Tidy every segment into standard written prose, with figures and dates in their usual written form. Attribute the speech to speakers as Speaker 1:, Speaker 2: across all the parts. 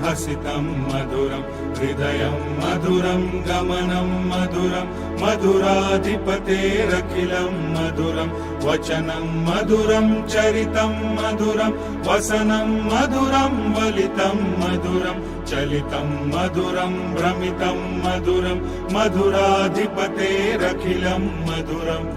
Speaker 1: हसितं मधुरं हृदयं मधुरं गमनं मधुरं मधुराधिपतेरखिलं मधुरं वचनं मधुरं चरितं मधुरं वसनं मधुरं वलितं मधुरं चलितं मधुरं भ्रमितं मधुरं मधुराधिपतेरखिलं मधुरम्.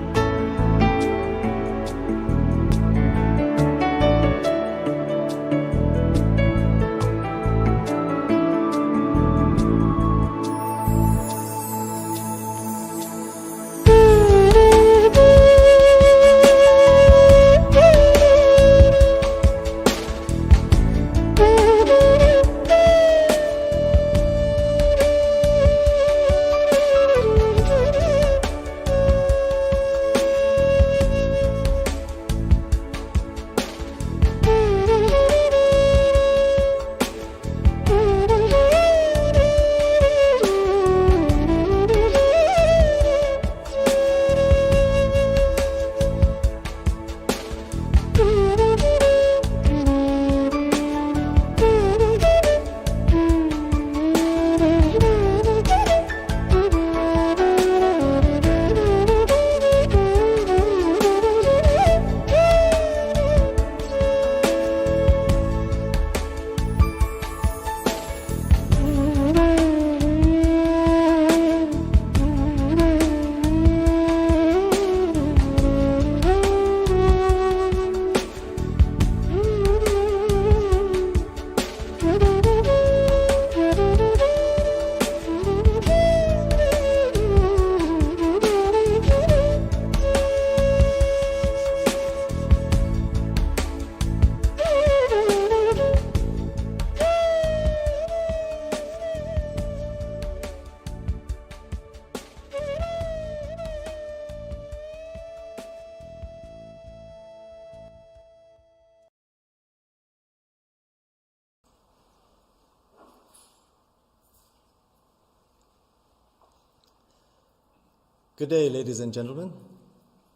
Speaker 2: Good day, ladies and gentlemen.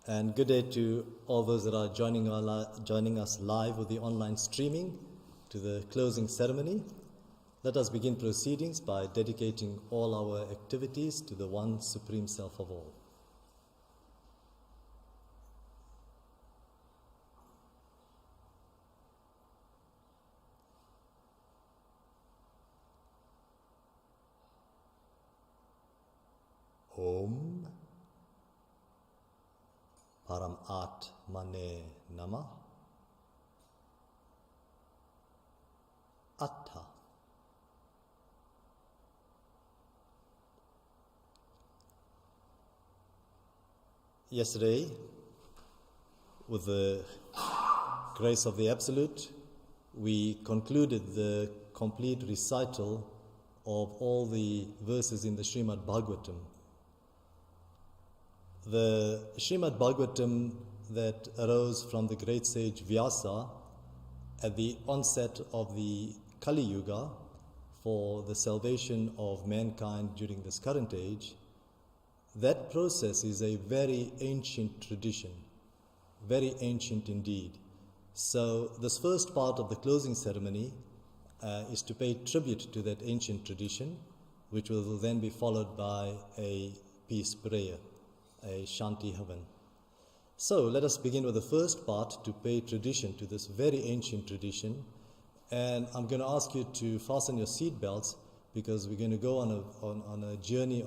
Speaker 2: And good day to all those that are joining us live with the online streaming to the closing ceremony. Let us begin proceedings by dedicating all our activities to the one Supreme Self of all. Om Param Atmane Namah Atta. Yesterday, with the grace of the Absolute, we concluded the complete recital of all the verses in the Shrimad Bhagavatam. The Shrimad Bhagavatam that arose from the great sage Vyasa at the onset of the Kali Yuga for the salvation of mankind during this current age, that process is a very ancient tradition, very ancient indeed. So this first part of the closing ceremony is to pay tribute to that ancient tradition, which will then be followed by a peace prayer, a Shanti Havan. So let us begin with the first part to pay tradition to this very ancient tradition. And I'm going to ask you to fasten your seat belts because we're going to go on a journey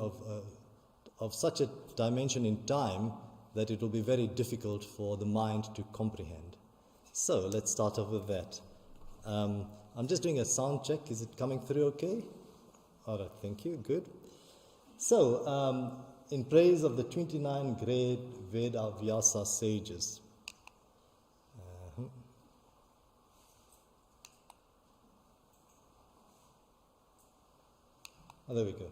Speaker 2: of such a dimension in time that it will be very difficult for the mind to comprehend. So let's start off with that. I'm just doing a sound check. Is it coming through okay? All right, thank you. Good. So, in praise of the 29 great Ved Vyasa sages. There we go.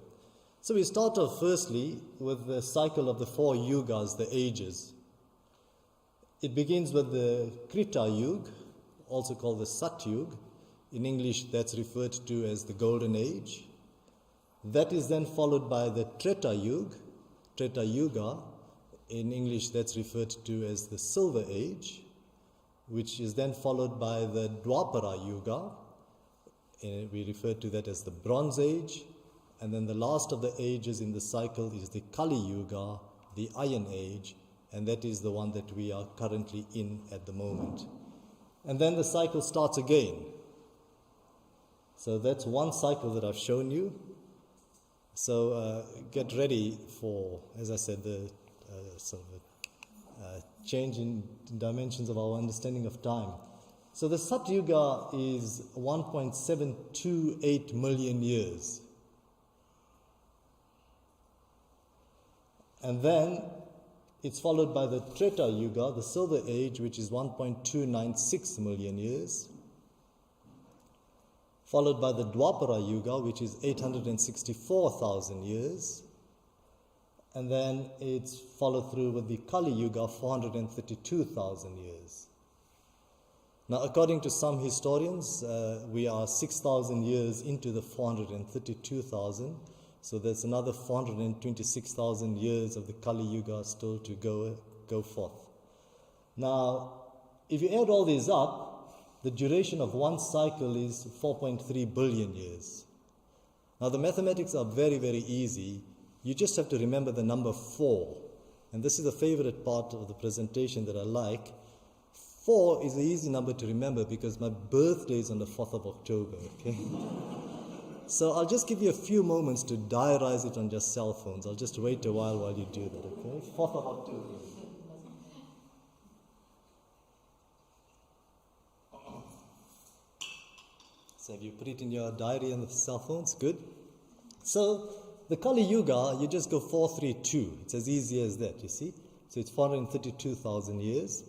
Speaker 2: So we start off firstly with the cycle of the 4 yugas, the ages. It begins with the Krita Yuga, also called the Satyuga. In English, that's referred to as the Golden Age. That is then followed by the Treta Yuga. In English, that's referred to as the Silver Age, which is then followed by the Dwapara Yuga. We refer to that as the Bronze Age. And then the last of the ages in the cycle is the Kali Yuga, the Iron Age, and that is the one that we are currently in at the moment. And then the cycle starts again. So that's one cycle that I've shown you. So get ready for, as I said, the change in dimensions of our understanding of time. So the Satyuga is 1.728 million years. And then it's followed by the Treta Yuga, the Silver Age, which is 1.296 million years. Followed by the Dwapara Yuga, which is 864,000 years. And then it's followed through with the Kali Yuga, 432,000 years. Now, according to some historians, we are 6,000 years into the 432,000. So there's another 426,000 years of the Kali Yuga still to go forth. Now, if you add all these up, the duration of one cycle is 4.3 billion years. Now, the mathematics are very, very easy. You just have to remember the number 4. And this is the favorite part of the presentation that I like. 4 is an easy number to remember because my birthday is on the 4th of October, okay? So I'll just give you a few moments to diarize it on your cell phones. I'll just wait a while you do that, okay? 4th of October. So have you put it in your diary on the cell phones? Good. So the Kali Yuga, you just go 432. It's as easy as that, you see? So it's 432,000 years.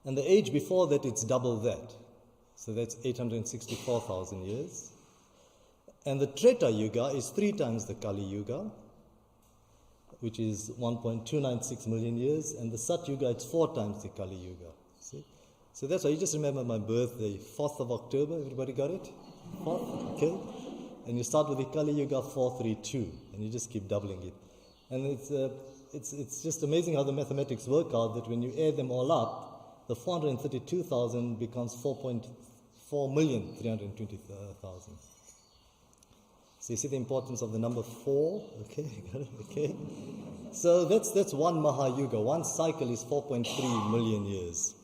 Speaker 2: And the age before that, it's double that. So that's 864,000 years. And the Treta Yuga is 3 times the Kali Yuga, which is 1.296 million years. And the Sat Yuga, it's 4 times the Kali Yuga. See? So that's why you just remember my birthday, 4th of October. Everybody got it? 4th? Okay. And you start with the Kali Yuga 432, and you just keep doubling it. And it's just amazing how the mathematics work out, that when you add them all up, the 432,000 becomes 4,320,000. So you see the importance of the number 4? Okay, got it? Okay. So that's one Mahayuga. One cycle is 4.3 million years.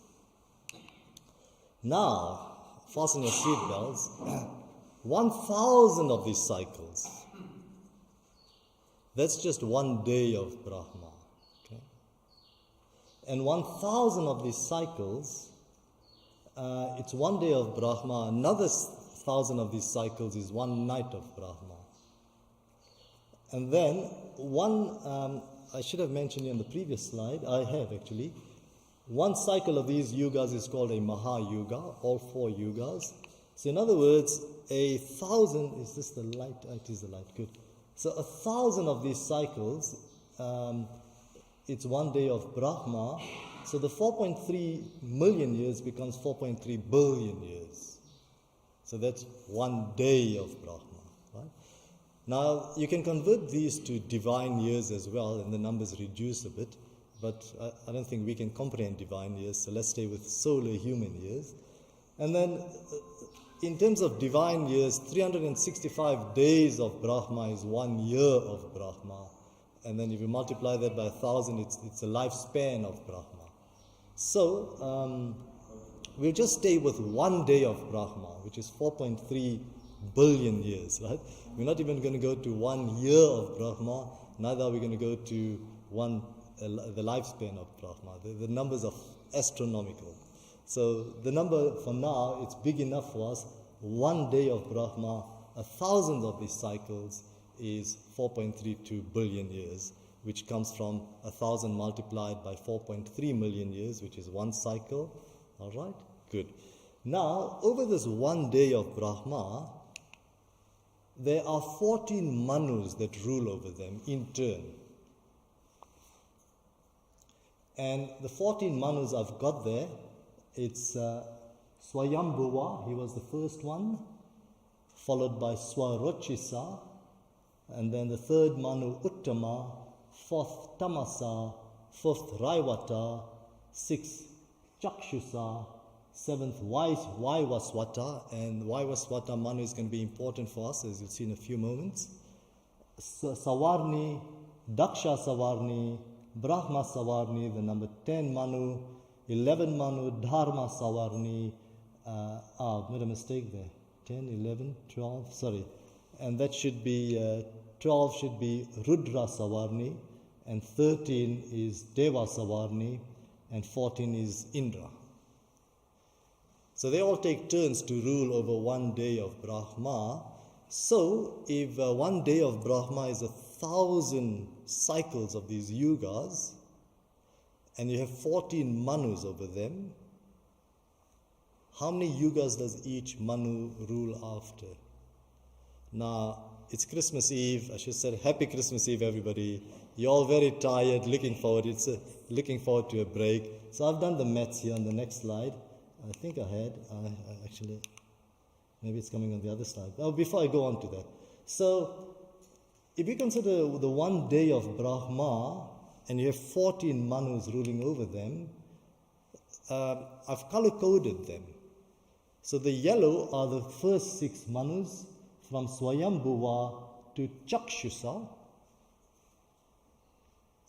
Speaker 2: Now, fasten your seatbelts. 1,000 of these cycles. That's just one day of Brahma. Okay? And 1,000 of these cycles, it's one day of Brahma. Another 1,000 of these cycles is one night of Brahma. And then I should have mentioned in the previous slide, I have actually, one cycle of these yugas is called a Mahayuga, all 4 yugas. So in other words, 1,000, is this the light? It is the light, good. So 1,000 of these cycles, it's one day of Brahma. So the 4.3 million years becomes 4.3 billion years. So that's one day of Brahma. Right? Now, you can convert these to divine years as well, and the numbers reduce a bit. But I don't think we can comprehend divine years, so let's stay with solar human years. And then, in terms of divine years, 365 days of Brahma is 1 year of Brahma. And then if you multiply that by 1,000, it's a lifespan of Brahma. So, we'll just stay with 1 day of Brahma, which is 4.3 billion years, right? We're not even going to go to 1 year of Brahma, neither are we going to go to the lifespan of Brahma. The numbers are astronomical. So the number for now, it's big enough for us. 1 day of Brahma, 1,000 of these cycles is 4.32 billion years, which comes from 1,000 multiplied by 4.3 million years, which is one cycle. All right? Good. Now, over this 1 day of Brahma, there are 14 manus that rule over them in turn. And the 14 manus I've got there, it's Swayambhuva, he was the first one, followed by Swarochisa, and then the third Manu Uttama, fourth Tamasa, fifth Raivata, sixth Chakshusa, seventh Vaivasvata, and Vaivasvata Manu is going to be important for us, as you'll see in a few moments. Savarni, Daksha Savarni, Brahma Savarni, the number 10 Manu, 11 Manu, Dharma Savarni, made a mistake there, 10, 11, 12, sorry, and that should be, 12 should be Rudra Savarni, and 13 is Deva Savarni, and 14 is Indra. So they all take turns to rule over 1 day of Brahma. So if 1 day of Brahma is 1,000 cycles of these yugas, and you have 14 manus over them, how many yugas does each manu rule after? Now, it's Christmas Eve. I should say Happy Christmas Eve, everybody. You're all very tired, looking forward to a break. So I've done the maths here on the next slide. I think I had. Actually, maybe it's coming on the other slide. Oh, before I go on to that. So, if you consider the 1 day of Brahma, and you have 14 manus ruling over them, I've color-coded them. So the yellow are the first 6 manus from Swayambhuva to Chakshusa.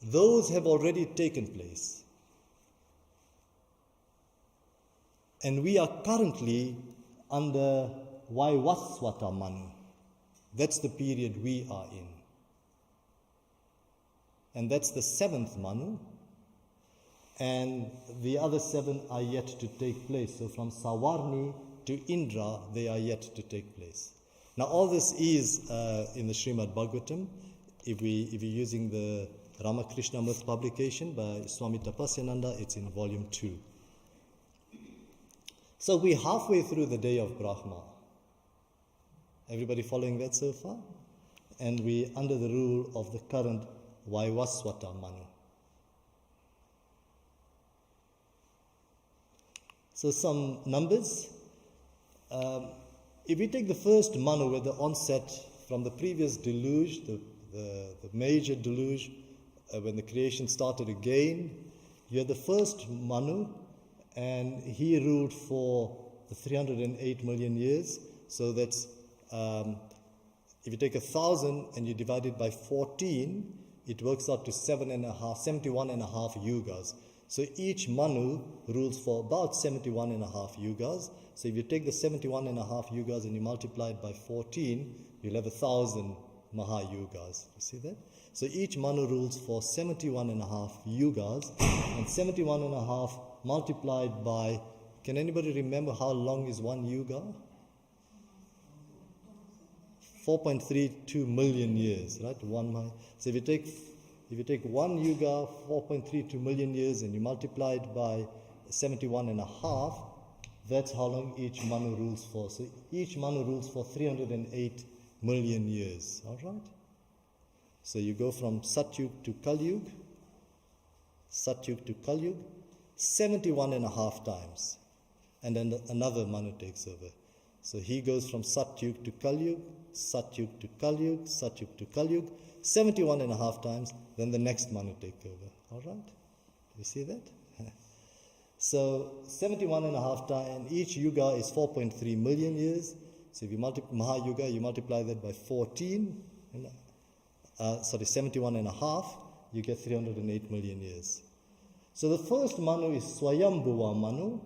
Speaker 2: Those have already taken place. And we are currently under Vaivasvata Manu. That's the period we are in. And that's the 7th Manu. And the other 7 are yet to take place. So from Savarni to Indra, they are yet to take place. Now all this is in the Shrimad Bhagavatam. If you're using the Ramakrishna Myth publication by Swami Tapasyananda, it's in volume 2. So we're halfway through the day of Brahma. Everybody following that so far? And we're under the rule of the current Vaivasvata Manu. So some numbers. If we take the first Manu with the onset from the previous deluge, the major deluge, when the creation started again, you had the first Manu, and he ruled for the 308 million years. So that's, if you take 1,000 and you divide it by 14, it works out to 71.5 yugas. So each Manu rules for about 71.5 yugas. So if you take the 71.5 yugas and you multiply it by 14, you'll have 1,000 Mahayugas. You see that? So each Manu rules for 71.5 yugas, and 71.5 multiplied by, can anybody remember how long is one yuga? 4.32 million years, right? So if you take one yuga, 4.32 million years, and you multiply it by 71.5, that's how long each Manu rules for. So each Manu rules for 308 million years, all right? So you go from Satyug to Kalyug, 71.5 times. And then another Manu takes over. So he goes from Satyug to Kalyug, Satyug to Kalyug, Satyug to Kalyug, 71.5 times, then the next Manu takes over. All right? Do you see that? So 71.5 times, each yuga is 4.3 million years. So if you multiply Mahayuga, you multiply that by 14, 71.5, you get 308 million years. So the first Manu is Swayambhuva Manu.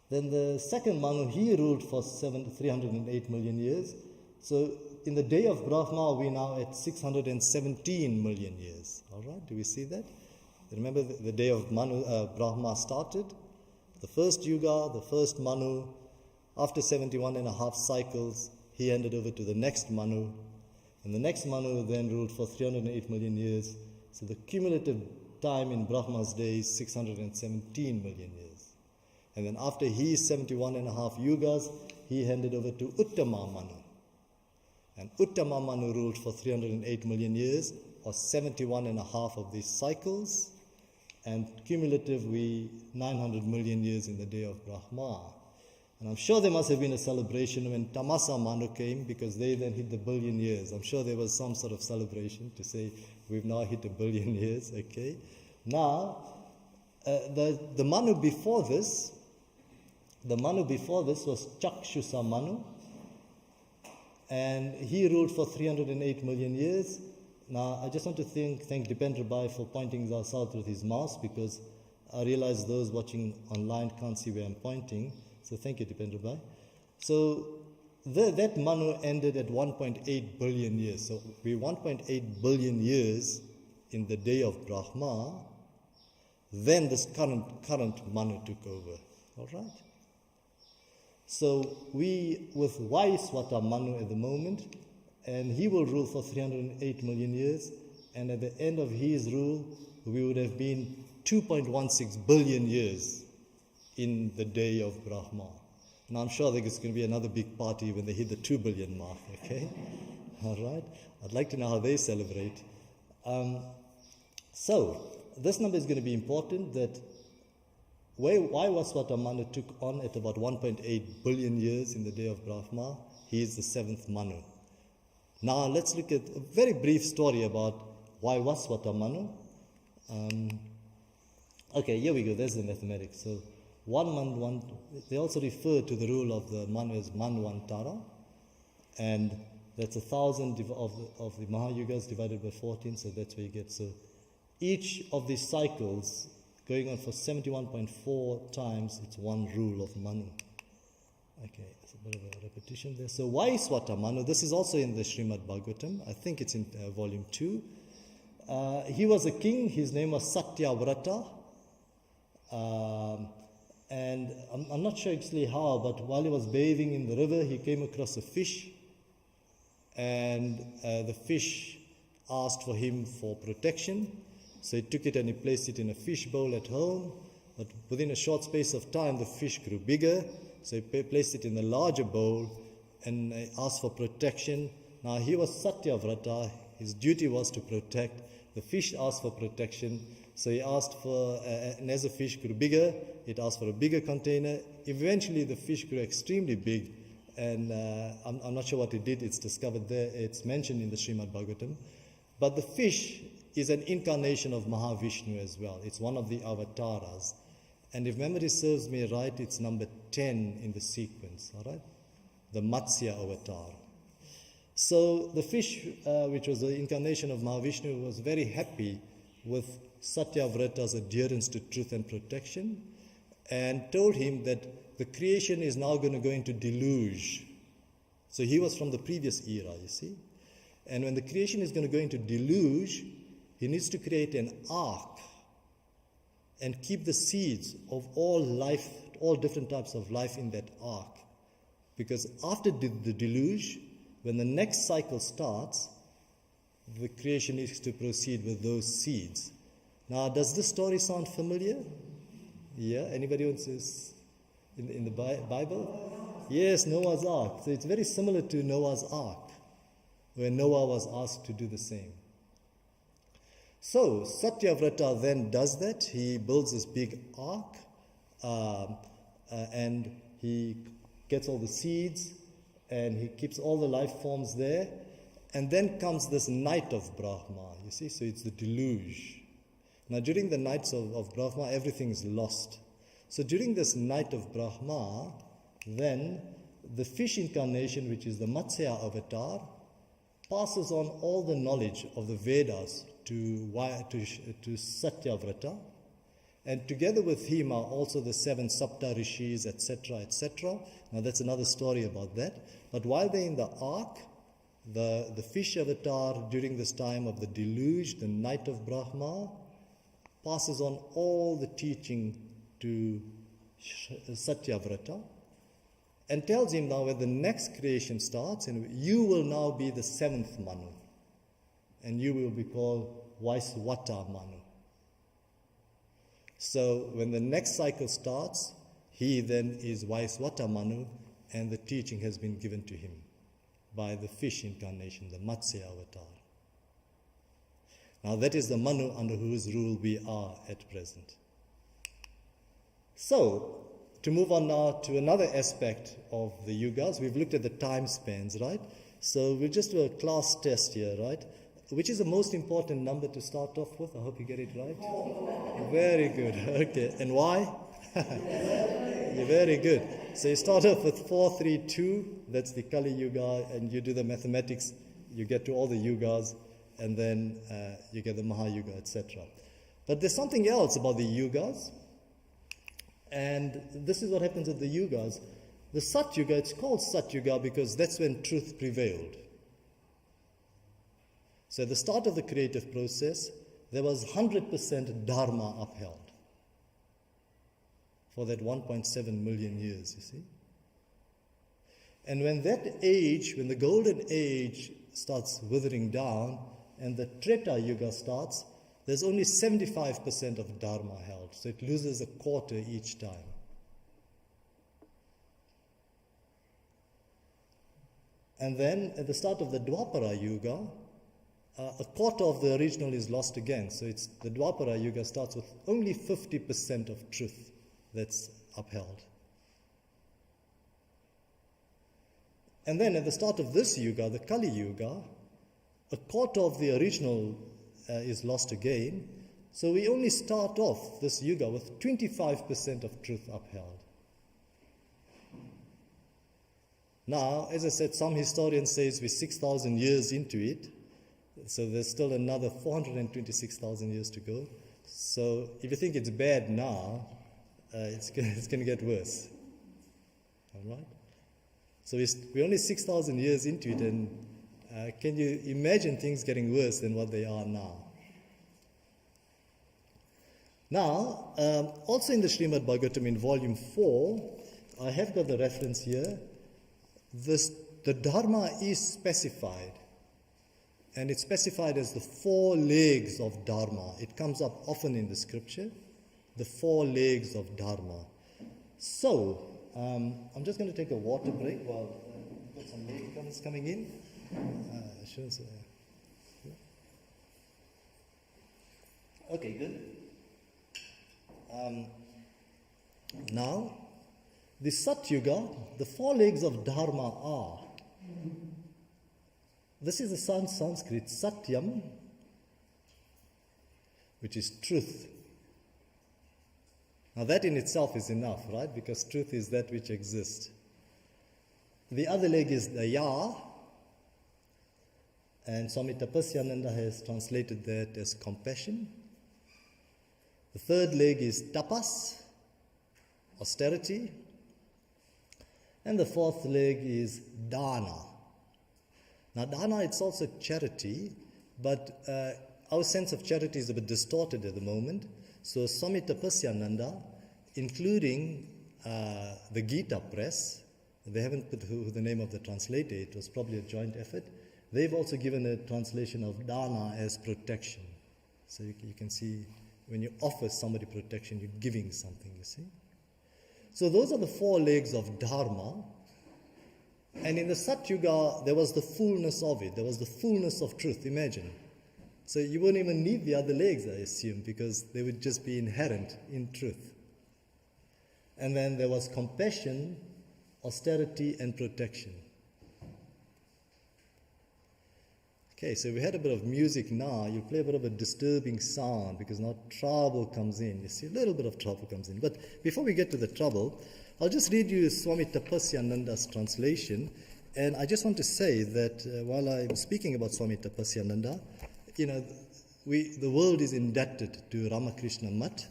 Speaker 2: Then the second Manu, he ruled for 308 million years. So in the day of Brahma, we're now at 617 million years. All right, do we see that? Remember the day of Brahma started? The first Yuga, the first Manu, after 71.5 cycles, he handed over to the next Manu. And the next Manu then ruled for 308 million years. So the cumulative time in Brahma's day is 617 million years. And then after his 71.5 yugas, he handed over to Uttama Manu. And Uttama Manu ruled for 308 million years, or 71.5 of these cycles. And cumulatively, 900 million years in the day of Brahma. And I'm sure there must have been a celebration when Tamasa Manu came, because they then hit the billion years. I'm sure there was some sort of celebration to say, we've now hit a billion years, okay? Now, the Manu before this was Chakshusa Manu, and he ruled for 308 million years. Now, I just want to thank Dipendra Bhai for pointing us out with his mouse, because I realize those watching online can't see where I'm pointing. So thank you, Dipendra Bhai. So that Manu ended at 1.8 billion years. So we're 1.8 billion years in the day of Brahma. Then this current Manu took over. All right? So we with Vaiswata Manu at the moment, and he will rule for 308 million years, and at the end of his rule, we would have been 2.16 billion years in the day of Brahma. And I'm sure there's going to be another big party when they hit the 2 billion mark, okay? All right? I'd like to know how they celebrate. So, this number is going to be important, that why Vaiswata Manu took on at about 1.8 billion years in the day of Brahma. He is the seventh Manu. Now let's look at a very brief story about why Vaiswata Manu. Okay, here we go. There's the mathematics. So they also refer to the rule of the Manu as Manvantara, and that's 1,000 of the Mahayugas divided by 14, so that's where you get. So each of these cycles going on for 71.4 times, it's one rule of Manu. Okay, it's a bit of a repetition there. So Vaiswata Manu, this is also in the Shrimad Bhagavatam. I think it's in volume 2. He was a king. His name was Satyavrata. And I'm not sure actually how, but while he was bathing in the river, he came across a fish. And the fish asked for him for protection. So he took it and he placed it in a fish bowl at home. But within a short space of time, the fish grew bigger. So he placed it in a larger bowl and asked for protection. Now he was Satyavrata. His duty was to protect. The fish asked for protection. So he asked for, and as the fish grew bigger, it asked for a bigger container. Eventually the fish grew extremely big. And I'm not sure what it did. It's discovered there. It's mentioned in the Shrimad Bhagavatam. But the fish is an incarnation of Mahavishnu as well. It's one of the avatars. And if memory serves me right, it's number 10 in the sequence, all right? The Matsya avatar. So the fish, which was the incarnation of Mahavishnu, was very happy with Satyavrata's adherence to truth and protection, and told him that the creation is now going to go into deluge. So he was from the previous era, you see. And when the creation is going to go into deluge, he needs to create an ark and keep the seeds of all life, all different types of life in that ark. Because after the deluge, when the next cycle starts, the creation needs to proceed with those seeds. Now, does this story sound familiar? Yeah? Anybody else is in the Bible? Yes, Noah's Ark. So it's very similar to Noah's Ark, where Noah was asked to do the same. So Satyavrata then does that. He builds this big ark, and he gets all the seeds, and he keeps all the life forms there. And then comes this night of Brahma, you see, so it's the deluge. Now during the nights of Brahma, everything is lost. So during this night of Brahma, then the fish incarnation, which is the Matsya avatar, passes on all the knowledge of the Vedas to Satyavrata, and together with him are also the 7 Sapta Rishis, etc., etc. Now that's another story about that. But while they're in the ark, the fish avatar during this time of the deluge, the night of Brahma, passes on all the teaching to Satyavrata, and tells him now when the next creation starts, and you will now be the 7th Manu, and you will be called Vaiswata Manu. So when the next cycle starts, he then is Vaiswata Manu, and the teaching has been given to him by the fish incarnation, the Matsya avatar. Now that is the Manu under whose rule we are at present. So, to move on now to another aspect of the yugas, we've looked at the time spans, right? So we'll just do a class test here, right? Which is the most important number to start off with? I hope you get it right. Very good. Okay. And why? You're very good. So you start off with 432, that's the Kali Yuga, and you do the mathematics, you get to all the yugas, and then you get the Mahayuga, etc. But there's something else about the yugas, and this is what happens with the yugas. The Satyuga, it's called Satyuga because that's when truth prevailed. So at the start of the creative process, there was 100% Dharma upheld for that 1.7 million years, you see. And when that age, when the golden age starts withering down and the Treta Yuga starts, there's only 75% of Dharma held. So it loses a quarter each time. And then at the start of the Dwapara Yuga, a quarter of the original is lost again. So it's the Dwapara Yuga starts with only 50% of truth that's upheld. And then at the start of this Yuga, the Kali Yuga, a quarter of the original is lost again. So we only start off this Yuga with 25% of truth upheld. Now, as I said, some historians say we're 6,000 years into it. So there's still another 426,000 years to go. So if you think it's bad now, it's going to get worse. All right? So we're only 6,000 years into it, and can you imagine things getting worse than what they are now? Now, also in the Shrimad Bhagavatam in volume 4, I have got the reference here. The Dharma is specified, and it's specified as the 4 legs of Dharma. It comes up often in the scripture, the 4 legs of Dharma. So, I'm just going to take a water break while we've got some latecomers coming in. Okay, good. Now, the Satyuga, the 4 legs of Dharma are, this is the Sanskrit, Satyam, which is truth. Now that in itself is enough, right? Because truth is that which exists. The other leg is daya, and Swami Tapasyananda has translated that as compassion. The third leg is tapas, austerity. And the fourth leg is dana. Now dana, it's also charity, but our sense of charity is a bit distorted at the moment. So Swami Tapasyananda, including the Gita press, they haven't put who the name of the translator, it was probably a joint effort. They've also given a translation of dana as protection. So you can see when you offer somebody protection, you're giving something, you see. So those are the four legs of Dharma. And in the Satyuga, there was the fullness of it. There was the fullness of truth, imagine. So you wouldn't even need the other legs, I assume, because they would just be inherent in truth. And then there was compassion, austerity, and protection. Okay, so we had a bit of music now. You play a bit of a disturbing sound because now trouble comes in. You see, a little bit of trouble comes in. But before we get to the trouble, I'll just read you Swami Tapasyananda's translation. And I just want to say that while I'm speaking about Swami Tapasyananda, the world is indebted to Ramakrishna Math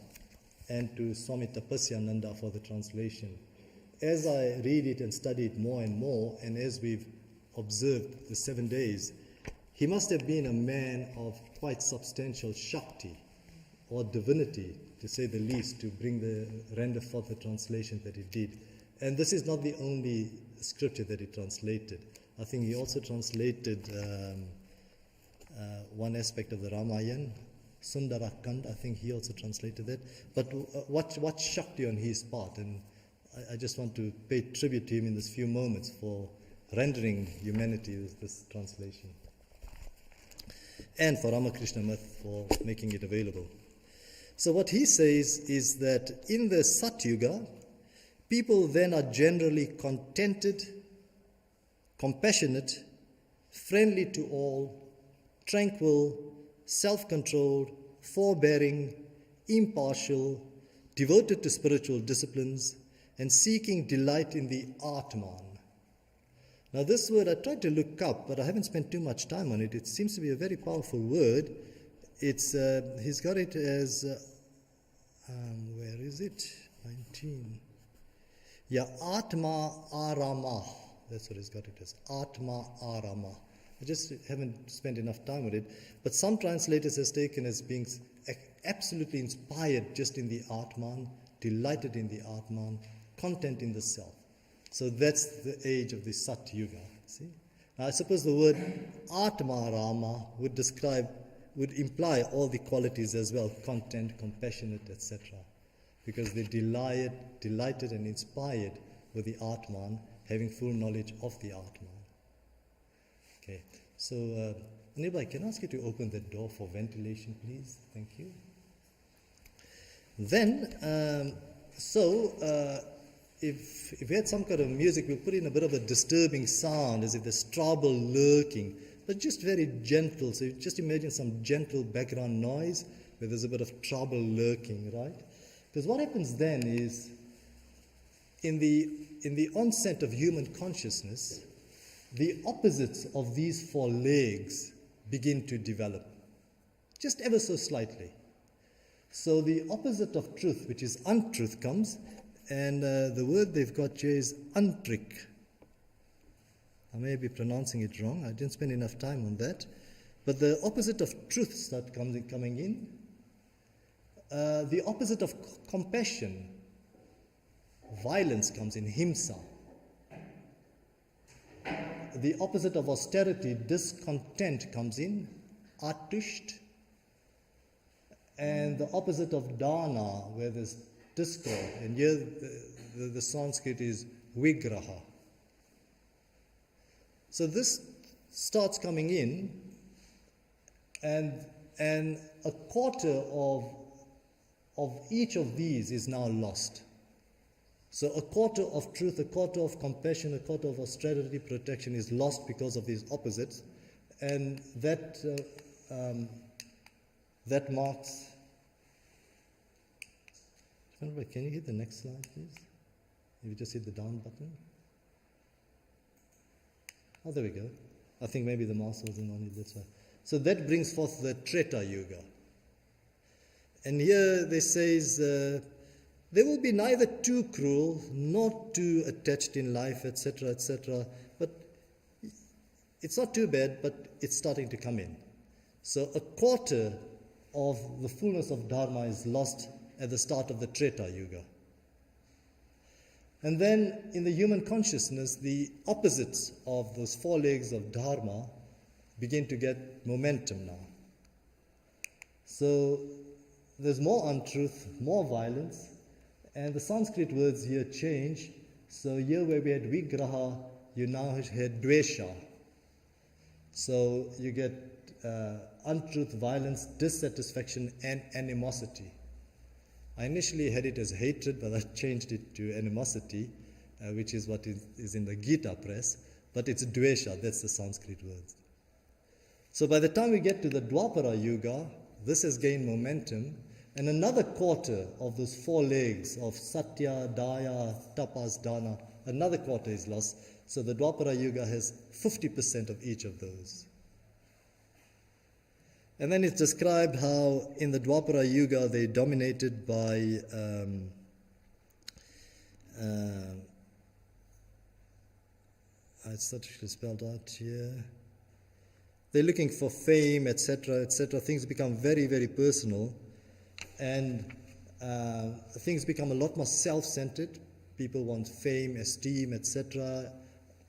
Speaker 2: and to Swami Tapasyananda for the translation. As I read it and study it more and more, and as we've observed the 7 days, he must have been a man of quite substantial Shakti or divinity, to say the least, to render forth the translation that he did. And this is not the only scripture that he translated. I think he also translated one aspect of the Ramayana, Sundarakand. I think he also translated that. But what Shakti on his part, and I just want to pay tribute to him in this few moments for rendering humanity with this translation. And for Ramakrishna Math for making it available. So what he says is that in the Satyuga, people then are generally contented, compassionate, friendly to all, tranquil, self-controlled, forbearing, impartial, devoted to spiritual disciplines, and seeking delight in the Atman. Now this word I tried to look up, but I haven't spent too much time on it. It seems to be a very powerful word. It's he's got it as, where is it? 19. Yeah, Atma Arama. That's what he's got it as, Atma Arama. I just haven't spent enough time with it. But some translators has taken as being absolutely inspired just in the Atman, delighted in the Atman, content in the self. So that's the age of the Satyuga. See? Now I suppose the word Atma Rama would imply all the qualities as well, content, compassionate, etc. Because they delighted and inspired with the Atman, having full knowledge of the Atman. Okay, so Nirbai, can I ask you to open the door for ventilation, please? Thank you. Then, if we had some kind of music, we'll put in a bit of a disturbing sound, as if there's trouble lurking, but just very gentle. So just imagine some gentle background noise where there's a bit of trouble lurking, right? Because what happens then is, in the onset of human consciousness, the opposites of these four legs begin to develop, just ever so slightly. So the opposite of truth, which is untruth, comes, and the word they've got here is antrik. I may be pronouncing it wrong. I didn't spend enough time on that. But the opposite of truth starts coming in. The opposite of compassion, violence, comes in, himsa. The opposite of austerity, discontent, comes in, atusht. And the opposite of dana, where there's discord, and here the Sanskrit is vigraha. So this starts coming in, and a quarter of each of these is now lost. So a quarter of truth, a quarter of compassion, a quarter of austerity, protection is lost because of these opposites, and that marks Can you hit the next slide, please? If you just hit the down button. Oh, there we go. I think maybe the mouse wasn't on it, that's why. So that brings forth the Treta Yuga. And here they says, there will be neither too cruel, nor too attached in life, etc., etc. But it's not too bad, but it's starting to come in. So a quarter of the fullness of Dharma is lost at the start of the Treta Yuga. And then in the human consciousness, the opposites of those four legs of Dharma begin to get momentum now. So there's more untruth, more violence, and the Sanskrit words here change. So here where we had Vigraha, you now had Dvesha. So you get untruth, violence, dissatisfaction, and animosity. I initially had it as hatred, but I changed it to animosity, which is what is in the Gita press. But it's Dvesha, that's the Sanskrit word. So by the time we get to the Dwapara Yuga, this has gained momentum, and another quarter of those four legs of Satya, Daya, Tapas, Dana, another quarter is lost. So the Dwapara Yuga has 50% of each of those. And then it's described how in the Dwapara Yuga they're dominated by it's not spelled out here. They're looking for fame, etc., etc. Things become very, very personal, and things become a lot more self-centered. People want fame, esteem, etc.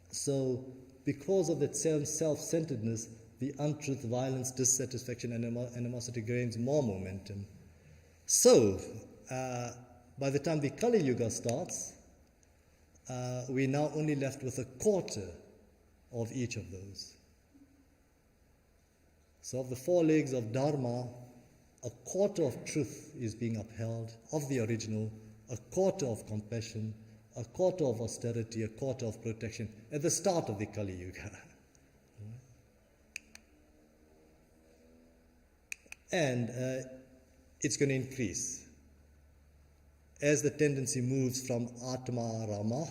Speaker 2: So because of that self-centeredness, the untruth, violence, dissatisfaction, and animosity gains more momentum. So, by the time the Kali Yuga starts, we're now only left with a quarter of each of those. So of the four legs of Dharma, a quarter of truth is being upheld, of the original, a quarter of compassion, a quarter of austerity, a quarter of protection, at the start of the Kali Yuga. And it's going to increase. As the tendency moves from Atma Rama,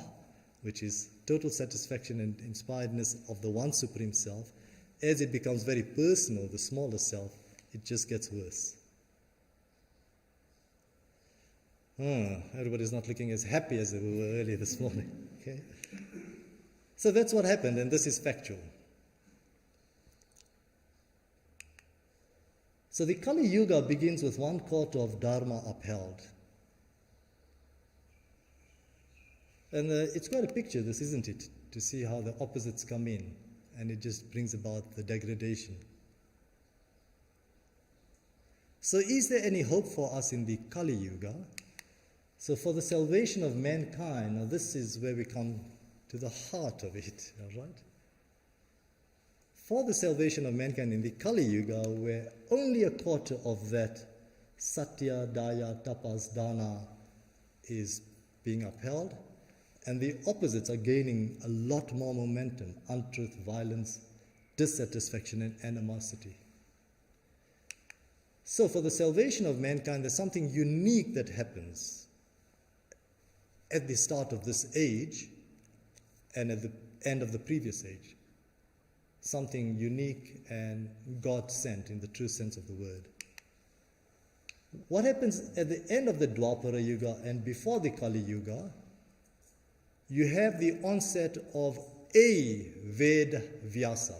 Speaker 2: which is total satisfaction and inspiredness of the one Supreme Self, as it becomes very personal, the smaller self, it just gets worse. Everybody's not looking as happy as they were earlier this morning. Okay? So that's what happened, and this is factual. So the Kali Yuga begins with one quarter of Dharma upheld. And it's quite a picture, this, isn't it? To see how the opposites come in, and it just brings about the degradation. So is there any hope for us in the Kali Yuga? So for the salvation of mankind, now this is where we come to the heart of it, all right? For the salvation of mankind in the Kali Yuga, where only a quarter of that Satya, Daya, Tapas, Dana is being upheld, and the opposites are gaining a lot more momentum, untruth, violence, dissatisfaction, and animosity. So for the salvation of mankind, there's something unique that happens at the start of this age and at the end of the previous age. Something unique and God-sent in the true sense of the word. What happens at the end of the Dwapara Yuga and before the Kali Yuga? You have the onset of a Ved Vyasa.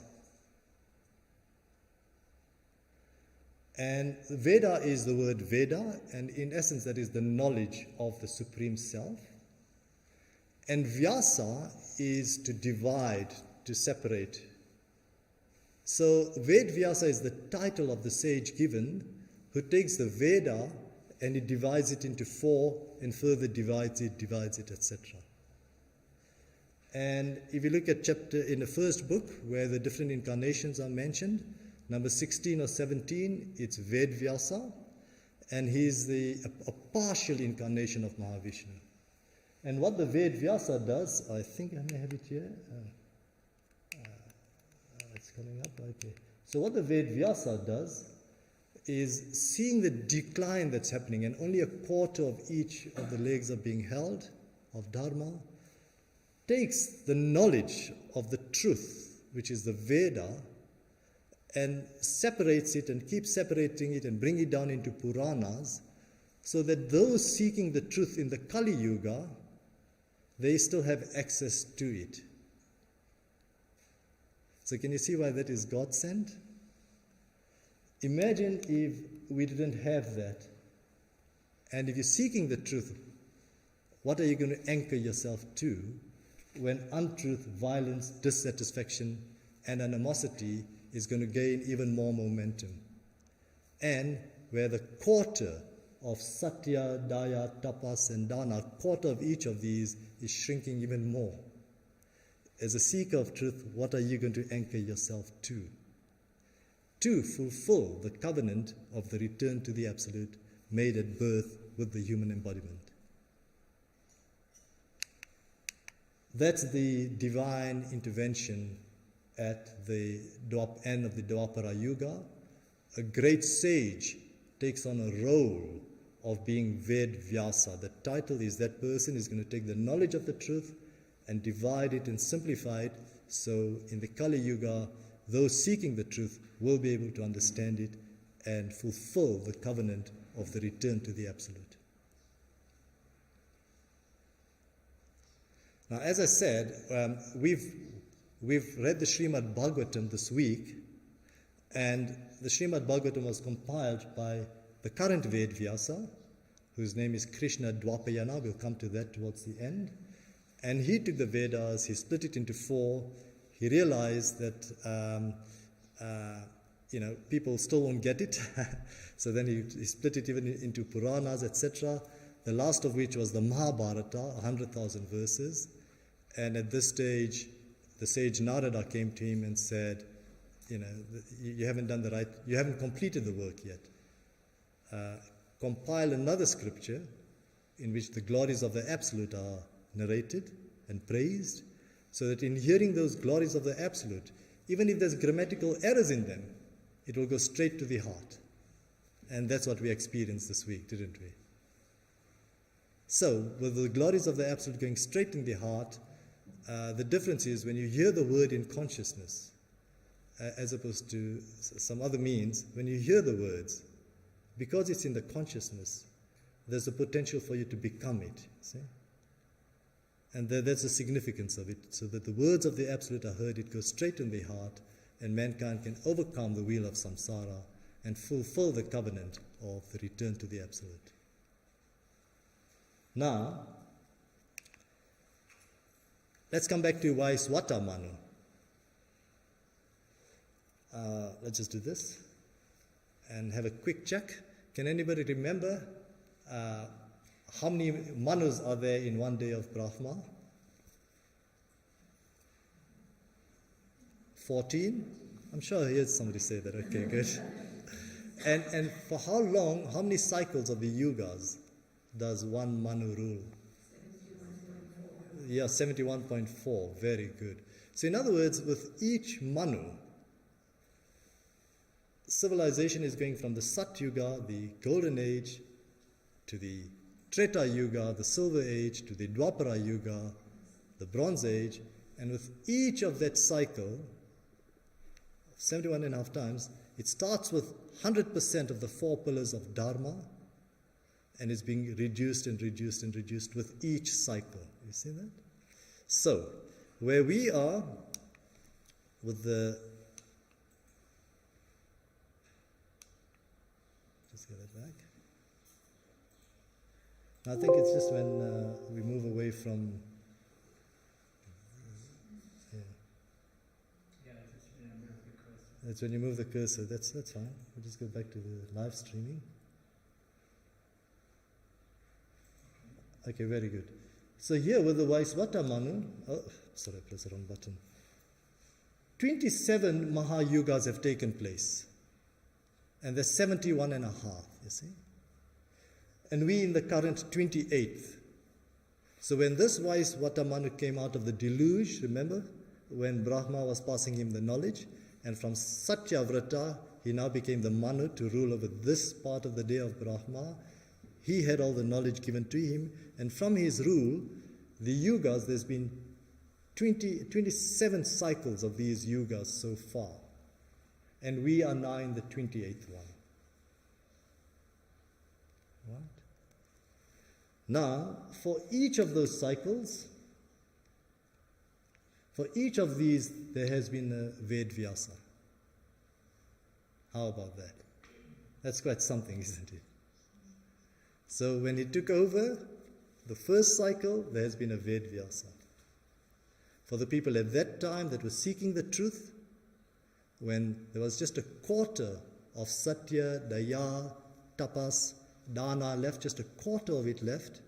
Speaker 2: And Veda is the word Veda, and in essence that is the knowledge of the Supreme Self. And Vyasa is to divide, to separate. So Ved Vyasa is the title of the sage given, who takes the Veda and he divides it into four and further divides it, etc. And if you look at chapter in the first book where the different incarnations are mentioned, number 16 or 17, it's Ved Vyasa, and he's a partial incarnation of Mahavishnu. And what the Ved Vyasa does, I think I may have it here. It's coming up, okay. So what the Ved Vyasa does is seeing the decline that's happening, and only a quarter of each of the legs are being held of Dharma, takes the knowledge of the truth, which is the Veda, and separates it and keeps separating it and bring it down into Puranas, so that those seeking the truth in the Kali Yuga, they still have access to it. So can you see why that is God sent? Imagine if we didn't have that. And if you're seeking the truth, what are you going to anchor yourself to when untruth, violence, dissatisfaction, and animosity is going to gain even more momentum? And where the quarter of Satya, Daya, Tapas, and Dana, quarter of each of these is shrinking even more. As a seeker of truth, what are you going to anchor yourself to? To fulfill the covenant of the return to the Absolute made at birth with the human embodiment. That's the divine intervention at the end of the Dwapara Yuga. A great sage takes on a role of being Ved Vyasa. The title is that person is going to take the knowledge of the truth and divide it and simplify it, so in the Kali Yuga, those seeking the truth will be able to understand it and fulfill the covenant of the return to the Absolute. Now, as I said, we've read the Shrimad Bhagavatam this week, and the Shrimad Bhagavatam was compiled by the current Ved Vyasa, whose name is Krishna Dwapayana. We'll come to that towards the end. And he took the Vedas, he split it into four. He realized that people still won't get it. So then he split it even into Puranas, etc. The last of which was the Mahabharata, 100,000 verses. And at this stage, the sage Narada came to him and said, you haven't done you haven't completed the work yet. Compile another scripture in which the glories of the Absolute are narrated and praised, so that in hearing those glories of the Absolute, even if there's grammatical errors in them, it will go straight to the heart. And that's what we experienced this week, didn't we? So, with the glories of the Absolute going straight in the heart, the difference is when you hear the word in consciousness, as opposed to some other means, when you hear the words, because it's in the consciousness, there's a potential for you to become it, see? And that's the significance of it, so that the words of the Absolute are heard, it goes straight in the heart, and mankind can overcome the wheel of samsara and fulfill the covenant of the return to the Absolute. Now, let's come back to Vaiswata Manu. Let's just do this and have a quick check. Can anybody remember how many manus are there in one day of Brahma? 14? I'm sure I heard somebody say that. Okay, good. And for how long, how many cycles of the yugas does one manu rule? 71.4. Yeah, 71.4. Very good. So in other words, with each manu, civilization is going from the Sat Yuga, the Golden Age, to the Treta Yuga, the Silver Age, to the Dwapara Yuga, the Bronze Age, and with each of that cycle, 71.5 times, it starts with 100% of the 4 pillars of Dharma, and is being reduced and reduced and reduced with each cycle. You see that? So, where we are with the... Just get it back. I think it's just when we move away from... That's when you move the cursor. That's fine. We'll just go back to the live streaming. Okay, very good. So here with the Vaiswata Manu, I pressed the wrong button. 27 Mahayugas have taken place. And there's 71.5, you see. And we in the current 28th. So when this Vaiswata Manu came out of the deluge, remember, when Brahma was passing him the knowledge, and from Satyavrata, he now became the manu to rule over this part of the day of Brahma. He had all the knowledge given to him, and from his rule, the yugas, there's been 27 cycles of these yugas so far. And we are now in the 28th one. Right? Now, for each of those cycles, for each of these, there has been a Ved Vyasa. How about that? That's quite something, isn't it? So when he took over the first cycle, there has been a Ved Vyasa. For the people at that time that were seeking the truth, when there was just a quarter of Satya, Daya, Tapas, Dana left, just a quarter of it left,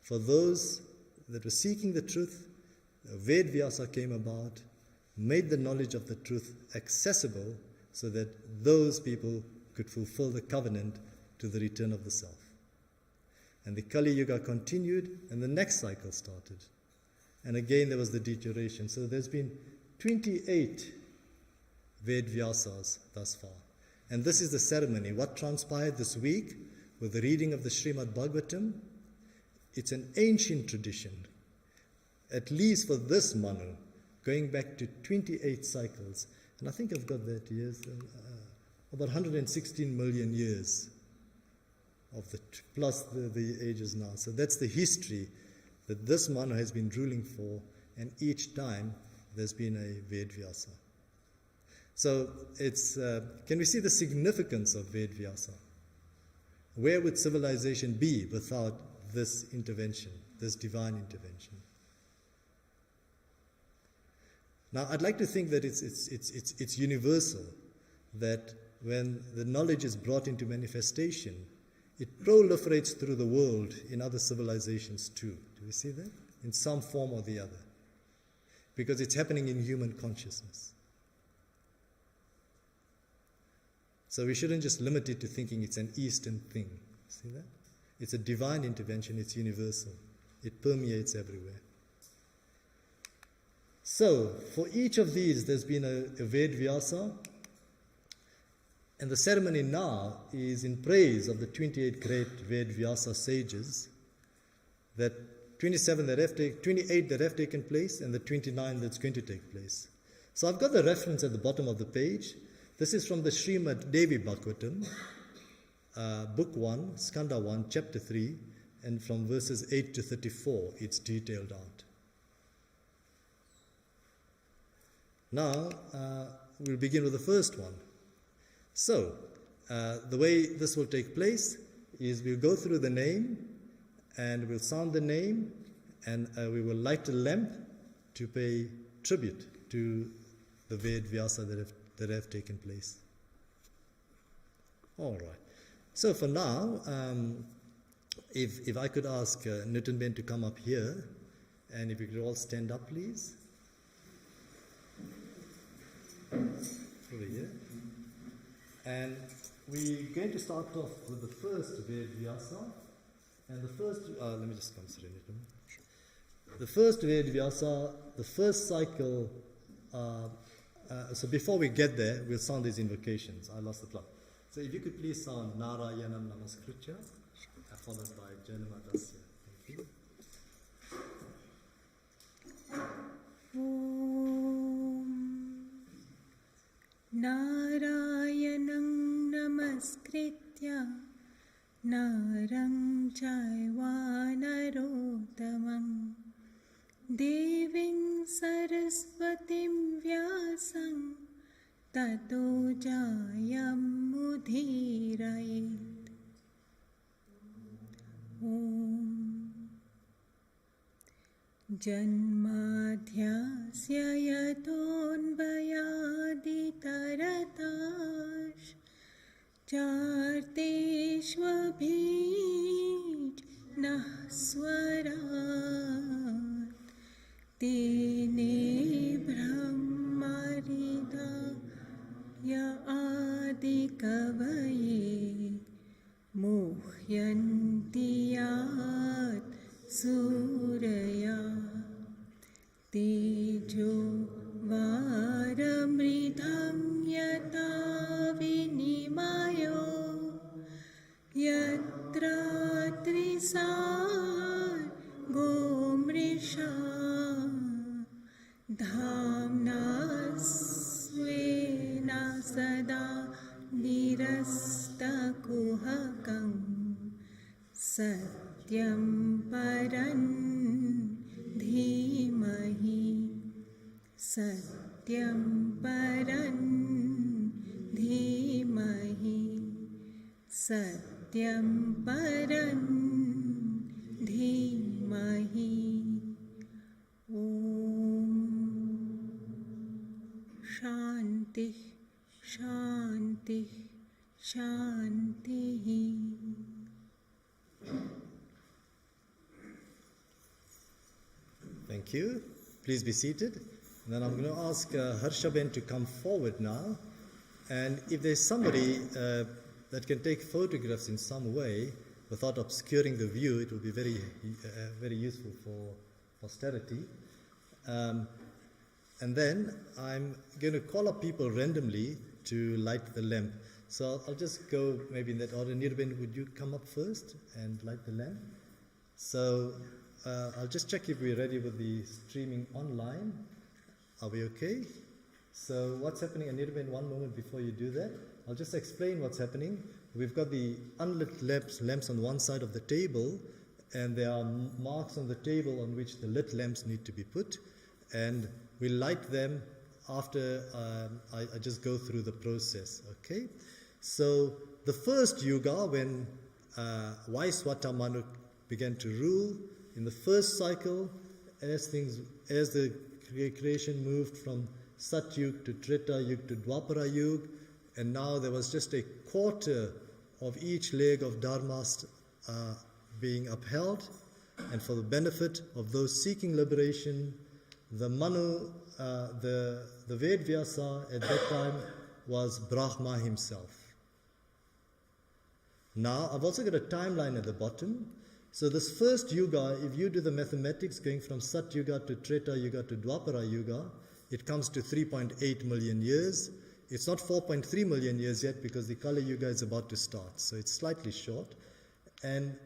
Speaker 2: for those that were seeking the truth, Ved Vyasa came about, made the knowledge of the truth accessible so that those people could fulfill the covenant to the return of the self. And the Kali Yuga continued, and the next cycle started. And again there was the deterioration. So there's been 28 Ved Vyasas thus far. And this is the ceremony. What transpired this week with the reading of the Shrimad Bhagavatam, it's an ancient tradition, at least for this Manu, going back to 28 cycles. And I think I've got that years, about 116 million years of the plus the ages now. So that's the history that this Manu has been ruling for, and each time there's been a Ved Vyasa. So it's can we see the significance of Ved Vyasa? Where would civilization be without this intervention, this divine intervention? Now, I'd like to think that it's universal, that when the knowledge is brought into manifestation, it proliferates through the world in other civilizations too. Do we see that? In some form or the other. Because it's happening in human consciousness. So we shouldn't just limit it to thinking it's an Eastern thing. See that? It's a divine intervention, it's universal. It permeates everywhere. So, for each of these, there's been a Ved Vyasa, and the ceremony now is in praise of the 28 great Ved Vyasa sages, that 28 that have taken place, and the 29 that's going to take place. So I've got the reference at the bottom of the page. This is from the Shrimad Devi Bhagavatam, Book 1, Skanda 1, Chapter 3, and from verses 8 to 34, it's detailed out. Now, we'll begin with the first one. So, the way this will take place is we'll go through the name, and we'll sound the name, and we will light a lamp to pay tribute to the Ved Vyasa that have taken place. All right. So for now, if I could ask Nitin Ben to come up here, and if you could all stand up, please. Over here. And we're going to start off with the first Ved Vyasa. And the first, let me just consider it. The first Ved Vyasa, the first cycle, so before we get there, we'll sound these invocations. I lost the plot. So if you could please sound Narayanam Namaskritya, followed by Janamadasya. Thank you.
Speaker 3: Narayanam Namaskritya Narang Chaiva Narottamam Deving Saraswatim Vyasam Tato Jayam Mudhirayet. Om Janmadhyasya yatonvayaditaratāsh Charteshvabhij nahsvarat Tene brahmarida ya adikavaye Muhyantiyat suraya Tejo varamridham yata vini सार गोमृषा धाम्ना स्वेन सदा निरस्तकुहकं सत्यं परं धीमहि सत्यं परं धीमहि सत्यं परं धीमहि ॐ शान्तिः शान्तिः शान्तिः.
Speaker 2: Thank you. Please be seated. And then I'm going to ask Harshaben to come forward now. And if there's somebody that can take photographs in some way without obscuring the view, it will be very, very useful for posterity. And then I'm going to call up people randomly to light the lamp. So I'll just go maybe in that order. Nirben, would you come up first and light the lamp? So I'll just check if we're ready with the streaming online. Are we okay? So what's happening, Anirban, one moment before you do that, I'll just explain what's happening. We've got the unlit lamps on one side of the table, and there are marks on the table on which the lit lamps need to be put, and we light them after I just go through the process, okay? So the first yuga, when Vaiswata Manu began to rule, in the first cycle, as the creation moved from Satyug to Treta Yug to Dwapara Yug, and now there was just a quarter of each leg of Dharma being upheld, and for the benefit of those seeking liberation, the Manu, the Ved Vyasa at that time was Brahma himself. Now, I've also got a timeline at the bottom. So this first yuga, if you do the mathematics going from Sat Yuga to Treta Yuga to Dwapara Yuga, it comes to 3.8 million years. It's not 4.3 million years yet because the Kali Yuga is about to start, so it's slightly short. And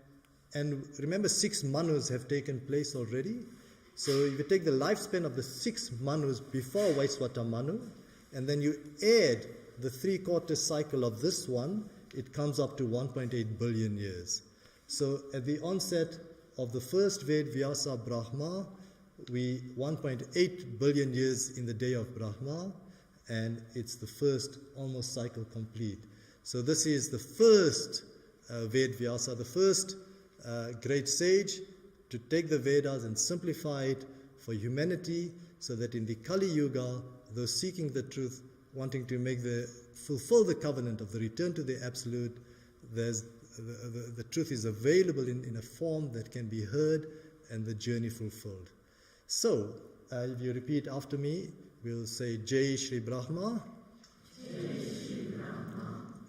Speaker 2: remember, 6 manus have taken place already. So if you take the lifespan of the 6 manus before Vaiswata Manu, and then you add the 3/4 cycle of this one, it comes up to 1.8 billion years. So at the onset of the first Ved Vyasa Brahma, 1.8 billion years in the day of Brahma, and it's the first almost cycle complete. So this is the first Ved Vyasa, the first great sage to take the Vedas and simplify it for humanity, so that in the Kali Yuga, those seeking the truth, wanting to fulfill the covenant of the return to the Absolute, the truth is available in a form that can be heard and the journey fulfilled. So, if you repeat after me, we'll say Jai Shri Brahma,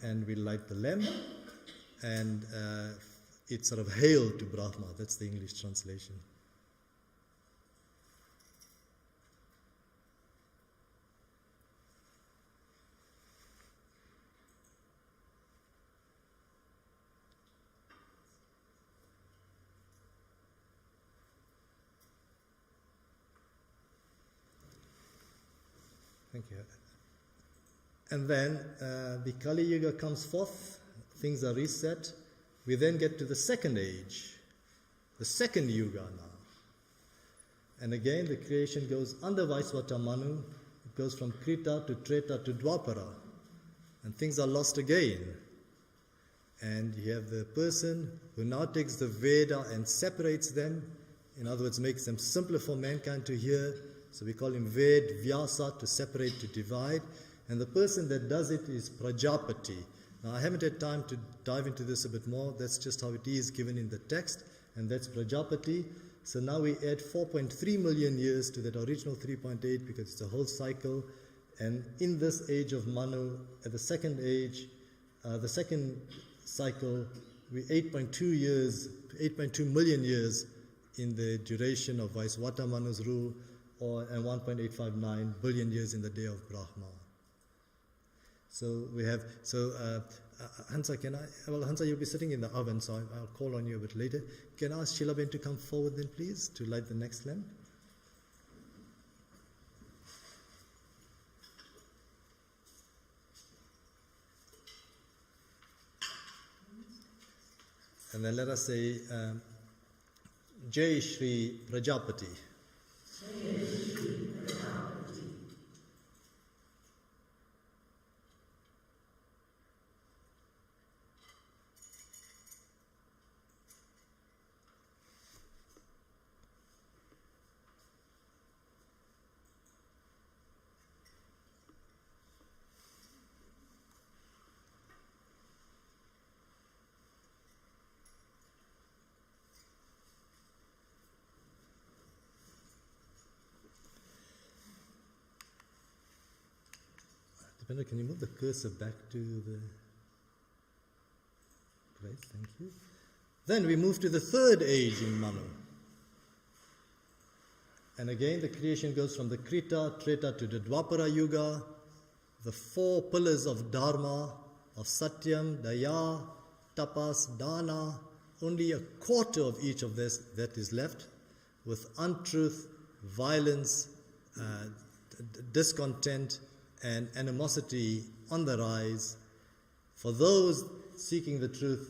Speaker 2: and we'll light the lamp, and it's sort of hail to Brahma. That's the English translation. Thank you. And then the Kali Yuga comes forth, things are reset. We then get to the second age, the second Yuga now. And again, the creation goes under Vaiswata Manu. It goes from Krita to Treta to Dwapara. And things are lost again. And you have the person who now takes the Veda and separates them. In other words, makes them simpler for mankind to hear. So we call him Ved Vyasa, to separate, to divide. And the person that does it is Prajapati. Now, I haven't had time to dive into this a bit more. That's just how it is given in the text. And that's Prajapati. So now we add 4.3 million years to that original 3.8 because it's a whole cycle. And in this age of Manu, at the second age, the second cycle, we 8.2 million years in the duration of Vaiswata Manu's rule, and 1.859 billion years in the day of Brahma. So we have, Hansa, Hansa, you'll be sitting in the oven, so I'll call on you a bit later. Can I ask Shilaben to come forward then, please, to light the next lamp? And then let us say, Jai Shri Prajapati. Dependent, can you move the cursor back to the... Great, thank you. Then we move to the third age in Manu. And again, the creation goes from the Krita, Treta to the Dwapara Yuga. The four pillars of Dharma, of Satyam, Daya, Tapas, Dana. Only a quarter of each of this that is left, with untruth, violence, discontent, and animosity on the rise. For those seeking the truth,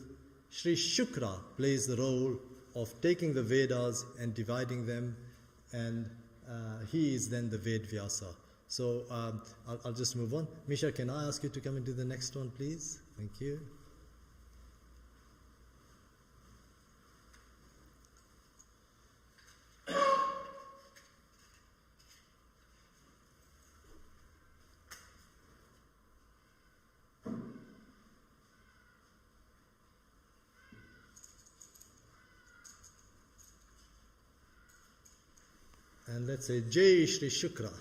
Speaker 2: Sri Shukra plays the role of taking the Vedas and dividing them, and he is then the Ved Vyasa. So I'll just move on. Misha, can I ask you to come into the next one, please? Thank you. And let's say, Jai Shri Shukra.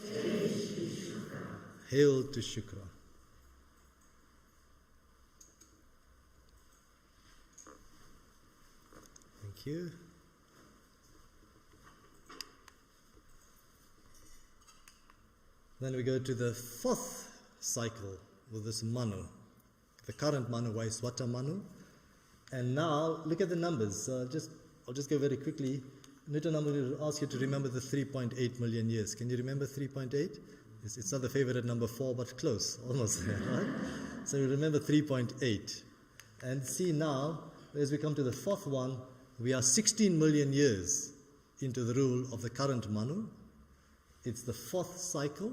Speaker 2: Jai Shri Shukra. Hail to Shukra. Thank you. Then we go to the fourth cycle with this Manu. The current Manu, Vaiswata Manu. And now, look at the numbers. I'll just go very quickly. Newton, I'm going to ask you to remember the 3.8 million years. Can you remember 3.8? It's not the favorite number 4, but close, almost there, right? So you remember 3.8. And see now, as we come to the fourth one, we are 16 million years into the rule of the current Manu. It's the fourth cycle.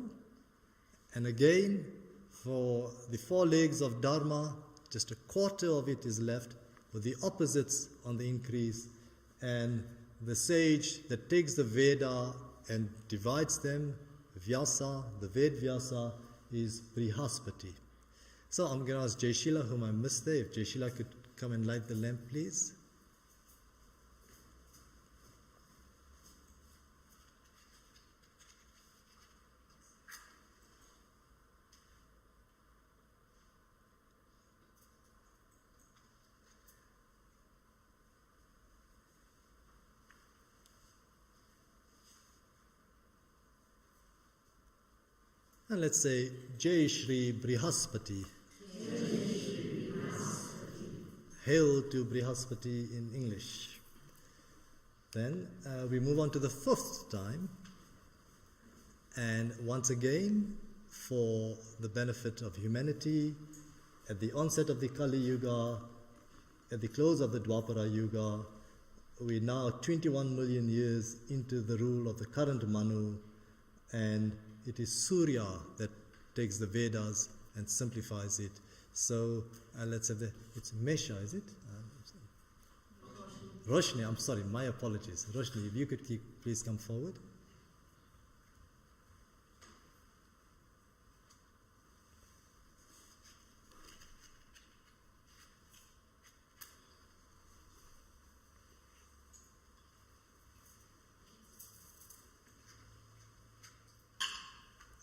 Speaker 2: And again, for the four legs of Dharma, just a quarter of it is left, with the opposites on the increase. And the sage that takes the Veda and divides them, Vyasa, the Ved Vyasa, is Brihaspati. So I'm going to ask Jaishila, whom I missed there, if Jaishila could come and light the lamp, please. And let's say, Jai Shri Brihaspati. Hail to Brihaspati in English. Then we move on to the fifth time. And once again, for the benefit of humanity, at the onset of the Kali Yuga, at the close of the Dwapara Yuga, we're now 21 million years into the rule of the current Manu, and it is Surya that takes the Vedas and simplifies it. So let's have it's Mesha, is it? Roshni, I'm sorry, my apologies. Roshni, if you could please come forward.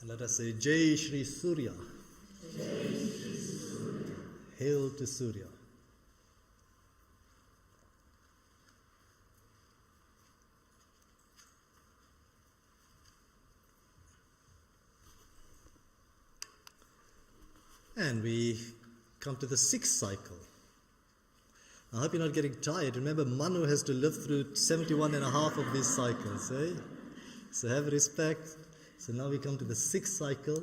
Speaker 2: And let us say, Jai Shri Surya. Jai Shri Surya. Hail to Surya. And we come to the 6th cycle. I hope you're not getting tired. Remember, Manu has to live through 71 and a half of these cycles, eh? So have respect. So now we come to the 6th cycle.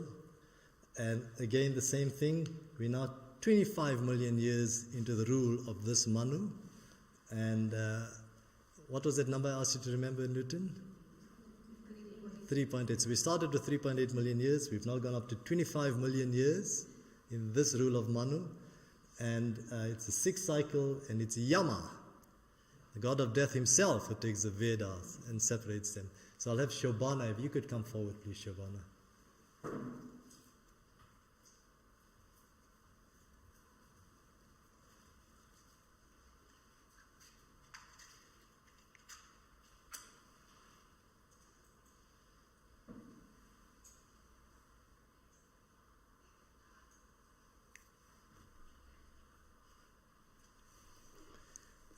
Speaker 2: And again, the same thing. We're now 25 million years into the rule of this Manu. And what was that number I asked you to remember, Newton? 3.8. So we started with 3.8 million years. We've now gone up to 25 million years in this rule of Manu. And it's the 6th cycle, and it's Yama, the god of death himself, who takes the Vedas and separates them. So I'll have Shobana. If you could come forward, please, Shobana.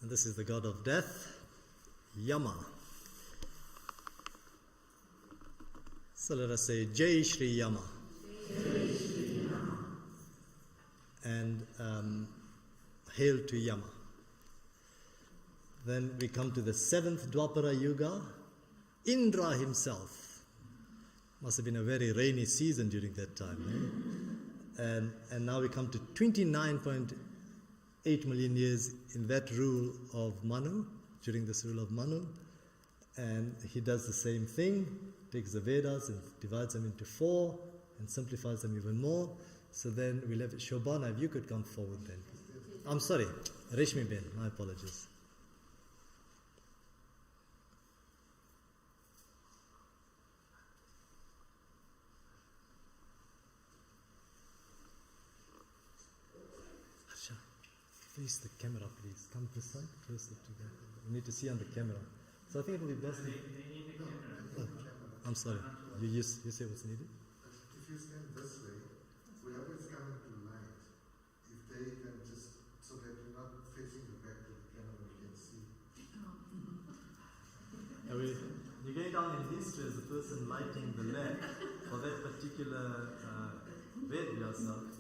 Speaker 2: And this is the god of death, Yama. So let us say Jai Shri Yama. Jai Shri Yama. And hail to Yama. Then we come to the 7th Dwapara Yuga. Indra himself. Must have been a very rainy season during that time. Eh? And now we come to 29.8 million years in that rule of Manu, during this rule of Manu. And he does the same thing, takes the Vedas and divides them into 4 and simplifies them even more. So then we'll have Shobana, if you could come forward then. I'm sorry, Reshmi Ben, my apologies. Face the camera, please. Come this side, closer to that. We need to see on the camera. So I think it will be best. They need the camera. I'm sorry. You say what's needed?
Speaker 4: If you stand this way, whoever is coming to light, if they can just, so that you're not facing the back of the camera, we can see.
Speaker 2: You're going down in history as the person lighting the lamp for that particular Ved Vyasa.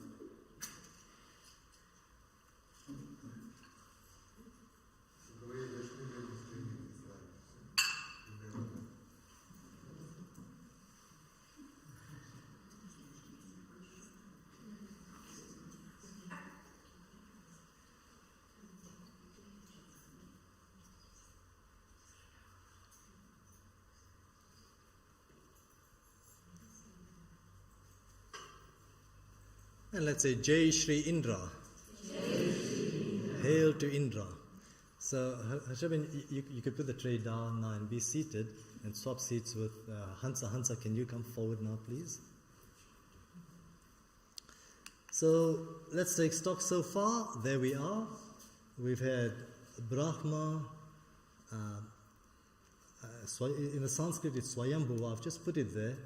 Speaker 2: And let's say Jai Shri Indra. Jai Shri Indra. Hail to Indra. So Harshabin, you could put the tray down now and be seated and swap seats with Hansa. Hansa, can you come forward now, please? So let's take stock so far. There we are. We've had Brahma. In the Sanskrit, it's Swayambhuva. I've just put it there.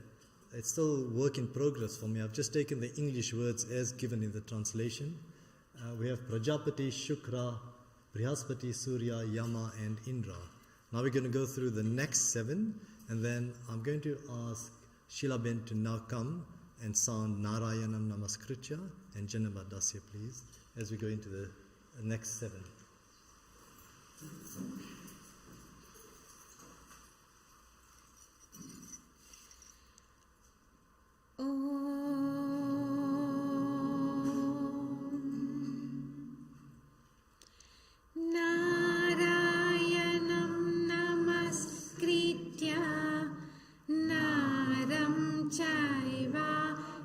Speaker 2: It's still work in progress for me. I've just taken the English words as given in the translation. We have Prajapati, Shukra, Brihaspati, Surya, Yama, and Indra. Now we're going to go through the next 7, and then I'm going to ask Sheila Ben to now come and sound Narayanam Namaskritya and Janama Dasya, please, as we go into the next 7.
Speaker 3: Narayanam Namaskritya Naram Chaiva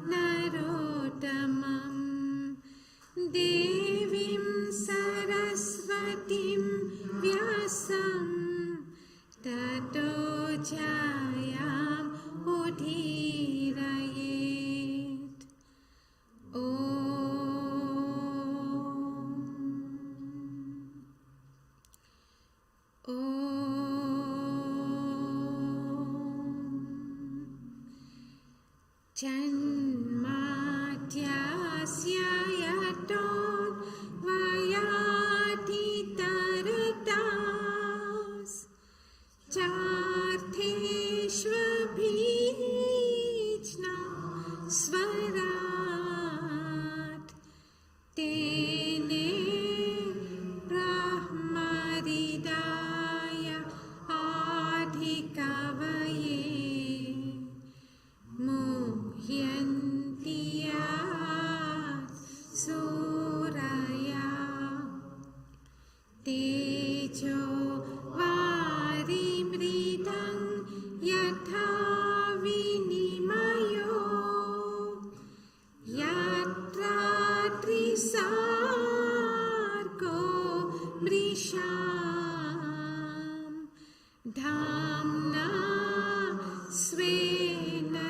Speaker 3: Narottamam Devim Saraswatim Vyasam Tato Jayam Udhirayet. Janmatyasya yaton vayati taratas chartheshvabhijna swarat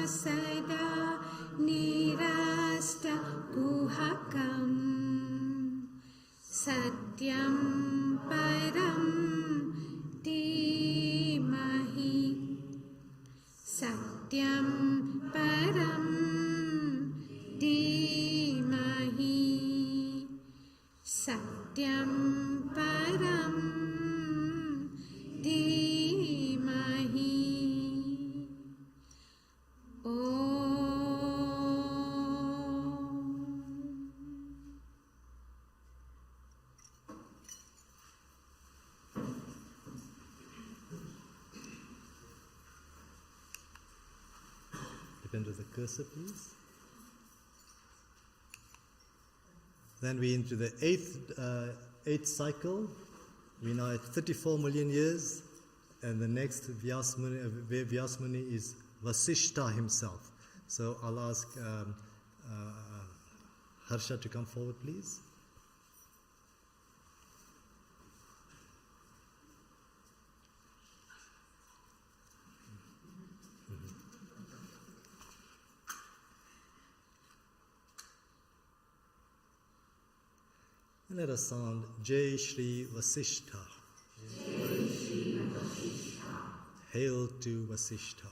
Speaker 3: sada nirasta kuhakam satyam param dhimahi satyam param dhimahi satyam param dhimahi.
Speaker 2: Depend on the cursor, please. Then we into the eighth cycle. We're now at 34 million years, and the next Ved Vyasa Muni is Vasishta himself. So I'll ask Harsha to come forward, please. And let us sound Jai Shri Vasishta. Jai Shri Vasishta. Hail to Vasishta.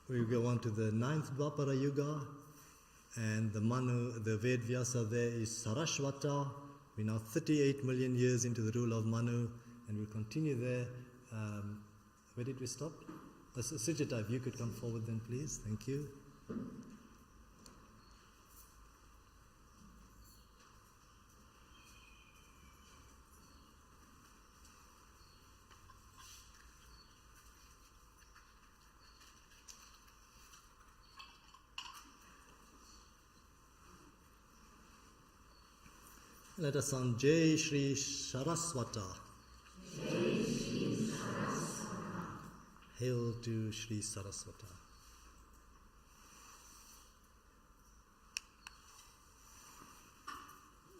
Speaker 2: We go on to the 9th Dwapara Yuga, and the Manu, the Ved Vyasa there is Saraswata. We're now 38 million years into the rule of Manu, and we'll continue there. Where did we stop? Sujata, if you could come forward then, please. Thank you. Let us sound Jai Shri Saraswata. Jai Shri Saraswata. Hail to Shri Saraswata.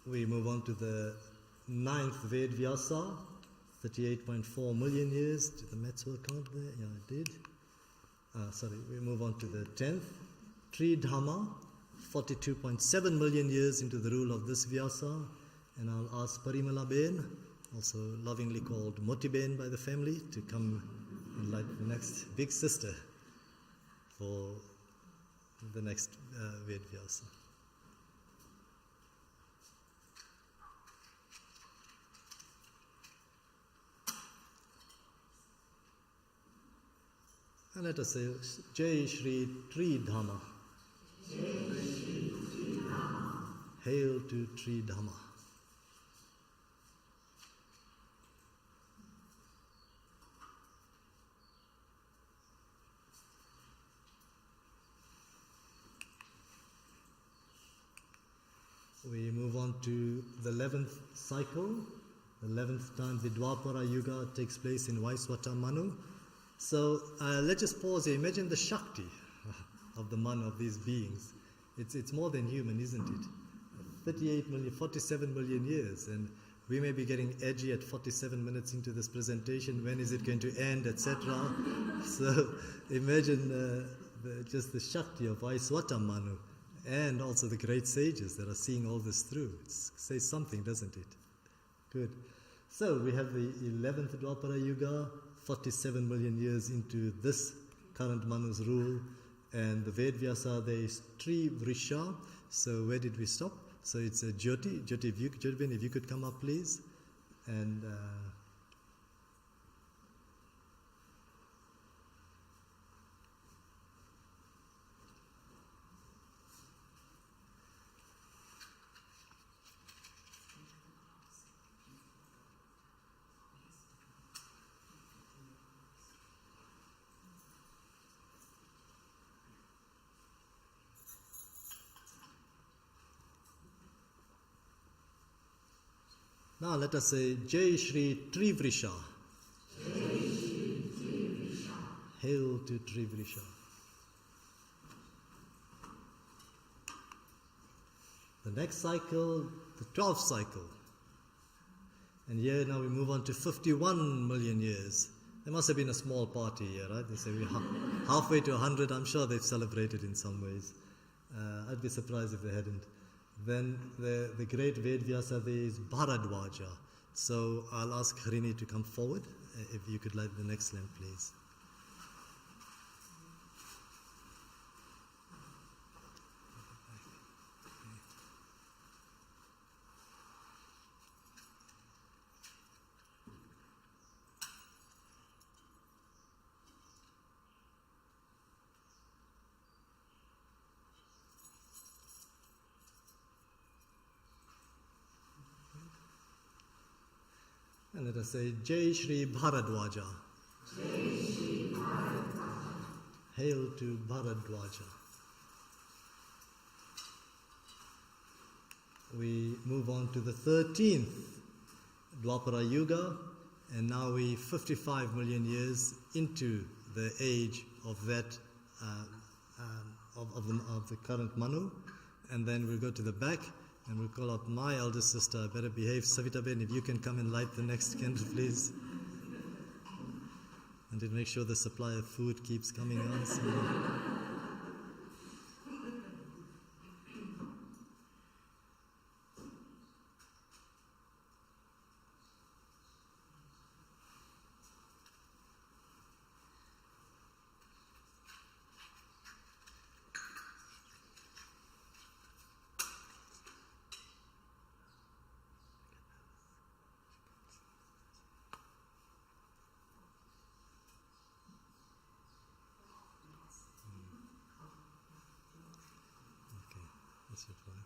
Speaker 2: We move on to the 9th Ved Vyasa, 38.4 million years. Did the maths work out there? Yeah, it did. We move on to the 10th Dharma, 42.7 million years into the rule of this Vyasa. And I'll ask Parimala Ben, also lovingly called Moti Ben by the family, to come and light the next big sister for the next Ved Vyasa. And let us say Jai Shri Dharma. Jai Shri Dharma. Hail to Dharma. We move on to the 11th cycle. The 11th time the Dwapara Yuga takes place in Vaiswata Manu. So let's just pause here. Imagine the Shakti of the Manu, of these beings. It's more than human, isn't it? 38 million, 47 million years, and we may be getting edgy at 47 minutes into this presentation. When is it going to end, etc.? So imagine just the Shakti of Vaiswata Manu, and also the great sages that are seeing all this through. It says something, doesn't it? Good. So we have the 11th Dwapara Yuga, 47 million years into this current Manu's rule, and the Ved Vyasa there is Vrisha. So where did we stop? So it's a Jyoti. Jyoti, if you could come up, please. And now let us say Jai Shri Trivrisha. Jai Shri Trivrisha. Hail to Trivrisha. The next cycle, the 12th cycle. And here now we move on to 51 million years. There must have been a small party here, right? They say we're halfway to 100. I'm sure they've celebrated in some ways. I'd be surprised if they hadn't. Then the great Ved Vyasa, there is Bharadwaja. So I'll ask Harini to come forward. If you could light the next lamp, please. And let us say, Jai Shri Bharadwaja. Jai Shri Bharadwaja. Hail to Bharadwaja. We move on to the 13th Dwapara Yuga, and now we 55 million years into the age of that of the current Manu, and then we'll go to the back. And we'll call up my elder sister. Better behave, Savita Ben, if you can come and light the next candle, please. And to make sure the supply of food keeps coming on. So. That's your plan.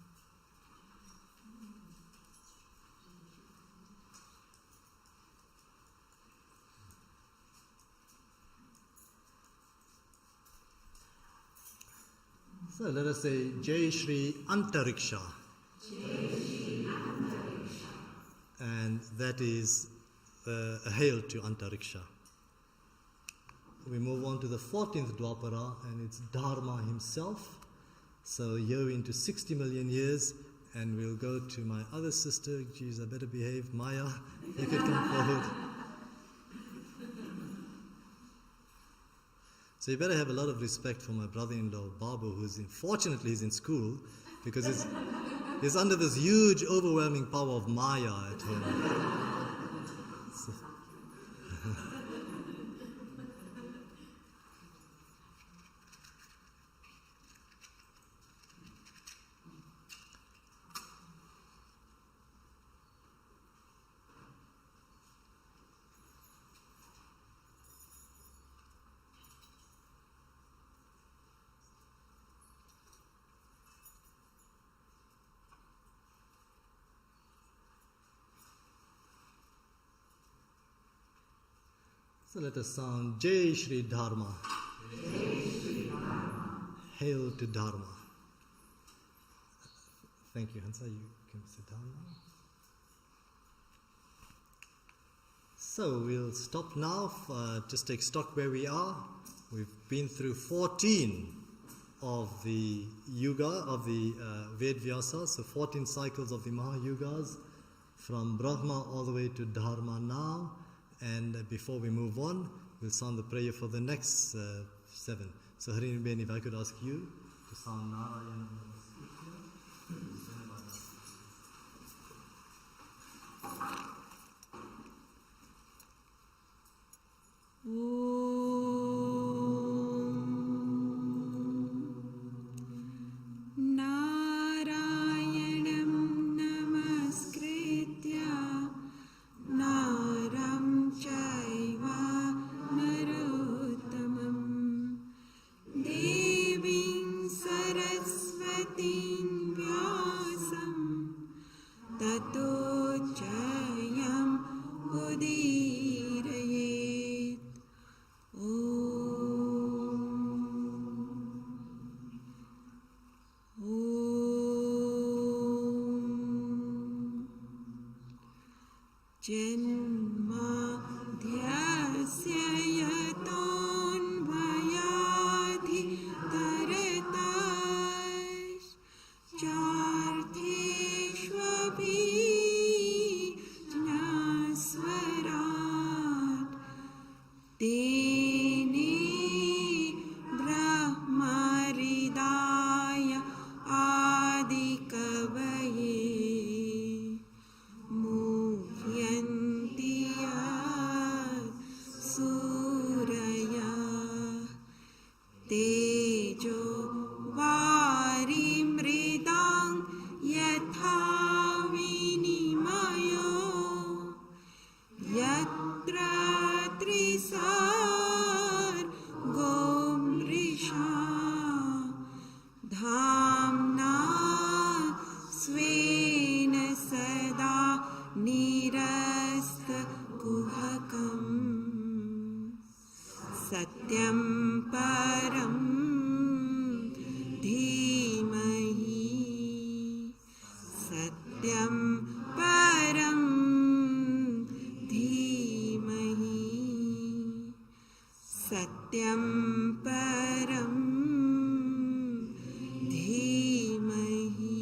Speaker 2: So let us say Jai Shri Antariksha. Jai Shri Antariksha. And that is a hail to Antariksha. We move on to the 14th Dwapara, and it's Dharma himself. So here into 60 million years, and we'll go to my other sister. Geez, I better behave. Maya, you could come forward. So you better have a lot of respect for my brother-in-law, Babu, fortunately he's in school, because he's under this huge, overwhelming power of Maya at home. So, So let us sound Jai Shri Dharma. Jai Shri Dharma. Hail to Dharma. Thank you, Hansa. You can sit down now. So we'll stop now. Just take stock where we are. We've been through 14 of the yuga, of the Ved Vyasas, so 14 cycles of the Mahayugas, from Brahma all the way to Dharma now. And before we move on, we'll sound the prayer for the next 7. So Harini Ben, if I could ask you to sound Narayana.
Speaker 3: Jarthi तेजो वारिमृदां यथा विनिमयो यत्र त्रिसर्गो मृषा धाम्ना स्वेन सदा निरस्तकुहकम् सत्यं परं धीमहि सत्यं परं धीमहि सत्यं परं धीमहि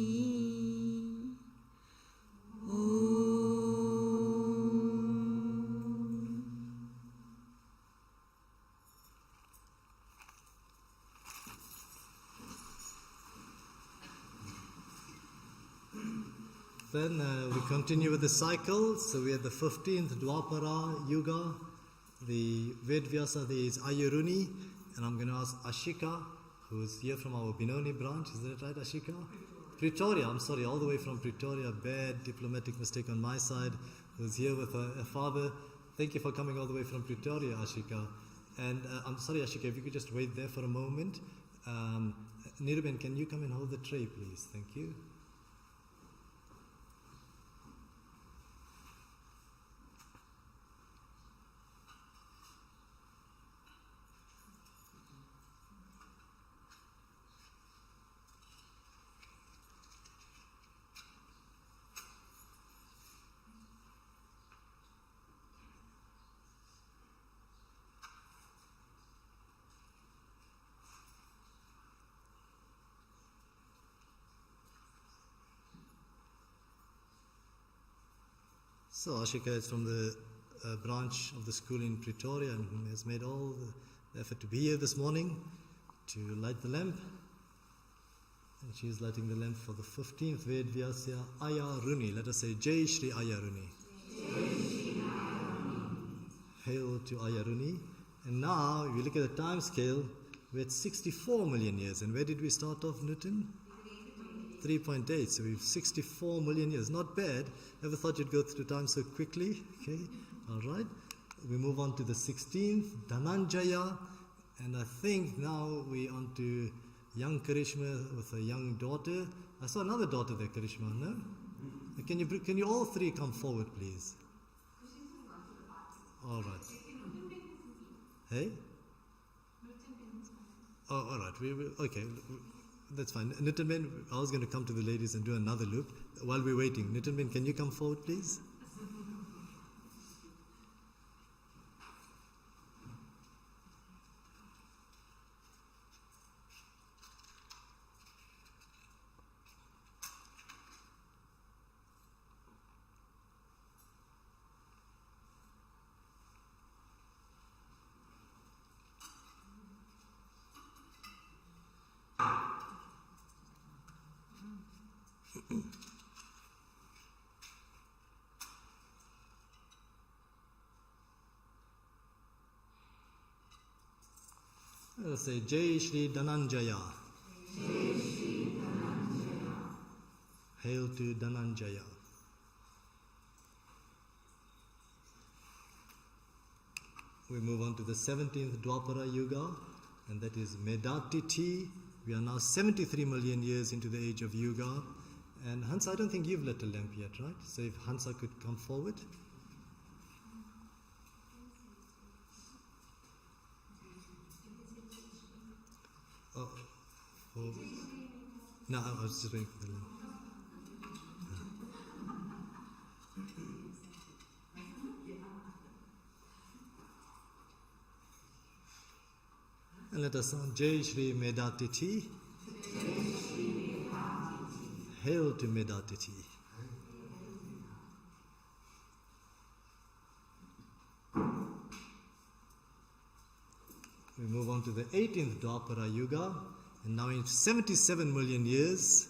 Speaker 2: Then we continue with the cycle. So we are the 15th Dwapara Yuga. The Ved Vyasa is Ayuruni. And I'm going to ask Ashika, who's here from our Benoni branch. Is that right, Ashika? Pretoria, I'm sorry, all the way from Pretoria. Bad diplomatic mistake on my side. Who's here with a father. Thank you for coming all the way from Pretoria, Ashika. And I'm sorry, Ashika, if you could just wait there for a moment. Niruben, can you come and hold the tray, please? Thank you. So Ashika is from the branch of the school in Pretoria and has made all the effort to be here this morning to light the lamp. And she is lighting the lamp for the 15th Ved Vyasa Ayaruni. Let us say Jai Shri Ayaruni. Hail to Ayaruni. And now, if you look at the time scale, we're at 64 million years. And where did we start off, Newton? 3.8, so we've 64 million years. Not bad. Ever thought you'd go through time so quickly? Okay, all right. We move on to the 16th, Dhananjaya. And I think now we're on to young Karishma with a young daughter. I saw another daughter there, Karishma, no? Can you all three come forward, please? All right. Hey? Oh, all right. Okay. That's fine. Nitinben, I was going to come to the ladies and do another loop while we're waiting. Nitinben, can you come forward, please? Let's say Jai Shri Dhananjaya. Hail to Dhananjaya. We move on to the 17th Dwapara Yuga, and that is Medatiti. We are now 73 million years into the age of Yuga. And Hansa, I don't think you've lit a lamp yet, right? So if Hansa could come forward. No, I was just waiting for the lamp. And let us sound Jai Shri Medatiti. Hail to Medatiti. We move on to the 18th Dwapara Yuga, and now in 77 million years,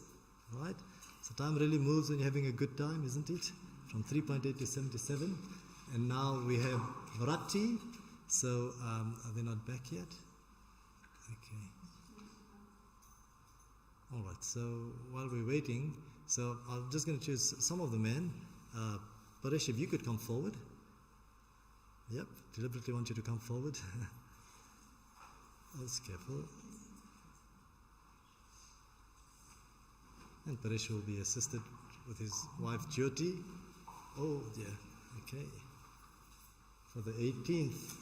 Speaker 2: right? So time really moves when you're having a good time, isn't it? From 3.8 to 77. And now we have Vrati. So are they not back yet? Okay. right, so while we're waiting, so I'm just going to choose some of the men. Paresh, if you could come forward. Yep, deliberately want you to come forward. Let's careful. And Paresh will be assisted with his wife Jyoti. Oh dear, okay. For the 18th.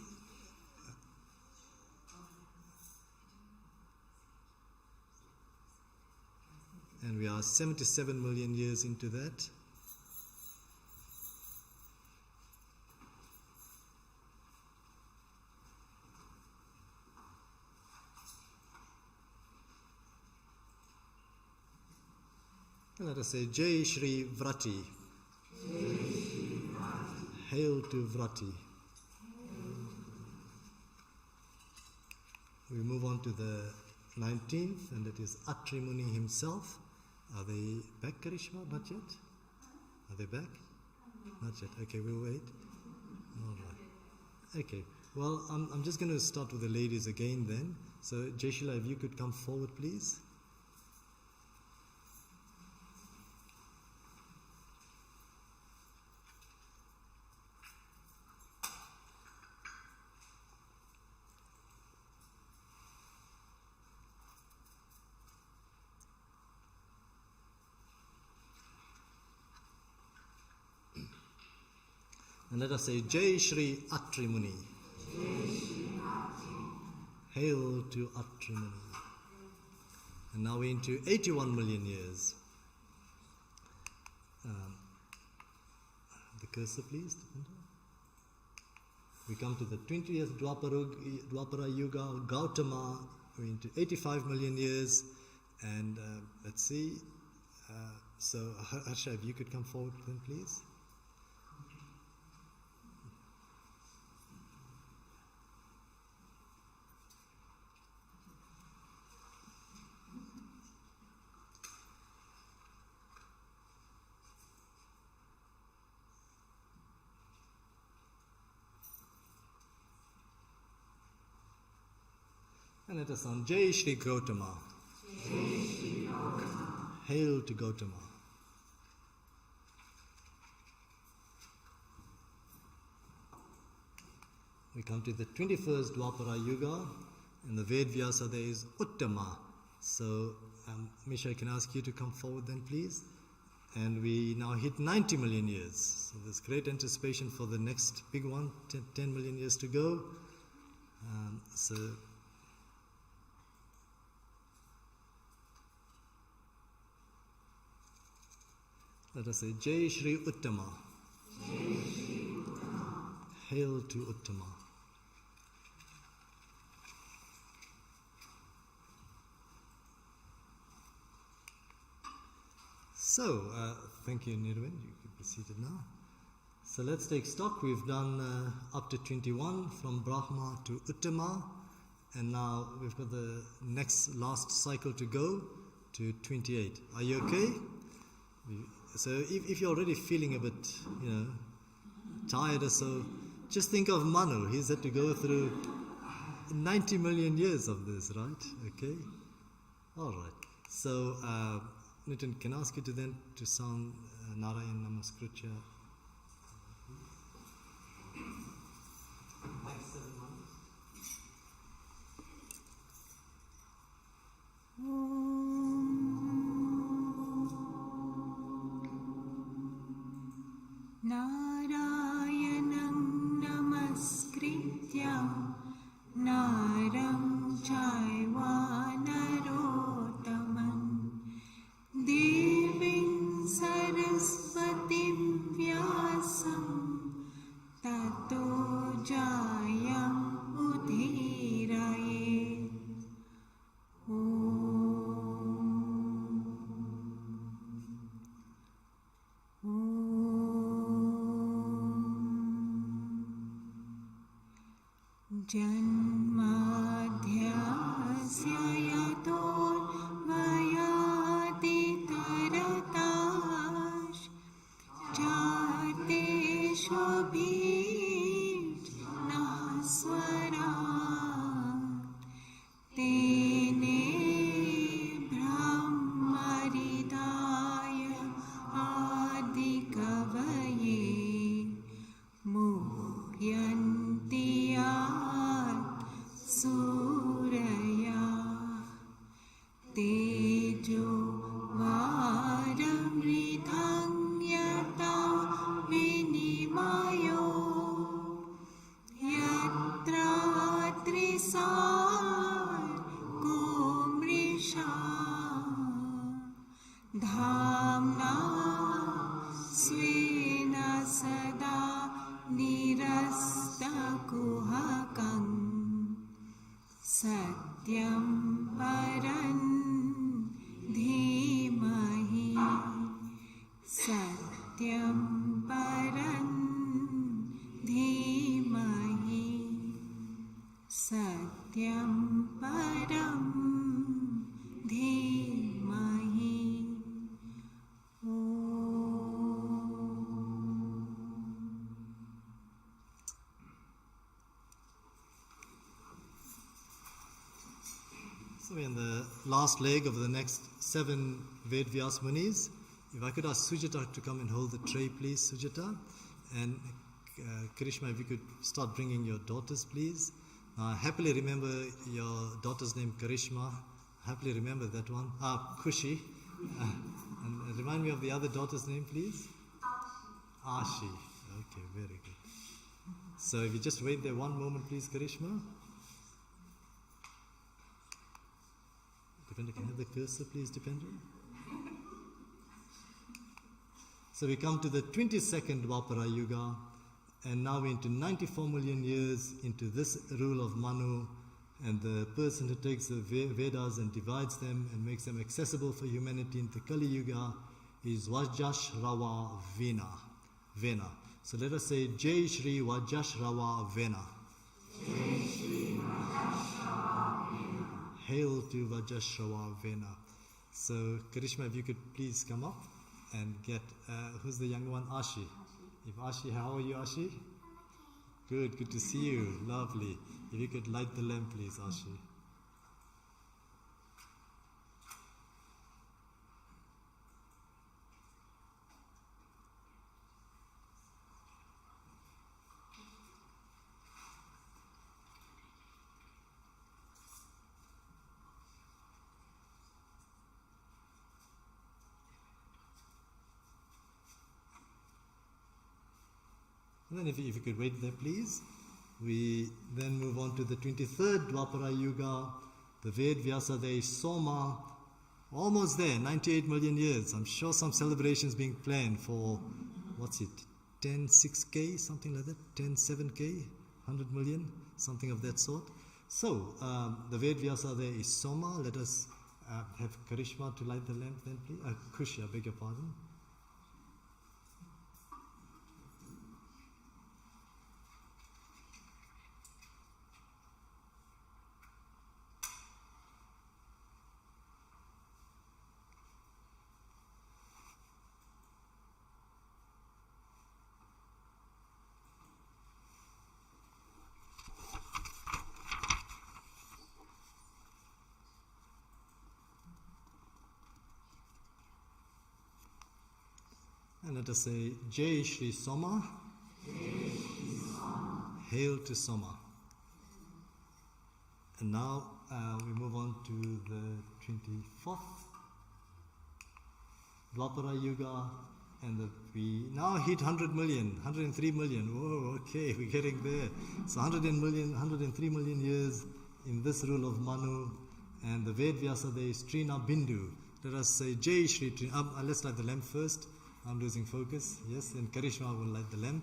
Speaker 2: And we are 77 million years into that. And let us say, Jai Shri Vrati. Hail to Vrati. We move on to the 19th, and it is Atri Muni himself. Are they back, Karishma? Not yet? Are they back? Not yet. Okay, we'll wait. All right. Okay. Well, I'm just going to start with the ladies again then. So, Jeshila, if you could come forward, please. And let us say, Jai Shri Atri Muni. Hail to Atri Muni. And now we're into 81 million years. The cursor, please. We come to the 20th Dwapara Yuga, Gautama. We're into 85 million years. And let's see. So, Harsha, if you could come forward then, please. And let us sound Jai Shri Gautama. Hail to Gautama. We come to the 21st Dwapara Yuga. In the Ved Vyasa there is Uttama. So, Misha, I can ask you to come forward then, please. And we now hit 90 million years. So there's great anticipation for the next big one, 10 million years to go. So, let us say, Jai Shri Uttama. Hail to Uttama. So, thank you, Nirvin. You can be seated now. So let's take stock. We've done up to 21 from Brahma to Uttama. And now we've got the last cycle to go to 28. Are you okay? So if you're already feeling a bit, tired or so, just think of Manu. He's had to go through 90 million years of this, right? Okay? All right. So, Nitin, can I ask you to sound Narayan Namaskritya? Next 7 months.
Speaker 3: Narayanam namaskrityam naram chaiva narotaman devim saraswatim vyasam tato jayam udhiraye. Janmadhyasya yatorvayati taratash jate shobhit naswarat tene brahma
Speaker 2: we're in the last leg of the next 7 Ved Vyas Munis. If I could ask Sujata to come and hold the tray, please, Sujata. And Karishma, if you could start bringing your daughters, please. Happily remember your daughter's name, Karishma. Happily remember that one. Kushi. And remind me of the other daughter's name, please. Ashi. Okay, very good. So if you just wait there one moment, please, Karishma. Dipendra, can you have the cursor, please, Dipendra? So we come to the 22nd Dwapara Yuga, and now we're into 94 million years into this rule of Manu, and the person who takes the Vedas and divides them and makes them accessible for humanity into Kali Yuga is Vajashrava Vena. So let us say Jai Shri Vajashrava Vena. Jai Shri Vajashrava Vena. Hail to Vajashrava Vena. So Karishma, if you could please come up and get, who's the young one? Ashi. If Ashi, how are you, Ashi? Good to see you. Lovely. If you could light the lamp, please, Ashi. And then if you could wait there, please. We then move on to the 23rd Dwapara Yuga, the Ved Vyasa, there is Soma, almost there, 98 million years. I'm sure some celebrations being planned for, 10.6K, something like that, 10.7K, 100 million, something of that sort. So, the Ved Vyasa there is Soma. Let us have Karishma to light the lamp then, please. Kushi, I beg your pardon. And let us say, Jai Shri Soma. Jai Shri Soma. Hail to Soma. And now we move on to the 24th Dwapara Yuga, and we now hit 100 million, 103 million. Whoa, okay, we're getting there. So 103 million years in this rule of Manu, and the Ved Vyasa there is Trina Bindu. Let us say, Jai Shri Trina. Let's light the lamp first. I'm losing focus. Yes, and Karishma will light the lamp.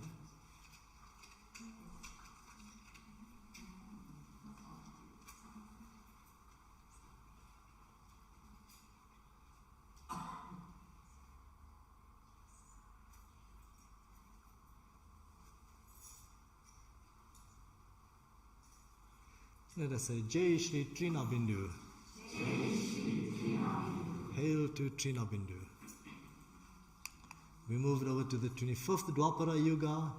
Speaker 2: Let us say Jai Shri Trina Bindu. Jai Shri Trina Bindu. Hail to Trina Bindu. We moved over to the 25th Dwapara Yuga.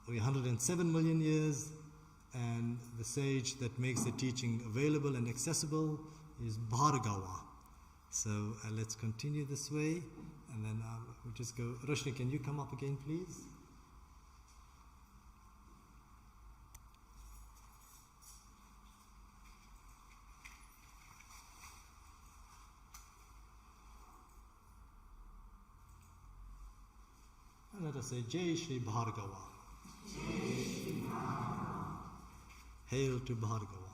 Speaker 2: We're 107 million years, and the sage that makes the teaching available and accessible is Bhargava. So let's continue this way, and then we'll just go. Roshni, can you come up again, please? Let us say Jai Shri Bhargava. Jai Shri Bhargava. Hail to Bhargava.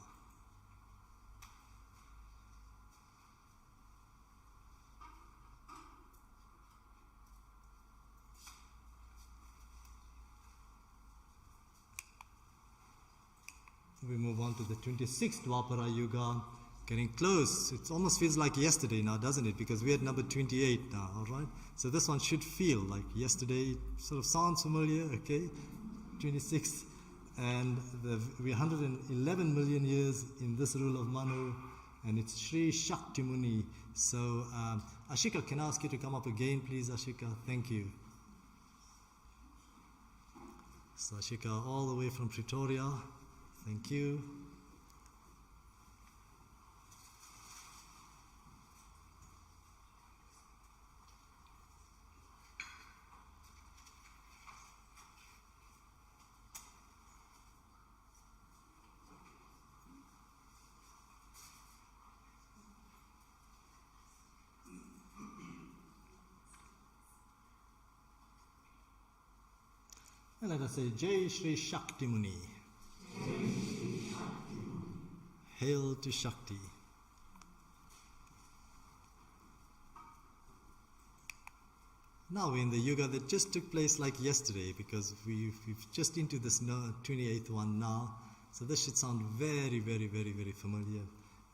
Speaker 2: We move on to the 26th Dwapara Yuga. Getting close. It almost feels like yesterday now, doesn't it? Because we're at number 28 now, all right? So this one should feel like yesterday. Sort of sounds familiar, okay? 26. And we're 111 million years in this rule of Manu, and it's Sri Shakti Muni. So Ashika, can I ask you to come up again, please, Ashika? Thank you. So Ashika, all the way from Pretoria. Thank you. And let us say Jai Shri Shakti Muni. Hail to Shakti. Now we're in the yuga that just took place like yesterday, because we've just into this 28th one now. So this should sound very, very, very, very familiar.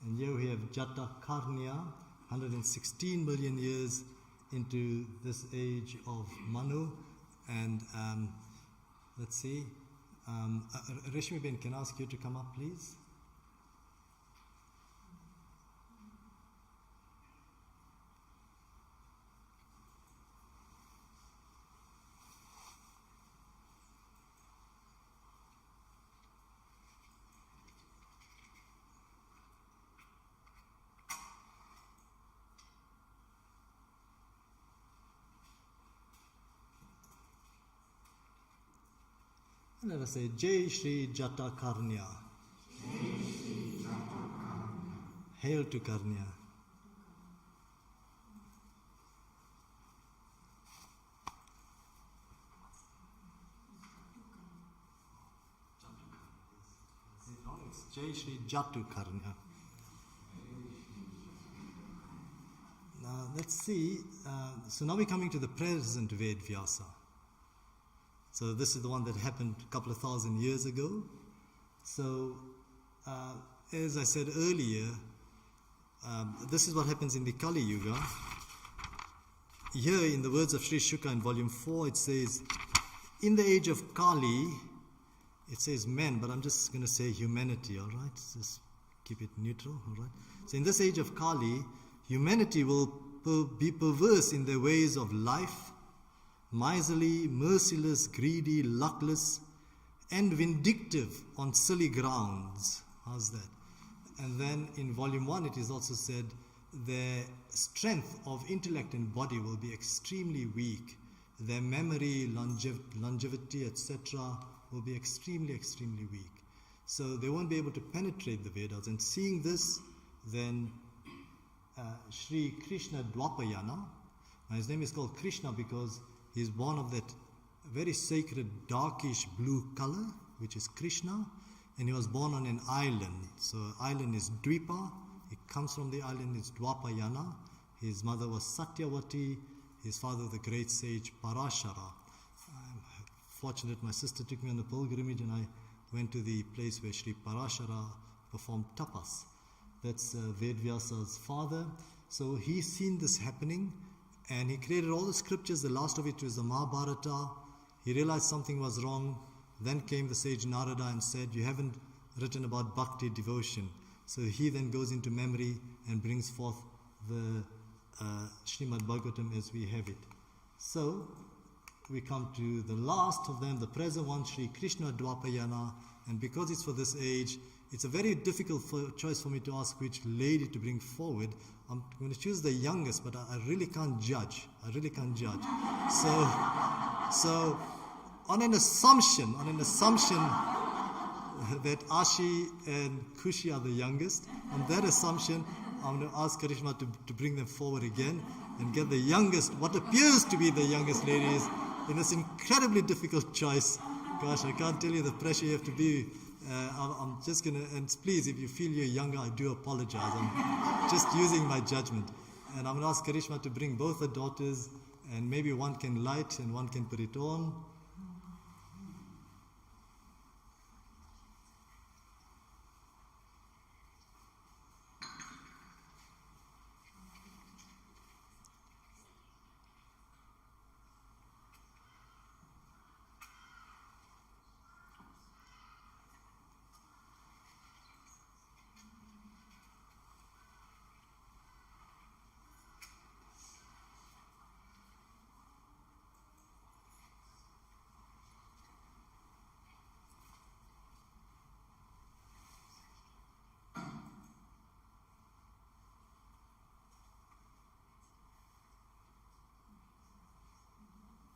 Speaker 2: And here we have Jata Karnya, 116 million years into this age of Manu. And let's see. Reshmi Ben, can I ask you to come up, please? And let us say Jai Shri Jata Karnya. Hail to Karnya. It's Jai Shri Jatu Karnya. Now let's see. So now we're coming to the present Ved Vyasa. So this is the one that happened a couple of thousand years ago. So as I said earlier, this is what happens in the Kali Yuga. Here in the words of Sri Shuka in volume 4, it says, in the age of Kali, it says men, but I'm just going to say humanity, all right? Just keep it neutral, all right? So in this age of Kali, humanity will be perverse in their ways of life, miserly, merciless, greedy, luckless, and vindictive on silly grounds. How's that? And then in volume 1 it is also said their strength of intellect and body will be extremely weak. Their memory, longevity, etc. will be extremely, extremely weak. So they won't be able to penetrate the Vedas. And seeing this, then Sri Krishna Dwapayana, now his name is called Krishna because he's born of that very sacred darkish blue color, which is Krishna, and he was born on an island. So island is Dvipa. He comes from the island, it's Dwapayana. His mother was Satyavati, his father the great sage Parashara. I'm fortunate my sister took me on a pilgrimage and I went to the place where Sri Parashara performed tapas. That's Ved Vyasa's father. So he's seen this happening. And he created all the scriptures, the last of it was the Mahabharata. He realized something was wrong. Then came the sage Narada and said, you haven't written about bhakti devotion. So he then goes into memory and brings forth the Shrimad Bhagavatam as we have it. So we come to the last of them, the present one, Sri Krishna Dwapayana. And because it's for this age, it's a very difficult choice for me to ask which lady to bring forward. I'm going to choose the youngest, but I really can't judge. So on an assumption that Ashi and Kushi are the youngest, on that assumption, I'm going to ask Karishma to bring them forward again and get the youngest, what appears to be the youngest ladies, in this incredibly difficult choice. Gosh, I can't tell you the pressure you have to be. I'm just going to, and please, if you feel you're younger, I do apologize. I'm just using my judgment. And I'm going to ask Karishma to bring both the daughters, and maybe one can light and one can put it on.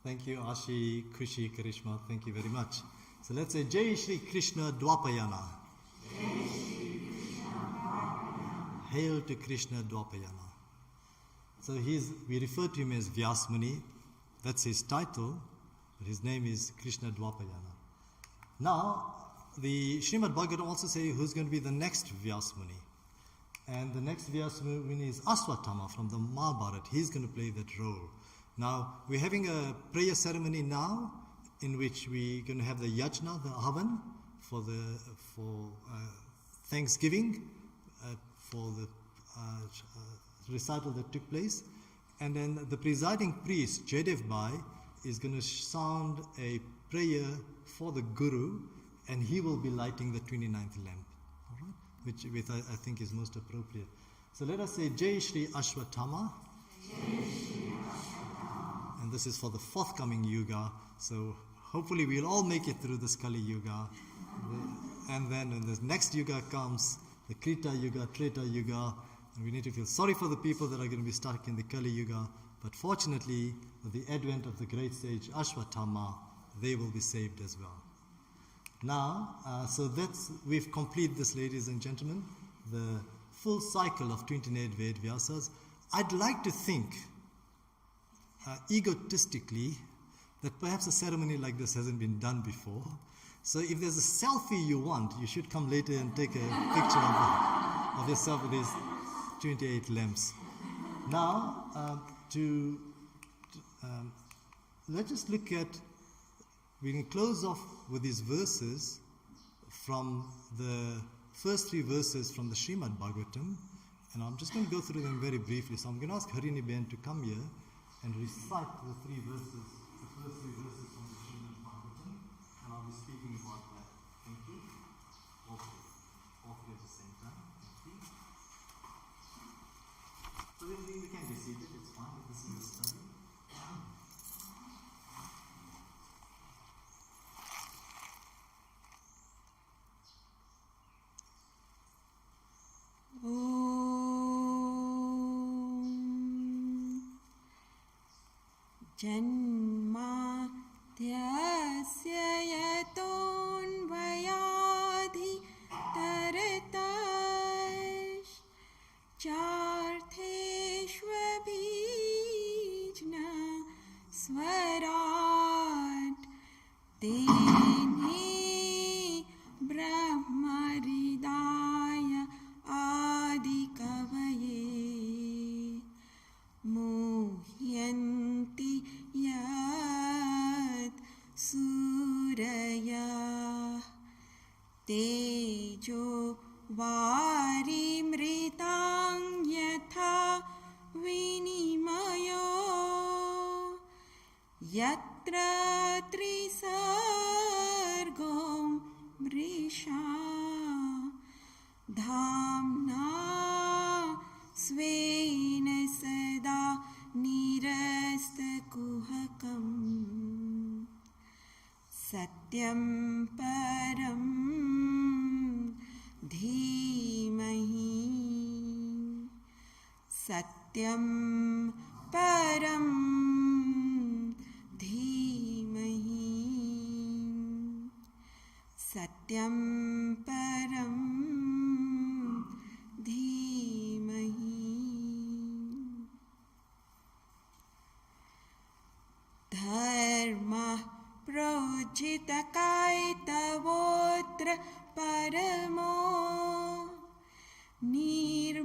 Speaker 2: Thank you, Ashi, Kushi, Karishma. Thank you very much. So let's say Jai Shri Krishna Dwapayana. Hail to Krishna Dwapayana. So we refer to him as Vyas Muni. That's his title. but his name is Krishna Dwapayana. Now, the Shrimad Bhagavatam also says who's going to be the next Vyasa Muni. And the next Vyasa Muni is Aswatthama from the Mahabharata. He's going to play that role. Now, we're having a prayer ceremony now in which we're going to have the yajna, the havan, for Thanksgiving, for the recital that took place. And then the presiding priest, Jaidev Bhai, is going to sound a prayer for the Guru, and he will be lighting the 29th lamp, all right? Which I think is most appropriate. So let us say Jai Shri Ashwatthama. And this is for the forthcoming yuga. So hopefully we'll all make it through this Kali Yuga. And then when the next yuga comes, the Krita Yuga, Treta Yuga, and we need to feel sorry for the people that are going to be stuck in the Kali Yuga. But fortunately, with the advent of the great sage Ashwatthama, they will be saved as well. Now, we've completed this, ladies and gentlemen, the full cycle of 29 Ved Vyasas. I'd like to think, egotistically, that perhaps a ceremony like this hasn't been done before. So if there's a selfie you want, you should come later and take a picture of yourself with these 28 lamps. Now, let's just look at, we can close off with these verses from the first 3 verses from the Shrimad Bhagavatam, and I'm just going to go through them very briefly. So I'm going to ask Harini Ben to come here and recite the 3 verses, the first 3 verses from the Shrimad Bhagavatam, and I'll be speaking about that. Thank you. All 3 at the same time. Thank you. So we can be seated, it's fine, this is a study.
Speaker 3: जन्माद्यस्य यतोऽन्वयाधितरतश्चार्थेष्वभिज्ञा स्वराट् तेने ब्रह्महृदाय आदिकवये मुह्यन्ति यत् सूरयः तेजो वारिमृतां यथा विनिमयो यत्र त्रिसर्गो मृषा धाम्ना स्वेन सदा निरस्तकुहकम् सत्यं परं धीमहि सत्यं परं धीमहि सत्यं परं धीमहि धर्मः प्रोज्झितकायतवोऽत्र परमो निर्मत्सराणां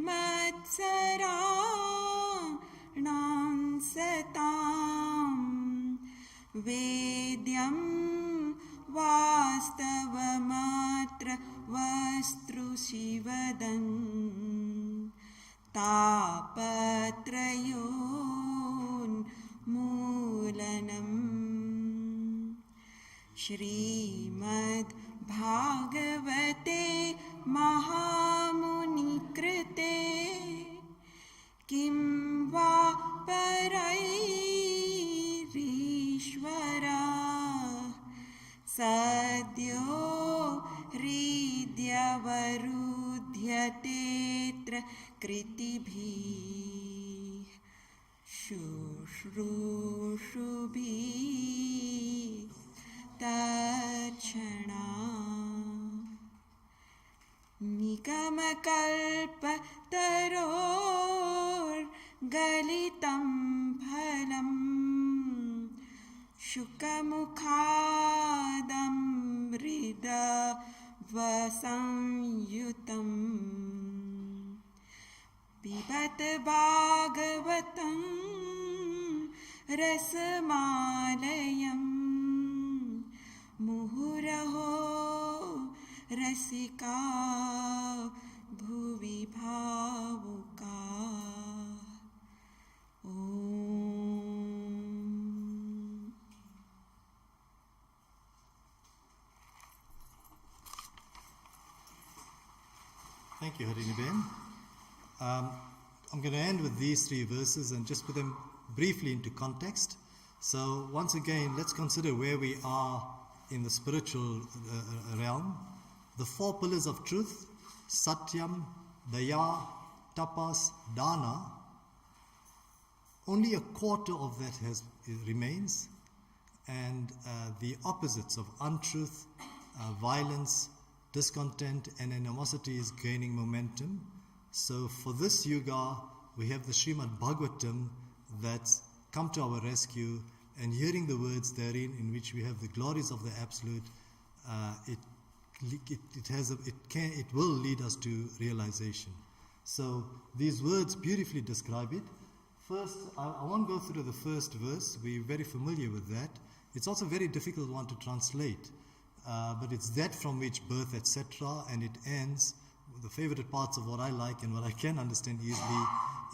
Speaker 3: सतां वेद्यं वास्तवमात्र वस्तुशिवदन् तापत्रयोन्मूलनम् श्रीमद् भागवते महामुनिकृते किं वा परैरीश्वरा सद्यो हृद्यवरुध्यतेऽत्र कृतिभिः शुश्रूषुभिः तर्क्षणा निगमकल्पतरोर्गलितं फलं Shukamukadamrida vasanyutam Pibat Bhagavatam Rasamalayam Muhuraho Rasika Bhuvi Bhavuka Om.
Speaker 2: Thank you, Hariniben. I'm going to end with these 3 verses and just put them briefly into context. So once again, let's consider where we are in the spiritual realm. The 4 pillars of truth, Satyam, Daya, Tapas, Dana, only a quarter of that remains, and the opposites of untruth, violence, discontent and animosity is gaining momentum. So for this yuga, we have the Shrimad Bhagavatam that's come to our rescue, and hearing the words therein in which we have the glories of the Absolute, it will lead us to realization. So these words beautifully describe it. First, I won't go through the first verse. We're very familiar with that. It's also a very difficult one to translate, but it's that from which birth, etc., and it ends. The favorite parts of what I like and what I can understand easily,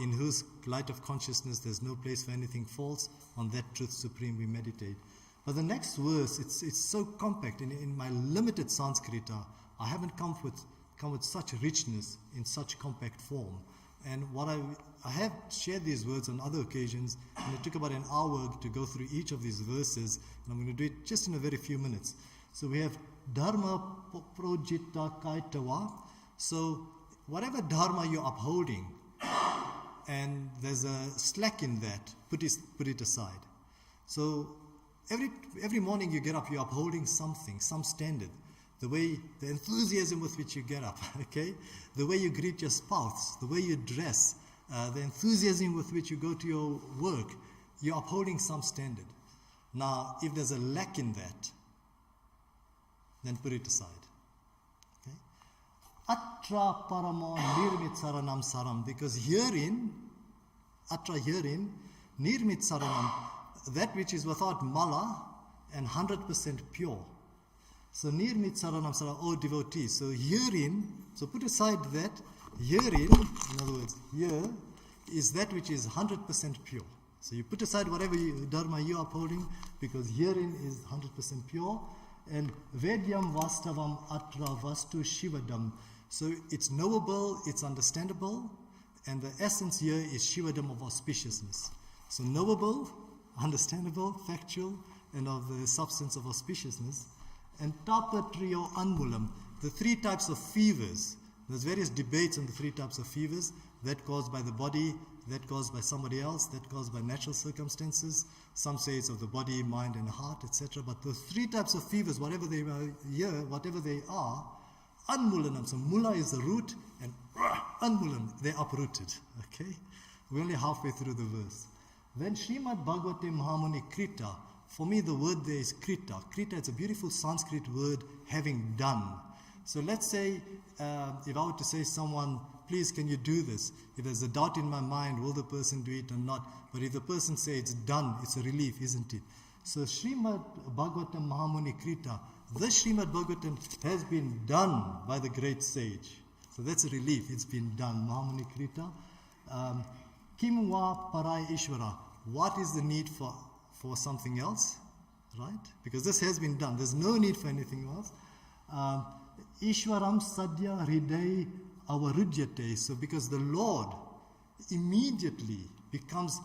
Speaker 2: in whose light of consciousness there's no place for anything false, on that truth supreme we meditate. But the next verse, it's so compact. In my limited Sanskrita, I haven't come with such richness in such compact form. And what I have shared these words on other occasions, and it took about an hour to go through each of these verses, and I'm going to do it just in a very few minutes. So we have Dharma projita kaitawa. So whatever Dharma you're upholding, and there's a slack in that, put it aside. So every morning you get up, you're upholding something, some standard. The enthusiasm with which you get up, okay? The way you greet your spouse, the way you dress, the enthusiasm with which you go to your work, you're upholding some standard. Now, if there's a lack in that, then put it aside. Okay? Atra paramo nirmit saranam saram, because herein, nirmit saranam, that which is without mala and 100% pure. So nirmit saranam saram, oh devotees. So herein, so put aside that, herein, in other words, here is that which is 100% pure. So you put aside whatever dharma you are upholding, because herein is 100% pure. And Vedyam Vastavam Atra Vastu Shivadam. So it's knowable, it's understandable, and the essence here is Shivadam of auspiciousness. So knowable, understandable, factual, and of the substance of auspiciousness. And Tapatrio Anmulam, the 3 types of fevers. There's various debates on the 3 types of fevers, that caused by the body, that caused by somebody else, that caused by natural circumstances. Some say it's of the body, mind and heart, etc. But the 3 types of fevers, whatever they are, Anmulanam. So mula is the root, and Anmulam, they're uprooted. Okay? We're only halfway through the verse. Then Shrimad Bhagavatam Mahamuni Krita. For me, the word there is Krita. Krita, it's a beautiful Sanskrit word, having done. So let's say, if I were to say someone, please can you do this? If there's a doubt in my mind, will the person do it or not? But if the person says it's done, it's a relief, isn't it? So Shrimad Bhagavatam Mahamuni Krita, this Shrimad Bhagavatam has been done by the great sage. So that's a relief, it's been done. Mahamuni Krita. Kimwa Parai Ishvara. What is the need for something else? Right? Because this has been done. There's no need for anything else. Ishwaram Sadya Hriday Avarujyate. So because the Lord immediately becomes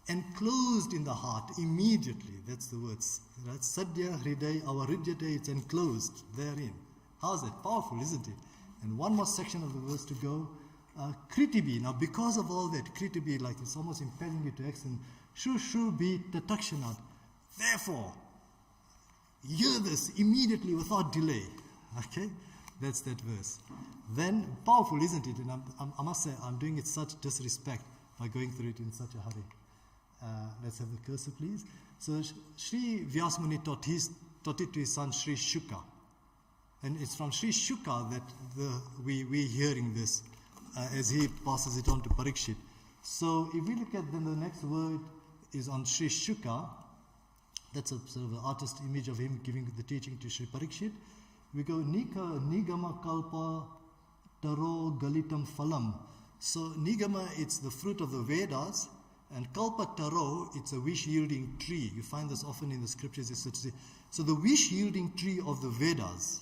Speaker 2: enclosed in the heart, immediately. That's the words. Right? Sadya Hriday Avarujyate, it's enclosed therein. How's that? Powerful, isn't it? And one more section of the verse to go. Kritibi. Now because of all that, Kritibi, like it's almost impelling you to action. Shushu be tatakshanat. Therefore, hear this immediately without delay. Okay? That's that verse. Then, powerful, isn't it? And I must say, I'm doing it such disrespect by going through it in such a hurry. Let's have the cursor, please. So Sri Vyasmuni taught it to his son Sri Shuka. And it's from Sri Shuka that we're hearing this as he passes it on to Parikshit. So if we look at then the next word is on Sri Shuka. That's a sort of an artist image of him giving the teaching to Sri Parikshit. We go Nika Nigama Kalpa Taro Galitam Phalam. So Nigama, it's the fruit of the Vedas, and Kalpa Taro, it's a wish-yielding tree. You find this often in the scriptures. So the wish-yielding tree of the Vedas.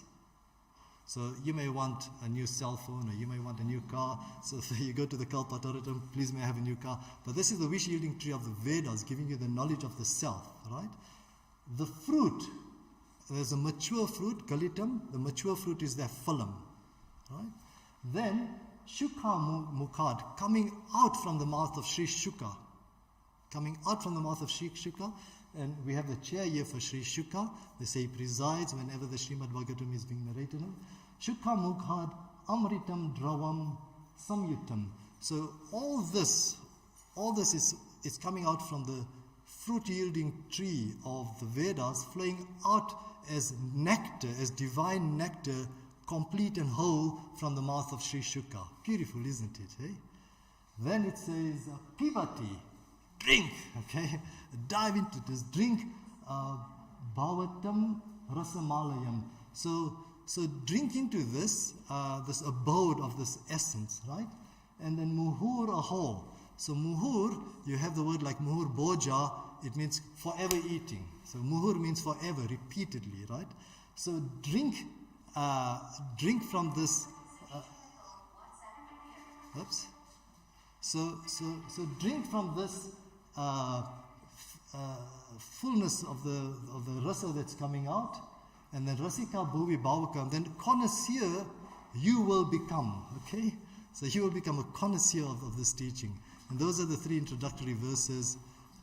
Speaker 2: So you may want a new cell phone, or you may want a new car. So you go to the Kalpa Taro, please may I have a new car. But this is the wish-yielding tree of the Vedas, giving you the knowledge of the self, right? The fruit, there's a mature fruit, Galitam. The mature fruit is the phalam, right? Then Shukha Mukhad, coming out from the mouth of Sri Shuka. Coming out from the mouth of Sri Shuka. And we have the chair here for Sri Shuka. They say he presides whenever the Shrimad Bhagavatam is being narrated. Shukha Mukhad Amritam Dravam Samyutam. So all this is coming out from the fruit-yielding tree of the Vedas, flowing out as nectar, as divine nectar, complete and whole from the mouth of Sri Shuka. Beautiful, isn't it? Eh? Then it says, Pivati, drink, okay? Dive into this, drink Bhavatam Rasamalayam. So drink into this abode of this essence, right? And then Muhur Aho. So Muhur, you have the word like Muhur Boja, it means forever eating. So Muhur means forever, repeatedly, right? So drink from this. So drink from this fullness of the rasa that's coming out, and then rasika bhuvi bhavaka. Then connoisseur you will become. Okay, so you will become a connoisseur of this teaching. And those are the three introductory verses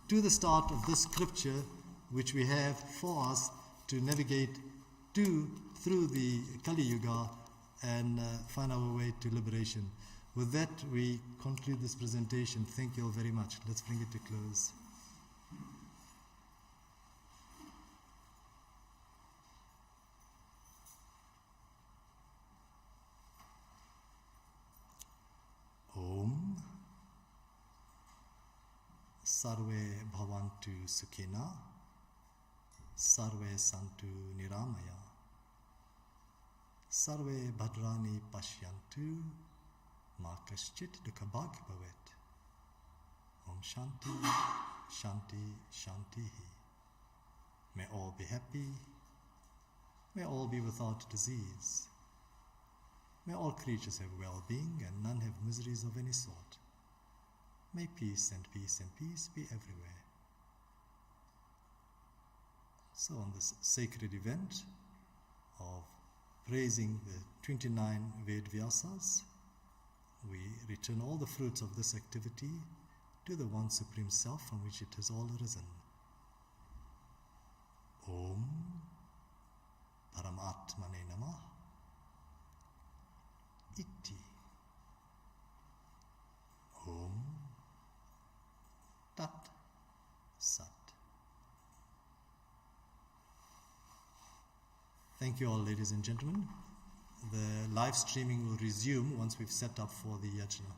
Speaker 2: to the start of this scripture, which we have for us to navigate through the Kali Yuga and find our way to liberation. With that, we conclude this presentation. Thank you all very much. Let's bring it to close. Om Sarve Bhavantu Sukhina Sarve Santu Niramaya Sarve Bhadrani Pashyantu Ma Kaschit Dukhabhag Bhavet. Om Shanti, Shanti, Shanti. May all be happy. May all be without disease. May all creatures have well-being and none have miseries of any sort. May peace and peace and peace be everywhere. So on this sacred event of praising the 29 Ved Vyasas, we return all the fruits of this activity to the One Supreme Self from which it has all arisen. Om Paramatmane Namah Iti. Om Tat Sat. Thank you all, ladies and gentlemen. The live streaming will resume once we've set up for the yajna.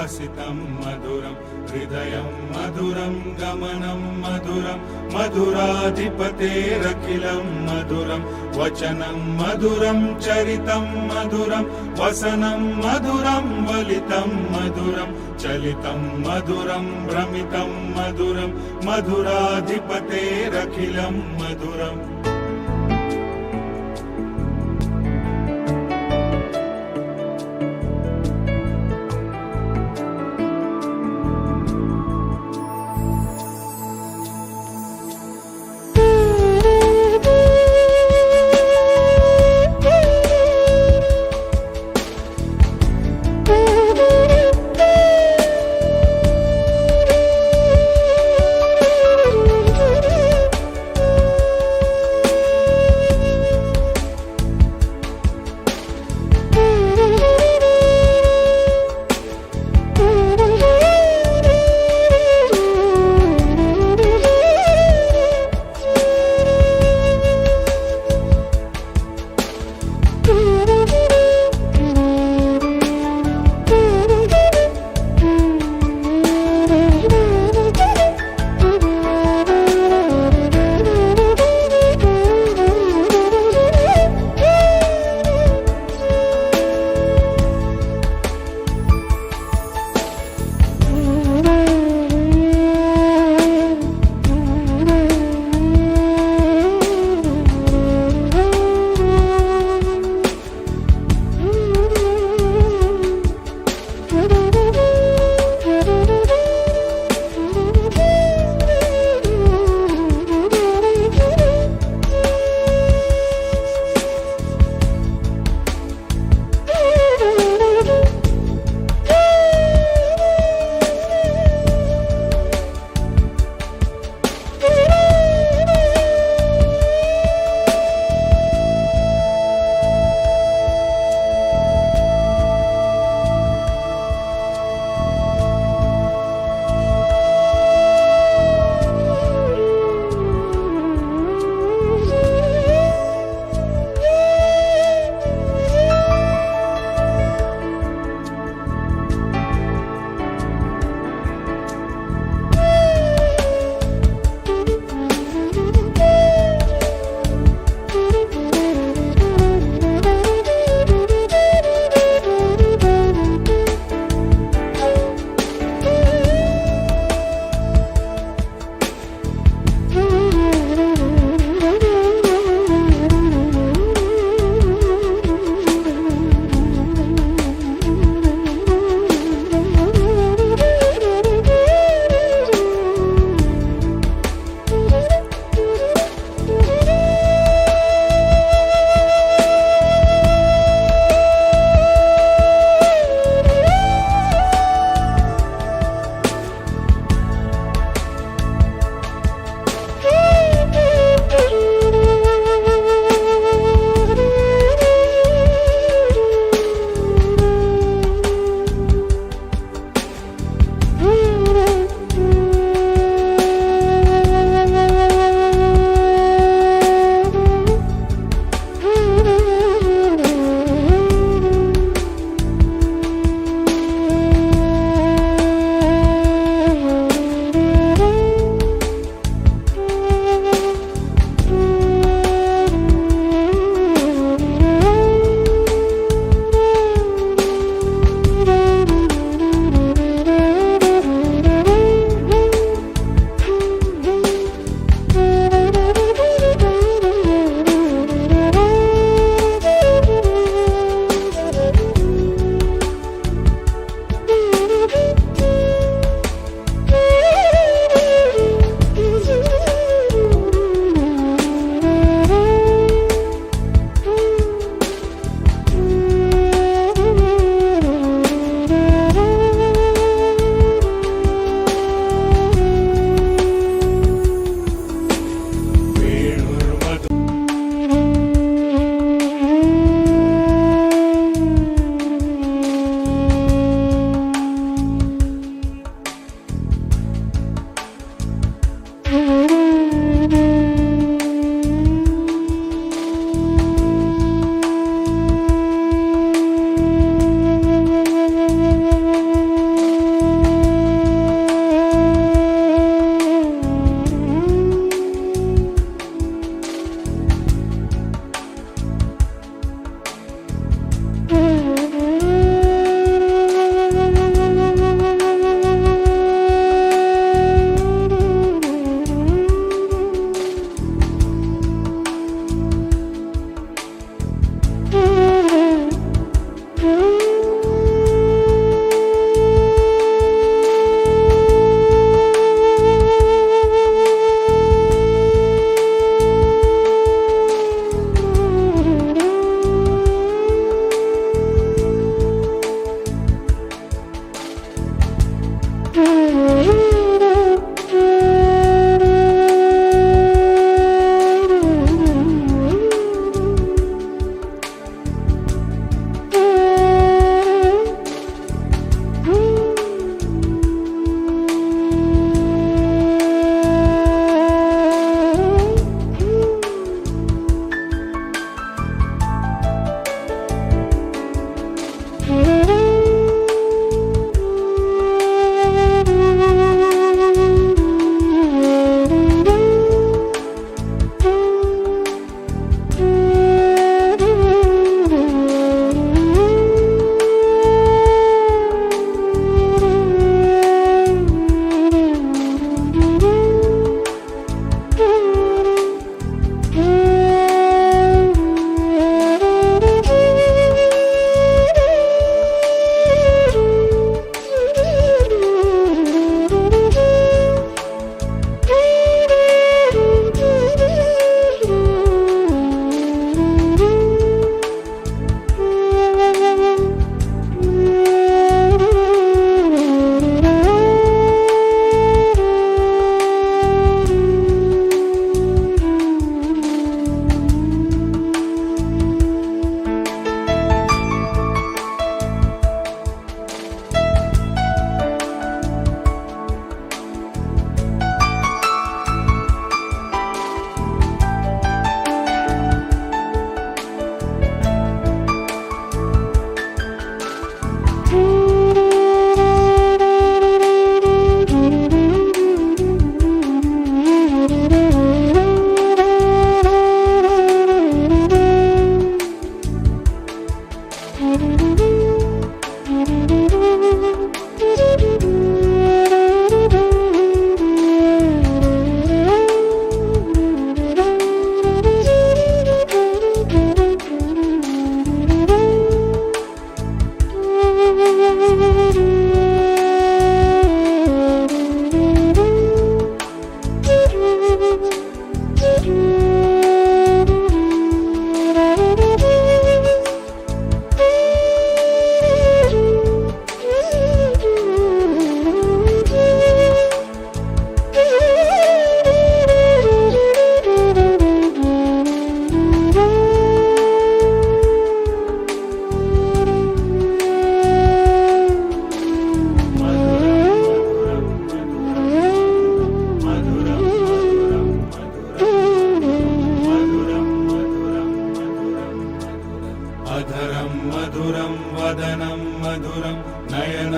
Speaker 1: हसितं मधुरं हृदयं मधुरं गमनं मधुरं मधुराधिपतेरखिलं मधुरं वचनं मधुरं चरितं मधुरं वसनं मधुरं वलितं मधुरं चलितं मधुरं भ्रमितं मधुरं मधुराधिपतेरखिलं मधुरम्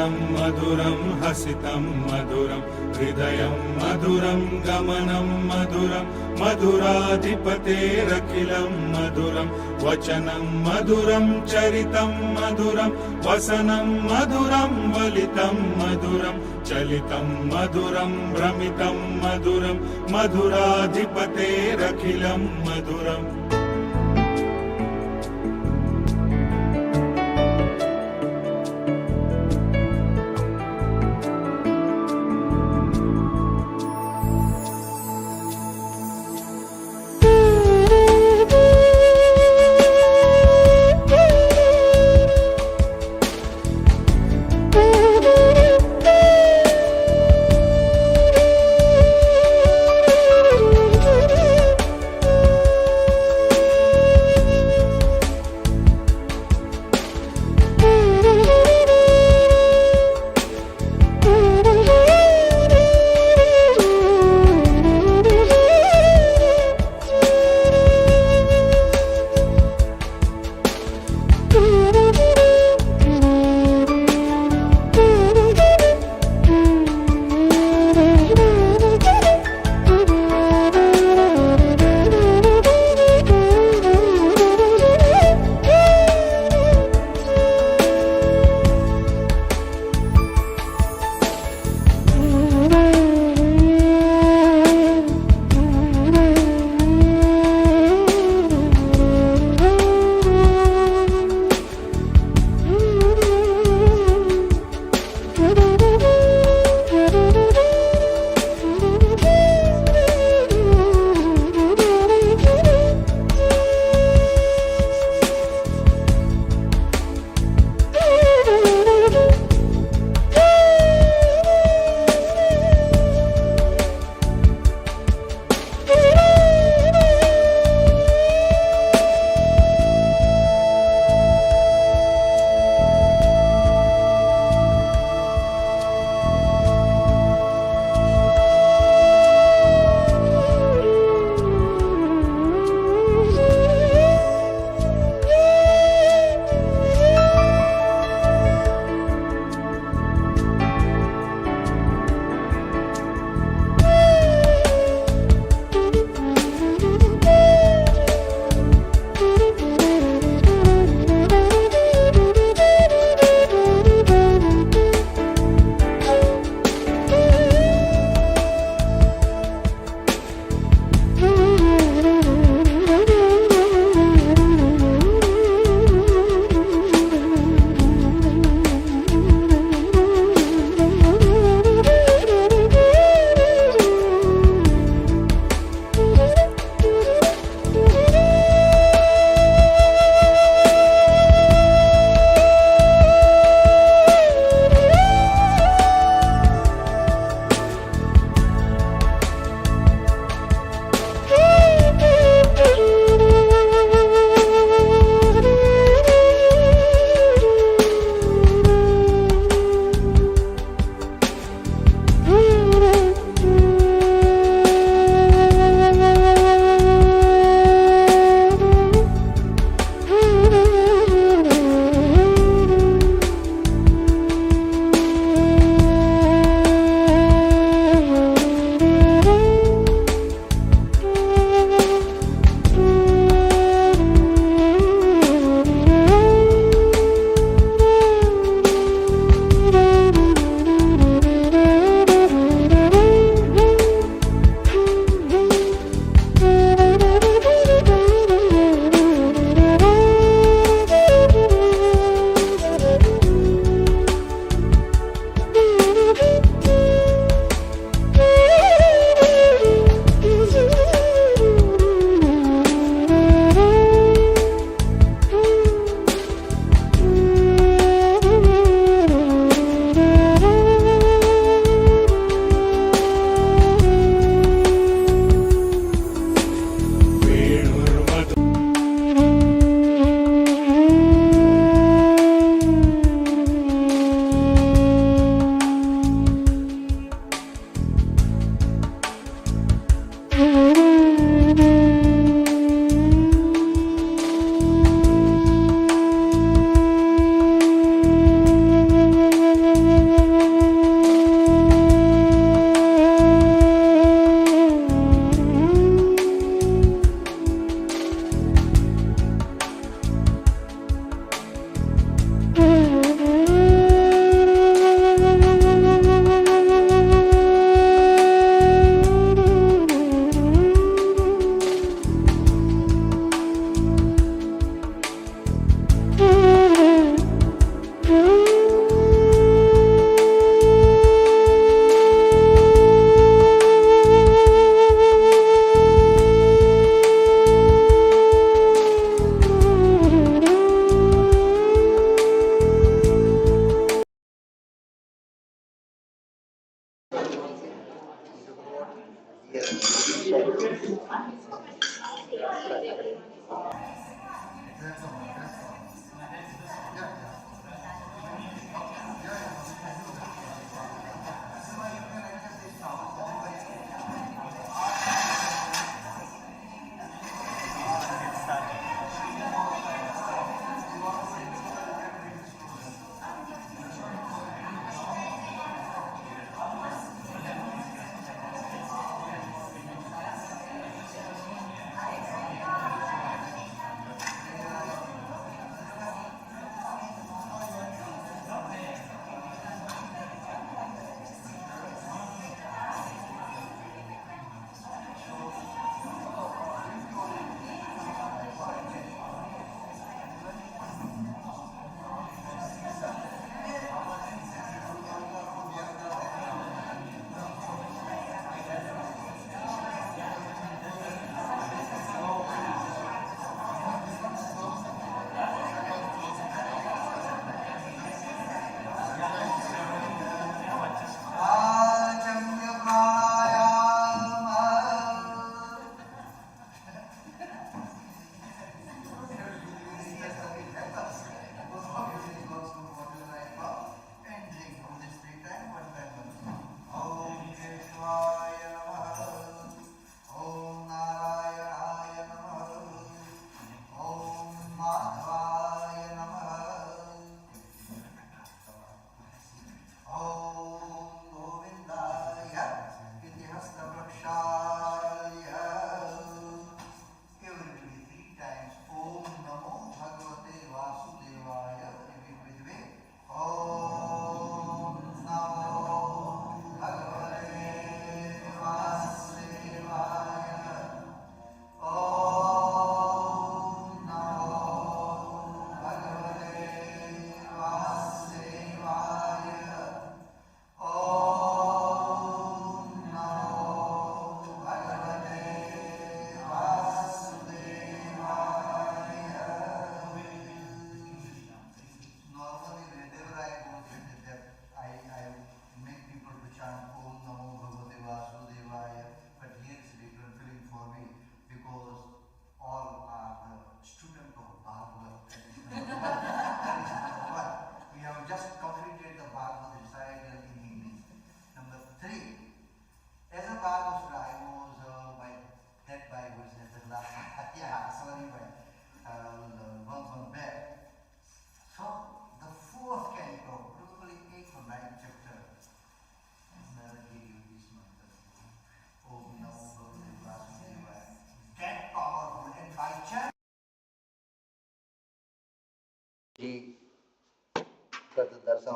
Speaker 1: वचनं मधुरं हसितं मधुरं हृदयं मधुरं गमनं मधुरं मधुराधिपतेरखिलं मधुरं वचनं मधुरं चरितं मधुरं वसनं मधुरं वलितं मधुरं चलितं मधुरं भ्रमितं मधुरं मधुराधिपतेरखिलं मधुरम्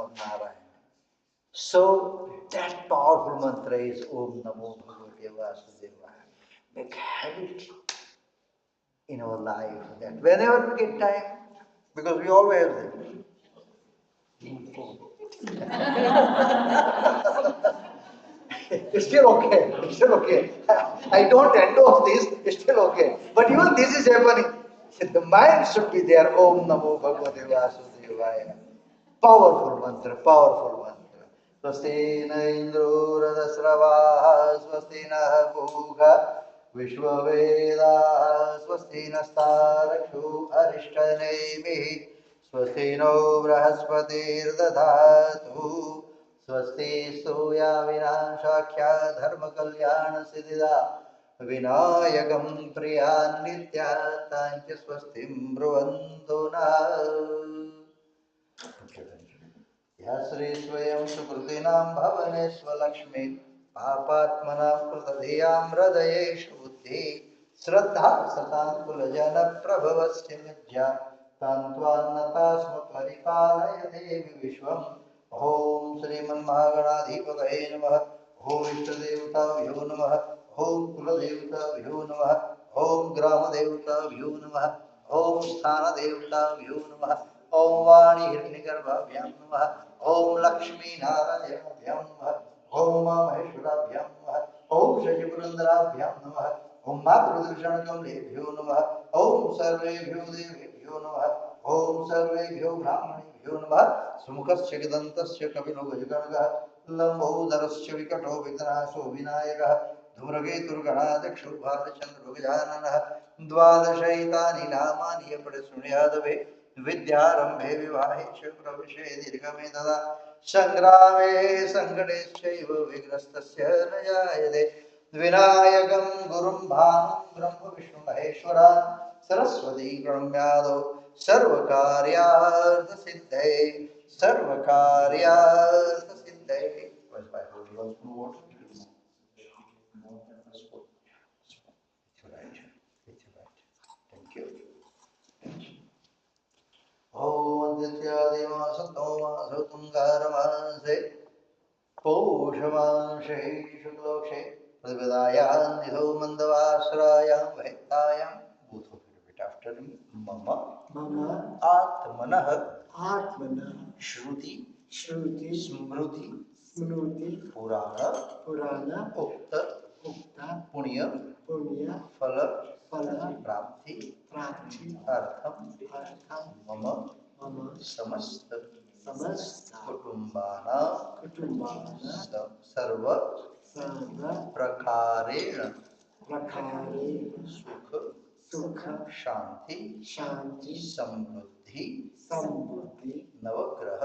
Speaker 5: of Narayana. So that powerful mantra is Om Namo Bhagavate Vasudevaya. Make habit in our life that whenever we get time, because we always have it's still okay. It's still okay. I don't endorse this. It's still okay. But even this is happening. The mind should be there. Om Namo Bhagavate Vasudevaya. Powerful mantra. Powerful mantra. Swasti na Indro Radasravaha. Swasti na Bhugha. Vishwaveda. Swasti na Starakshu Arishtanemi. स्वस्ति no बृहस्पतिर्दधातु स्वस्ति स्तूया विनाशाख्या धर्म कल्याण सिद्धिदा विनायकं प्रियान्नित्याताञ्च स्वस्तिं ब्रुवन्तु नः या श्री स्वयं सुकृतीनां भवने स्वलक्ष्मी पापात्मनां कृतधियां हृदयेषु बुद्धि श्रद्धा सतां कुलजनप्रभवस्य मज्जा तान्त्वान्नता स्म परिपालय देवि विश्वम् ॐ श्रीमन्महागणाधिपतये नमः ॐ इष्टदेवताभ्यो नमः ॐ कुलदेवताभ्यो नमः ॐ ग्रामदेवताभ्यो नमः ॐ स्थानदेवताभ्यो नमः ॐ वाणी हिरण्यगर्भाभ्यां नमः ॐ लक्ष्मीनारायणाभ्यां नमः ॐ महेश्वराभ्यां नमः ॐ शशिपुरन्दराभ्यां नमः ॐ मातृदर्शनकमलेभ्यो नमः ॐ सर्वेभ्यो देवेभ्यो नमः ॐ सर्वेभ्यो ब्राह्मणेभ्यो नमः सुमुखस्य गदन्तस्य कविनो गजगणगः लम्बोदरस्य विकटो विघ्नासो विनायकः धूम्रकेतुर्गणाध्यक्षो भालचन्द्रो गजाननः द्वादशैतानि नामानि अपि शृणुयादवे विद्यारम्भे विवाहे च प्रविशे दीर्घमे तदा सङ्ग्रामे सङ्कटेश्चैव विघ्नस्तस्य न जायते विनायकं गुरुं भानुं ब्रह्म विष्णु महेश्वरा सरस्वती प्रणम्यादौ सर्वकार्यार्थसिद्धये सर्वकार्यार्थसिद्धये Thank you. ॐ दित्यादिमासतोमासो तुङ्गारमासे पौषमांशे शुक्लोक्षे प्रतिपदायां निधो मन्दवासरायां वैतायां भूतो repeat after me मम आत्मनः श्रुति स्मृति पुराण उक्त पुण्य फल प्राप्ति अर्थम मम समस्त कुटुंबानां सर्व प्रकारेण सुख शांति समृद्धि नवग्रह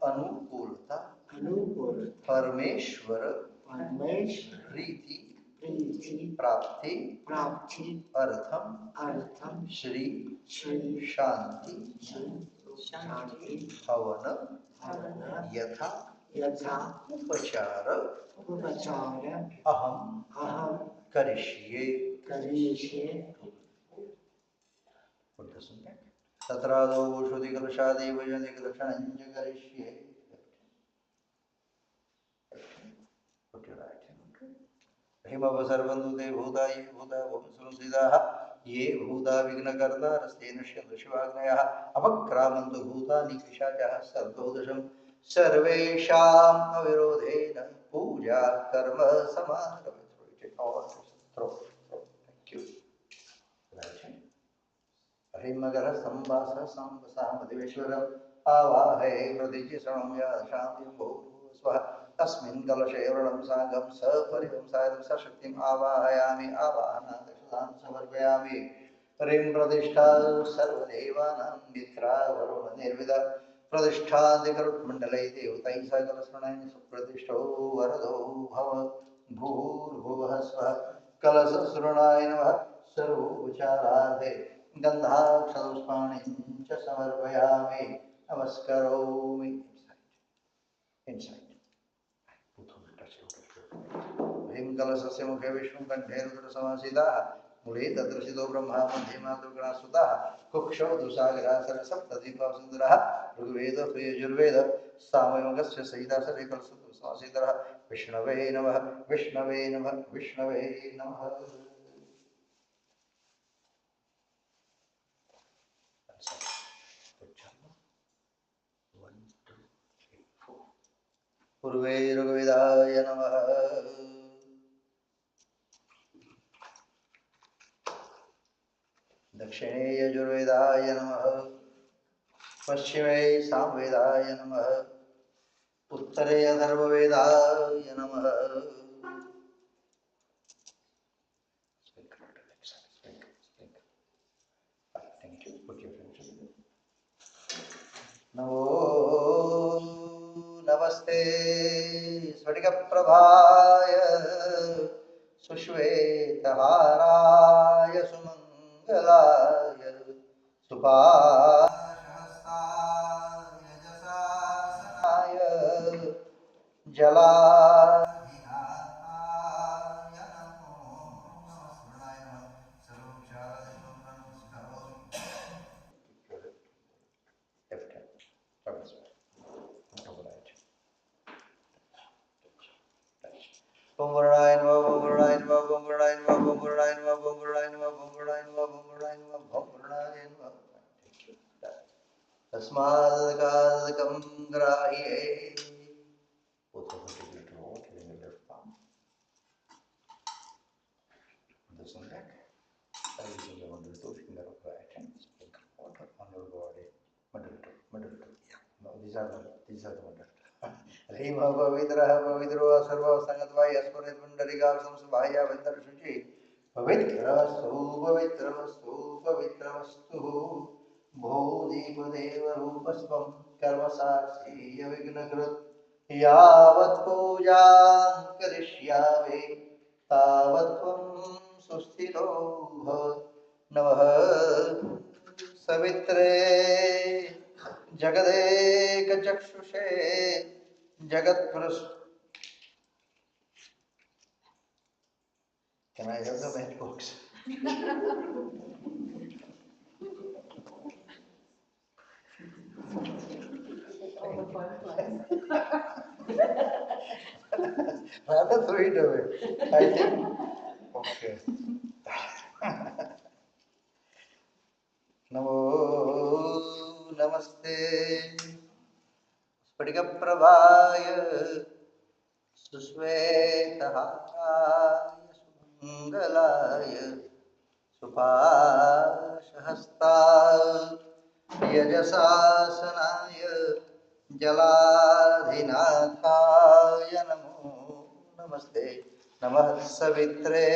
Speaker 5: अनुकूलता परमेश्वर रीति प्राप्ति अर्थम श्री शांति हवन यथा उपचार अहम करिष्ये तत्रादौ श्रुति कलशादेव दक्षिणञ्च करिष्ये हिमवसर्वन्तु ते भूता ये भूता भवंसंसिदाः ये भूता विघ्नकर्ता रस्ते नश्यन्तु शिवाग्नयः अपक्रामन्तु भूतानि पिशाचाः सर्वोदशं सर्वेषाम् अविरोधेन पूजा कर्म समारभते हिमगर संवास संवसामदिवेश्वरम् आवाहये प्रतिचिषणं याशान्तिं भूर्भुवस्वः तस्मिन् कलशे व्रणं साङ्गं सपरिहंसायं सशक्तिम् आवाहयामि आवाहनादक्षतां समर्पयामि ह्रीं प्रतिष्ठा सर्वदेवानां मित्रा वरुण निर्विदा प्रतिष्ठादिकरुत्मण्डलै देवतैः सकलस्मरणेन सुप्रतिष्ठो वरदो भव भूर्भुवः स्वः कलशसृणाय नमः सर्वोपचारार्थे गन्धाक्षपुष्पाणिं च समर्पयामि नमस्करोमि inside ह्रीं कलशस्य मुखे विष्णुकण्ठे रुद्रसमासीदाः मूले तदृशितो ब्रह्मा मध्ये मातृगणा सुतः कुक्षौ दुसागरः सरसप्तद्वीपः सुन्दरः ऋग्वेद यजुर्वेद सामवेदस्य सहितः सरिकल्सुतो संसीतः विष्णवे नमः विष्णवे नमः विष्णवे नमः। पूर्वे ऋग्वेदाय नमः दक्षिणे यजुर्वेदाय नमः पश्चिमे सामवेदाय नमः उत्तरे अथर्ववेदाय नमः। नमो नमस्ते स्फटिकप्रभाय सुश्वेतहाराय सुमङ्गलाय सुपाशहस्ताय जसासनाय जलाधिनाथाय नमो नमः Om Varaday Namo, Om Varaday Namo, Om Varaday Namo, Om Varaday Namo, Om Varaday Namo, Om Varaday Namo, Om Varaday Namo, Om Varaday Namo. Tasmadakadakam grahe. Both of them together to walk in the left palm. This one back. That is the one with the finger of right hand. Sprinkle water on your body. Middle toe, middle toe. Yeah. No, these are the middle. Rima Pavitra Pavitro Sarva Sangatva Yaspurit Pundarika Samsubhaya Vandar Shuchi Pavitravastu Pavitravastu Pavitravastu Bodhipudeva Rupasvam Karmasakshi Yavignakrut Yavat Pujam Karishyave Tavat Tvam Sustito Bhavat Namaha Savitre जगदेक चक्षुषे जगत पुरुष। Can I have the matchbox? Rather throw it away. I think. Okay. Namo Namaste Spadigaprabhaya Susvetahaya Sumangalaya Supashahastaya Yajasasanaaya Jaladhinathaya Namo Namaste Namah Savitre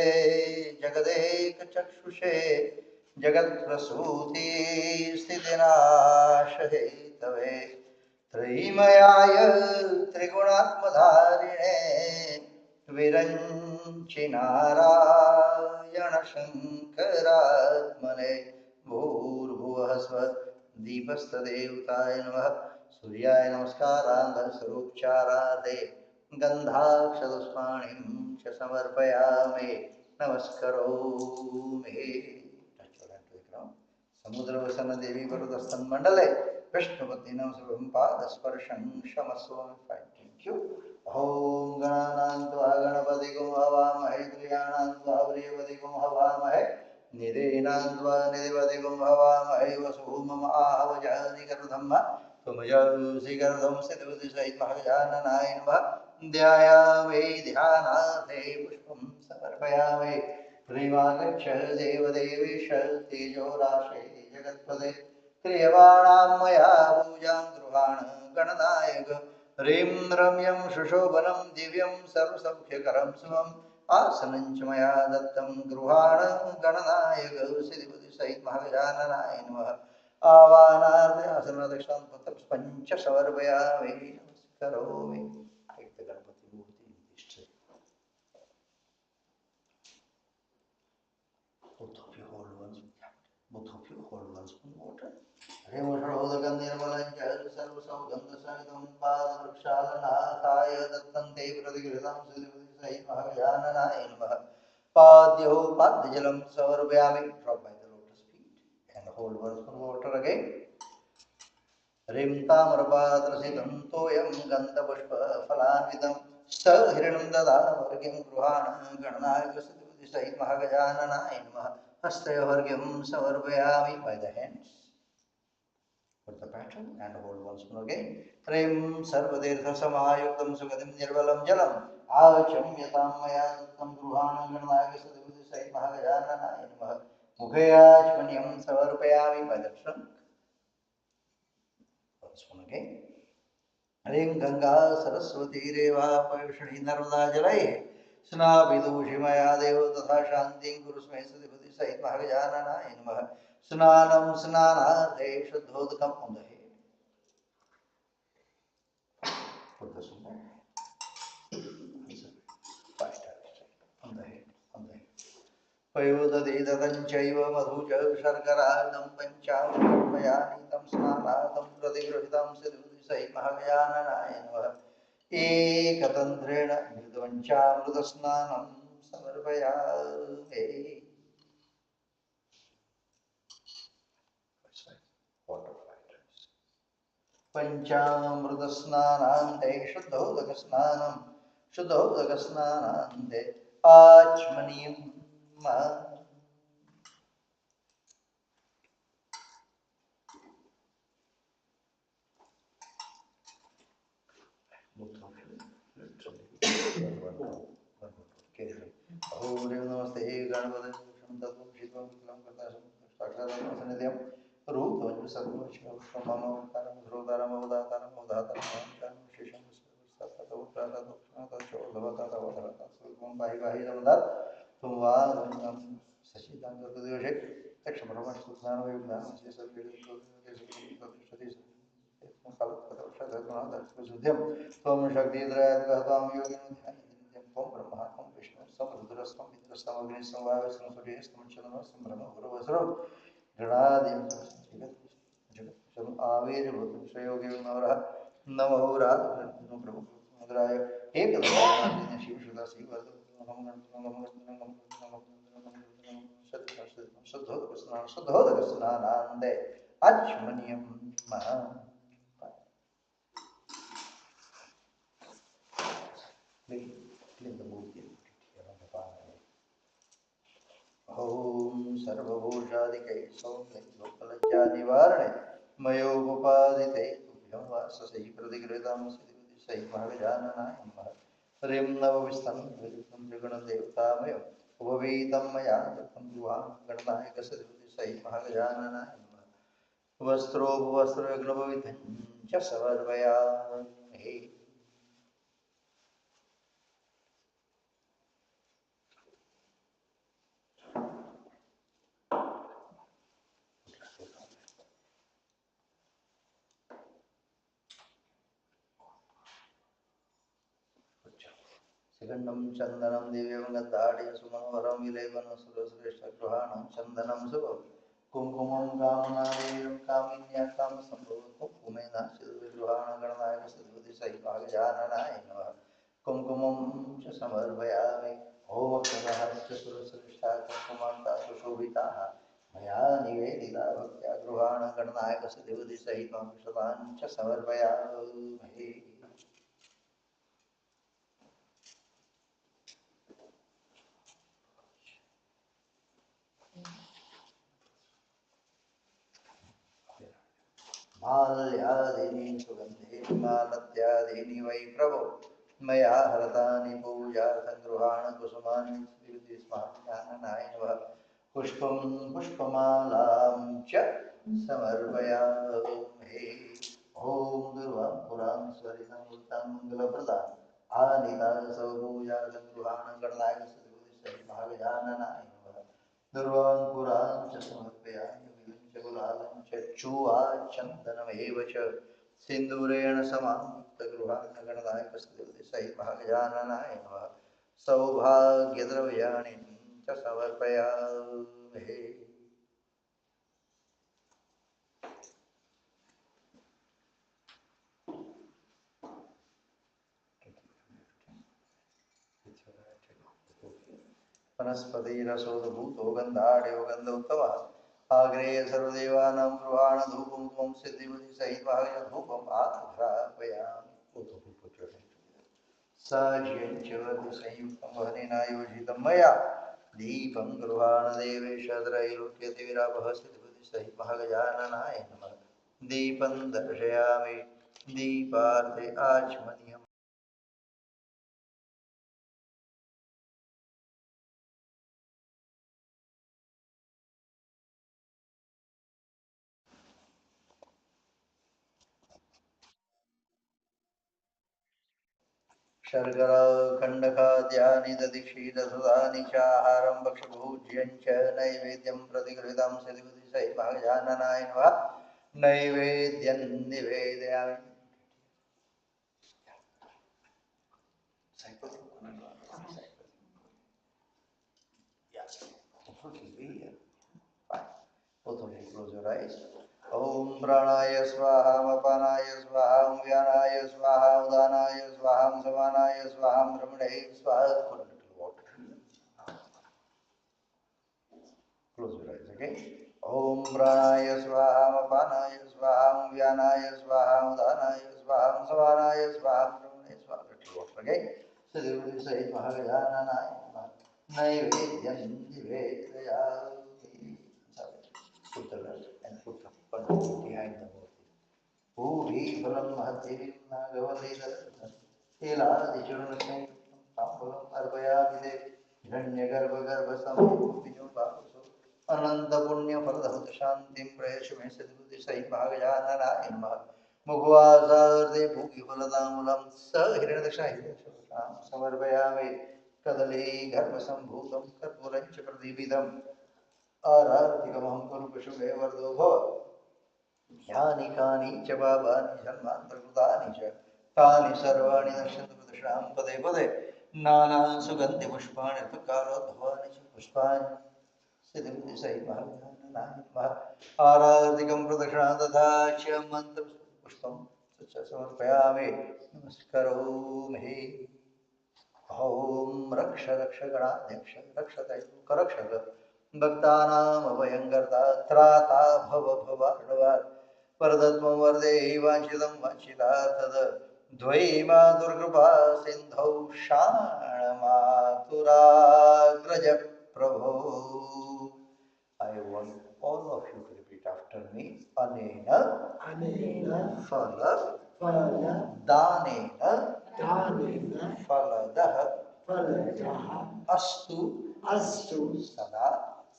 Speaker 5: Jagadeka Chakshushe Jagat Prasuti Sthitinaashahe Tave Trimayaya Triguణात्मधारिणे विरञ्चिनारायण शङ्करात्मने भूर्भुवः स्वः दीपस्तदेवताय नमः सूर्याय नमस्कारान् स्वरूपचारादे गन्धाक्षदुष्पाणिं च समर्पयामि नमस्करोमि। समुद्रवसन देवी वरदस्तन्मण्डले विष्णुपतिनं शुभं पादस्पर्शं क्षमस्व। Thank you. ॐ गणानां त्वा गणपतिगुं हवामहे त्रियाणां त्वा प्रियपतिगुं हवामहे निधीनां त्वा निधिपतिगुं हवामहे वसु मम आहवजादिकर्धम् त्वमजंसिकर्धं सिद्धबुद्धिसहितमहजाननाय नमः। ध्यायामि ध्यानार्थे पुष्पं समर्पयामि। प्रेमागच्छ देवदेवेश तेजो राशे जगत्पदे क्रियमाणां मया पूजां गृहाण गणनायक ह्रीं रम्यं सुशोभनं दिव्यं सर्वसौख्यकरं शुभम् आसनं च मया दत्तं गृहाण गणनायक सिद्धिबुद्धिसहितमहगजाननाय नमः। आवाहनार्थे आसनदक्षां पञ्च समर्पयामि नमस्करोमि। गणपति मूर्ति both of you hold one spoon water. Remoshadodakam nirmalam jal sarvasaugandasahitam padavrukshalanataya dattam te pratikritam siddhivadisai mahajananaya namaha. Padyo Padyajalam Savarvayami, drop by the lotus feet, and hold 1 spoon water again. Rim Tamarpadrasitam Toyam Ganta Pushpa Falanvidam Sahiranam Dada Vargyam Gruhana Gananaga Siddhi Sahit Mahagajanana Inmaha Hastaya Vargyam Savarvayami, by the hands. Put the pattern and hold 1 spoon again. Rim Sarvatirtha Samayuktam Sugadim Nirvalam Jalam Achamyatam Maya Duttam Gruhana Gananaga Siddhi Sahit Mahagajanana Inmaha Mukhayachmanyam Savarvayami, by the trunk. 1 spoon again. Ring Ganga Saraswati Reva Payushani Narmada Jalai Snabidushi Maya Deva Tatha Shanti Gurusmai Sadipati Sahit Mahagajanana Inmaha Snanam Snana De Shuddhodakam, on the head. Put this on the head. 5 times. On the head. On the head. Payodadidadhanchaiva madhuja sharkaradam panchamayanitam snanatam pratigruhitam siddhi sahit mahagajanana inmaha ekatandrena mridvanchamrutasnanam samarpayame. Water 5 times. Panchamrutasnanante shuddhodakasnanante achmaniyam ma. Om Namaste Ganapati Shantatum Shivam Kilam Kartasam Sakshatam Asanidhyam Rupam Sarvasham Mama Karam Dhruvaram Avadatam Avadatam Avancharam Shisham Sattatam Pratatam Shanatam Shodhavata Sulvam Bahi Bahi Ramadat Tumvam Sachidam Gurudevashek Takshamarama Sultana Vayugna Sisar Vidu Shadis Tom Shakti Drayatvam Yogin Om Brahma Om Vishnu Samrudrastam Vidrastam Agnistam Vayastam Suryastam Chandrastam Brahma Guruvasram Janadim Jagat Avir Bhutam Shayogi Navara Namo Radha Prabhu Mudraya Ekadam Shiv Shuddha Siva Saddhodaka Snanande Achmaniyam Maha. Clean the murti around the palm. Om Sarvabhushadikai Saumya Gopalajya Nivarane Mayopapadite Tubhyam Vasasai Pradigritam Siddhi Sai Mahagajanana Inmaha Rim Navavistam Vidutam Triguna Devtamayam Upavitam Maya Datam Duvam Gananayaka Siddhi Sai Mahagajanana Inmaha Vastro Vastro Yagnapavitam Chasavarvaya. Sikandam Chandanam Divyam Gadadi Sumavaram Vilevanam Surasreshta Gruhanam Chandanam Subha Kumkumam Kamanadiyam Kaminya Kamasambhava Kumkumena Siddhi Gruhana Gananayaka Siddhi Sai Mahagajanana Inmaha Kumkumam Chasamarvayami Om Aksharaha Surasreshta Kumkumanta Sushobhitaha Maya Nivedita Bhaktya Gruhana Gananayaka Siddhi Sai Mahagajanana Chasamarvayami. Malyadini Sugandhini Malatyadini Vai Prabhu Maya Haratani Puja Sangruhana Kusumani Sriviti Smahananainva Pushpam Pushpamalam Cha Samarvayami. Om Durvam Puram Swaritam Uttam Mangala Pradhan Anita Sauruja Sangruhana Garnaya Sriviti Sri Mahagajananainva Durvam Puram Chasamarvayami Chagulalam Chachua Chandanamevacha Sindurena Samam Tagruhana Ganadayaka Siddhi Sai Mahagajanana Inva Saubhagyadravayani Chasavarpayame. वनस्पतिरसोद्भूतो गन्धाढ्यो गन्ध उत्तमः आग्रेय सर्वदेवानां प्रवाणधूपं त्वं सिद्धिबुद्धि सहितं धूपम् आघ्रापयामि साज्यञ्च संयुक्तं वहनेना योजितं मया दीपं गृहाणदेवेश त्रैलोक्यतिविरापः सिद्धिबुद्धि सहितं गजाननाय नमः दीपं दर्शयामि दीपार्थे आचमनीयम् शर्करा खण्डखाद्यानि दधिक्षीरसुधानि चाहारं भक्षभोज्यं च नैवेद्यं प्रतिगृहीतं सिद्धिबुद्धिसहितं गजाननाय नमः नैवेद्यं निवेदयामि Both of you close your eyes. Om Pranaya Swaha, Apanaya Swaha, Vyanaya Swaha, Udanaya Swaha, Samanaya Swaha, Brahmane Swaha. Put a little water. Close your eyes, okay? Om Pranaya Swaha, Apanaya Swaha, Vyanaya Swaha, Udanaya Swaha, Samanaya Swaha, Brahmane Swaha. Little water, okay? So they will say Mahagajananaya Naivedyam Nivedayami. Put the left and put the front behind the murti. Puri Balam Mahadevi Nagavadeda Ela Tambalam Arvayamide Hiranyagarbha Garbha Samudvijam Bhakuso Ananda Punya Faladhamata Shantim Prayashme Siddhuti Sai Bhagajanana Imma Mugvasarde Bhugi Faladamulam Sa Hiranyadakshahidam Samarvayami Kadali Garbha Sambhutam Karpurancha Pradibidam आराधिकमहं कुरु पशुभे वर्धो भव यानि कानि च पापानि जन्मान्तर्कृतानि च तानि सर्वाणि नश्यन्तु प्रदक्षिणां पदे पदे नानासुगन्धिपुष्पाणि ऋतुकालोद्भवानि च पुष्पाणि सिद्धिबुद्धिसहितमहं आराधिकं प्रदक्षिणां तथा च मन्त्रपुष्पं च समर्पयामि नमस्करोमि ओम रक्ष रक्ष गणाध्यक्ष रक्षक रक्षक भक्तानाम अभयंकर्ता त्राता भव भवार्णवात् वरदत्वं वरदेहि वाञ्छितं वाञ्छितार्थद द्वयि मा दुर्कृपा सिन्धौ शाणमातुराग्रज प्रभो I want all of you to repeat after me. Anena, phala, danena, phaladah, astu,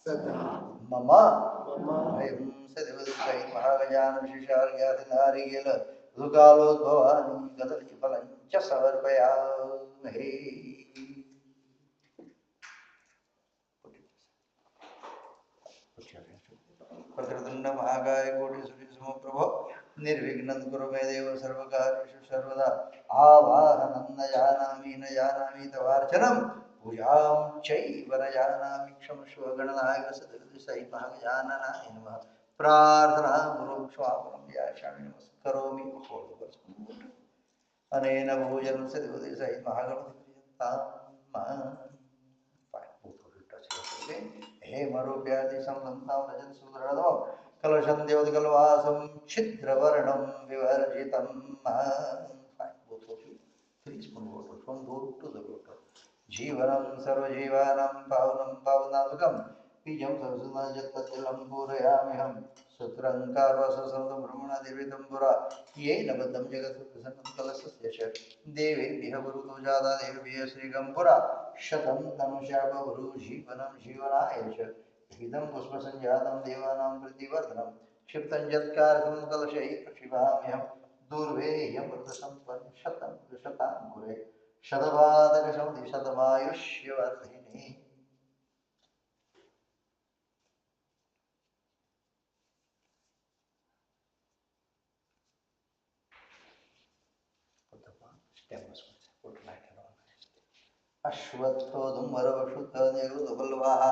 Speaker 5: sada, mama, bhayam siddhivadusai mahagajan vishishārgyātinārīgela lukālodbhavāni gadali phalancha savarpayāmahe. प्रकृतंड महाकाय कोटि सूर्य समप्रभ निर्विघ्नं कुरु मे देव सर्वकार्येषु सर्वदा आवाहनं न जानामि तवार्चनं पूजां चैव न जानामि क्षमस्व गणनायक सदृशसहितः गजाननाय नमः प्रार्थना गुरु स्वापनं व्याख्यामि नमस्करोमि अनेन भोजनं सदृशसहितः गणपतिप्रियतां हे मरुव्याधि संलंतां रजत सुदृढो कलशं देवदकलवासं छिद्रवर्णं विवर्जितं जीवनं सर्वजीवानां पावनं पावनात्मकं बीजं संसुनाजत्तजलं पूरयाम्यहं सूत्रं कार्वससं ब्रह्मणादिविदं पुरा येन बद्धं जगत्प्रसन्नं कलशस्य च देवेभ्यः पुरुतो जाता देवेभ्यः श्रीगं पुरा शतं तनुशापभ्रू जीवनं जीवनाय च इदं पुष्पसञ्जातं देवानां प्रतिवर्धनं क्षिप्तं यत्कारकं कलशैः प्रक्षिपाम्यहं दुर्वेह्यमृतसम्पन् शतं शताङ्कुरे शतपादकशौति शतमायुष्यवर्धिनी अश्वत्थोधुमरवक्षुतनिरुतबल्वाः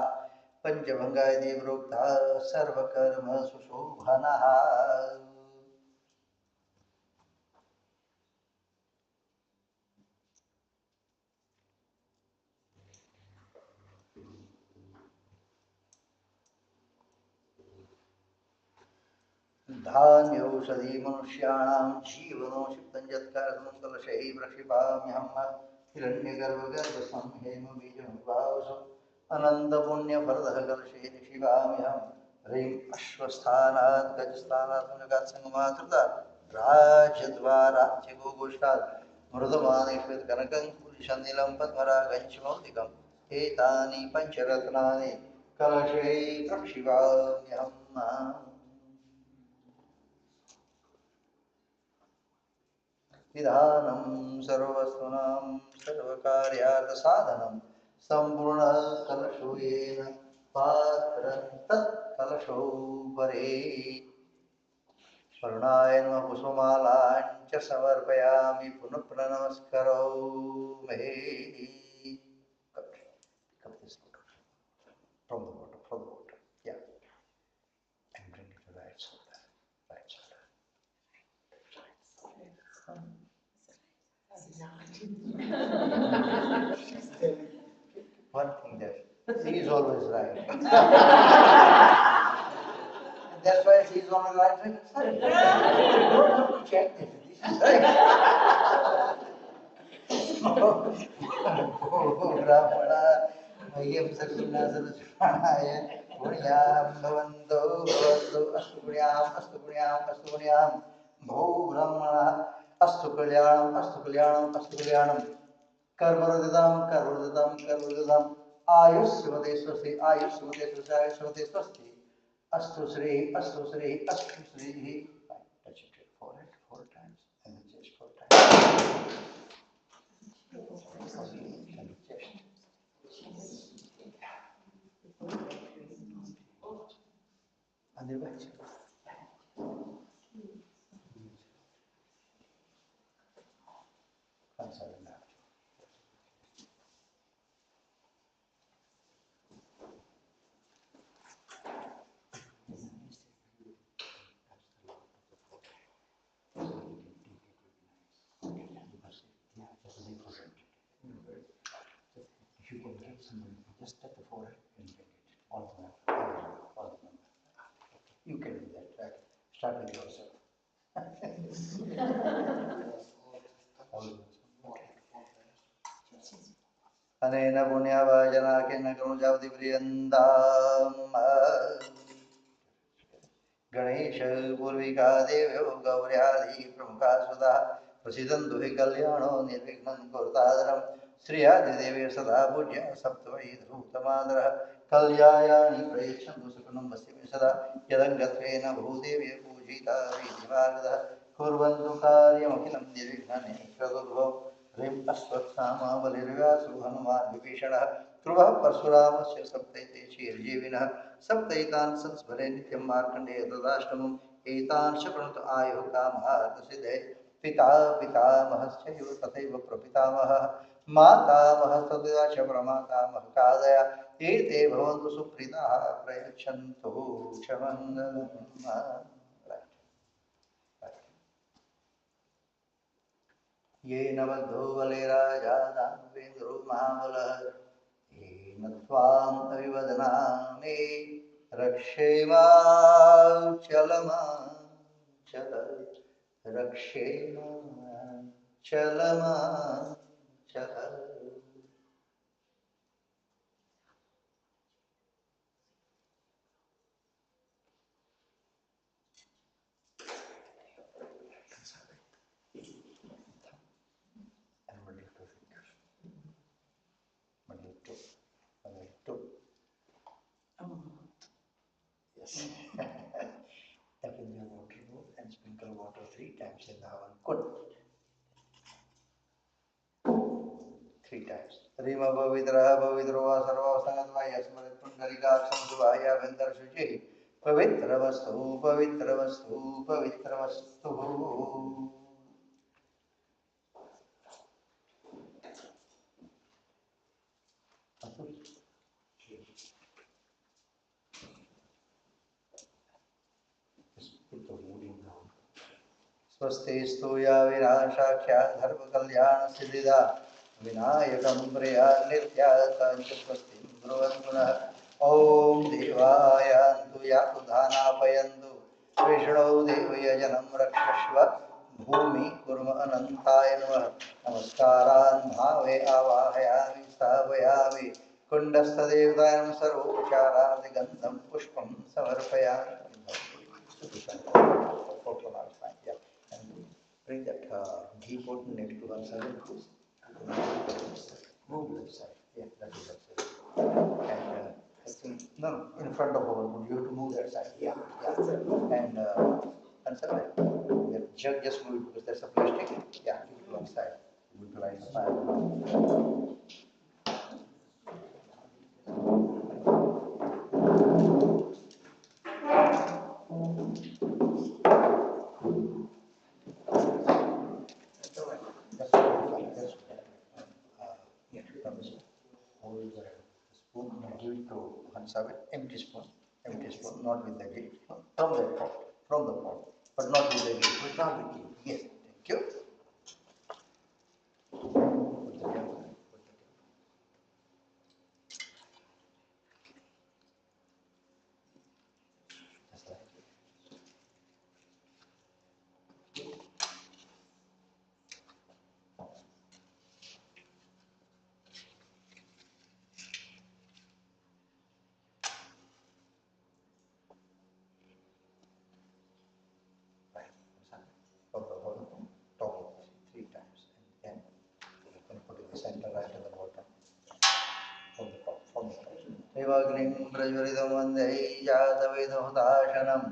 Speaker 5: पञ्चभङ्गायति प्रोक्ता सर्वकर्म सुशोभनः धान्यौषधी मनुष्याणां जीवनोषिप्तं यत्कारं कलशैः प्रक्षिपाम्यहं हिरण्यगर्भगर्भसंहेम बीजमुद्भावसु अनन्तपुण्यफलदः कलशे निक्षिपाम्यहं ह्रीं अश्वस्थानात् गजस्थानात् मुनगात् सङ्गमाकृतात् राजद्वाराच्यगोगोष्ठात् मृदमानेश्वत कनकं कुलिशनिलं पद्मरागञ्चमौलिकम् एतानि पञ्चरत्नानि कलशे प्रक्षिपाम्यहम् विधानं सर्ववस्तूनां सर्वकार्यार्थसाधनं सम्पूर्णकलशो येन पात्रं तत् कलशोपरि स्वर्णाय नमः पुष्पमालाञ्च समर्पयामि पुनः पुनः नमस्करोमि from the water. Yeah. And bring it to right shoulder. Right shoulder. One thing that he is always right. That's why he is on the right track. You don't have to check this. This is right. Brahmana Mayam Sakunasarasvanaya Punyam Bhavanto Bhavanto Astu Punyam Bho Brahmana Astu Kalyanam Karvarudam Ayusvate Swasti Astu Sri touch it forehead 4 times and the chest 4 times and the chest and the back. If you can get somebody, just touch the forehead and bring it. All of them. You can do that. Right? Start with yourself. Anena punyavajana kenna karunjavati priyandam Ganesha Purvika Devyo Gauryadi Pramukha Sudha Prasidantu Hi Kalyano Nirvignan Kurtadaram Sri Adi Devi Sada Pujya Saptavai Dhutamadra Kalyayani Prayachantu Sukunam Vasimi Sada Yadangatvena Bhudevi Pujita Vidhimargada Kurvantu Karyam Akhilam Nirvignane Shradurvam Rim Aswathama Valirvyasu Hanuman Vibhishana Kruvah Parsuramasya Saptaite Shirjivina Saptaitan Sansvare Nityam Markandeya Tadashtamam Etan Shapranut Ayuh Kamah Siddhe Pita Mahasya Yu Tathaiva Prapitamaha Mata Mahastadya Shapramata Mahakadaya Ete Bhavantu Supritaha Prayachantu Chamangalam. Ye Navadho Valera Jadam Vendru Mahamala Natvam Avivadanami Rakshema Chalama Chala Rakshema Chalama Chala and middle two fingers. Middle two. Yes. Tap in your water bowl and sprinkle water 3 times in the oven. Good. 3 times. Rima Pavitra Pavitro Sarva Yasmarit Pundarika Samduvaya Vendar Shuchi Pavitravastu Swastistu ya Vinashakya Dharma Kalyana Siddhida Vinayakam Priya Nitya Tanchaswastim Dhruvan Punah Om Devayantu Yakudhana Payantu Vaishno देवयजनं रक्षस्व भूमि कुर्म अनन्ताय नमः नमस्कारान् भावे आवाहयामि स्थापयामि कुण्डस्थदेवतां सर्वोपचारादिगन्धं पुष्पं समर्पयामि. Bring that ghee pot next to one side, please. Move that side. Yeah, that is that side. And I think, no, in front of our moon, you have to move that side. Yeah, yeah. And sir, that jug just move it because there's a plastic. Yeah, keep it to one side. We'll light the fire. Hold the spoon and give it to Hansavet, empty spoon, not with the ghee, from the pot, but not with the ghee. But not with ghee. Yes, thank you. Just like it. Right. From the bottom, top of it, 3 times, and then you can put in the center right at the bottom. From the top. Devagrim Prajvaridam Vandai Jatavedavadasanam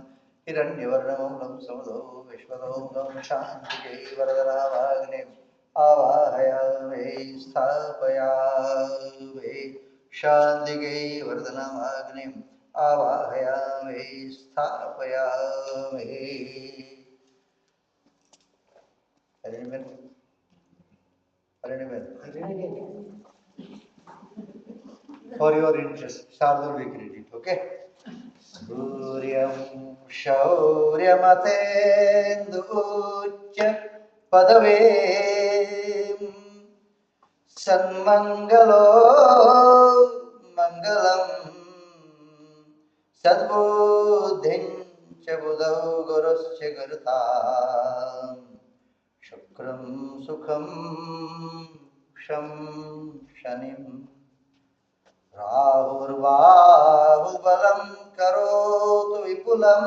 Speaker 5: Hiranyavarnamam Samado Vishwadogam Shantike Vardhanavagnim Avahayame Sthapayame Shantike Vardhanavagnim Avahayame Sthapayame. For your interest, Shardul we read it, okay? Suryam Shauryamatendujya Padavem Sanmangalo Mangalam Sadbuddhin Chabudau Gurusya Gurtam Shukram Sukham Sham Shanim राहुर्बाहुबलं करोतु विपुलं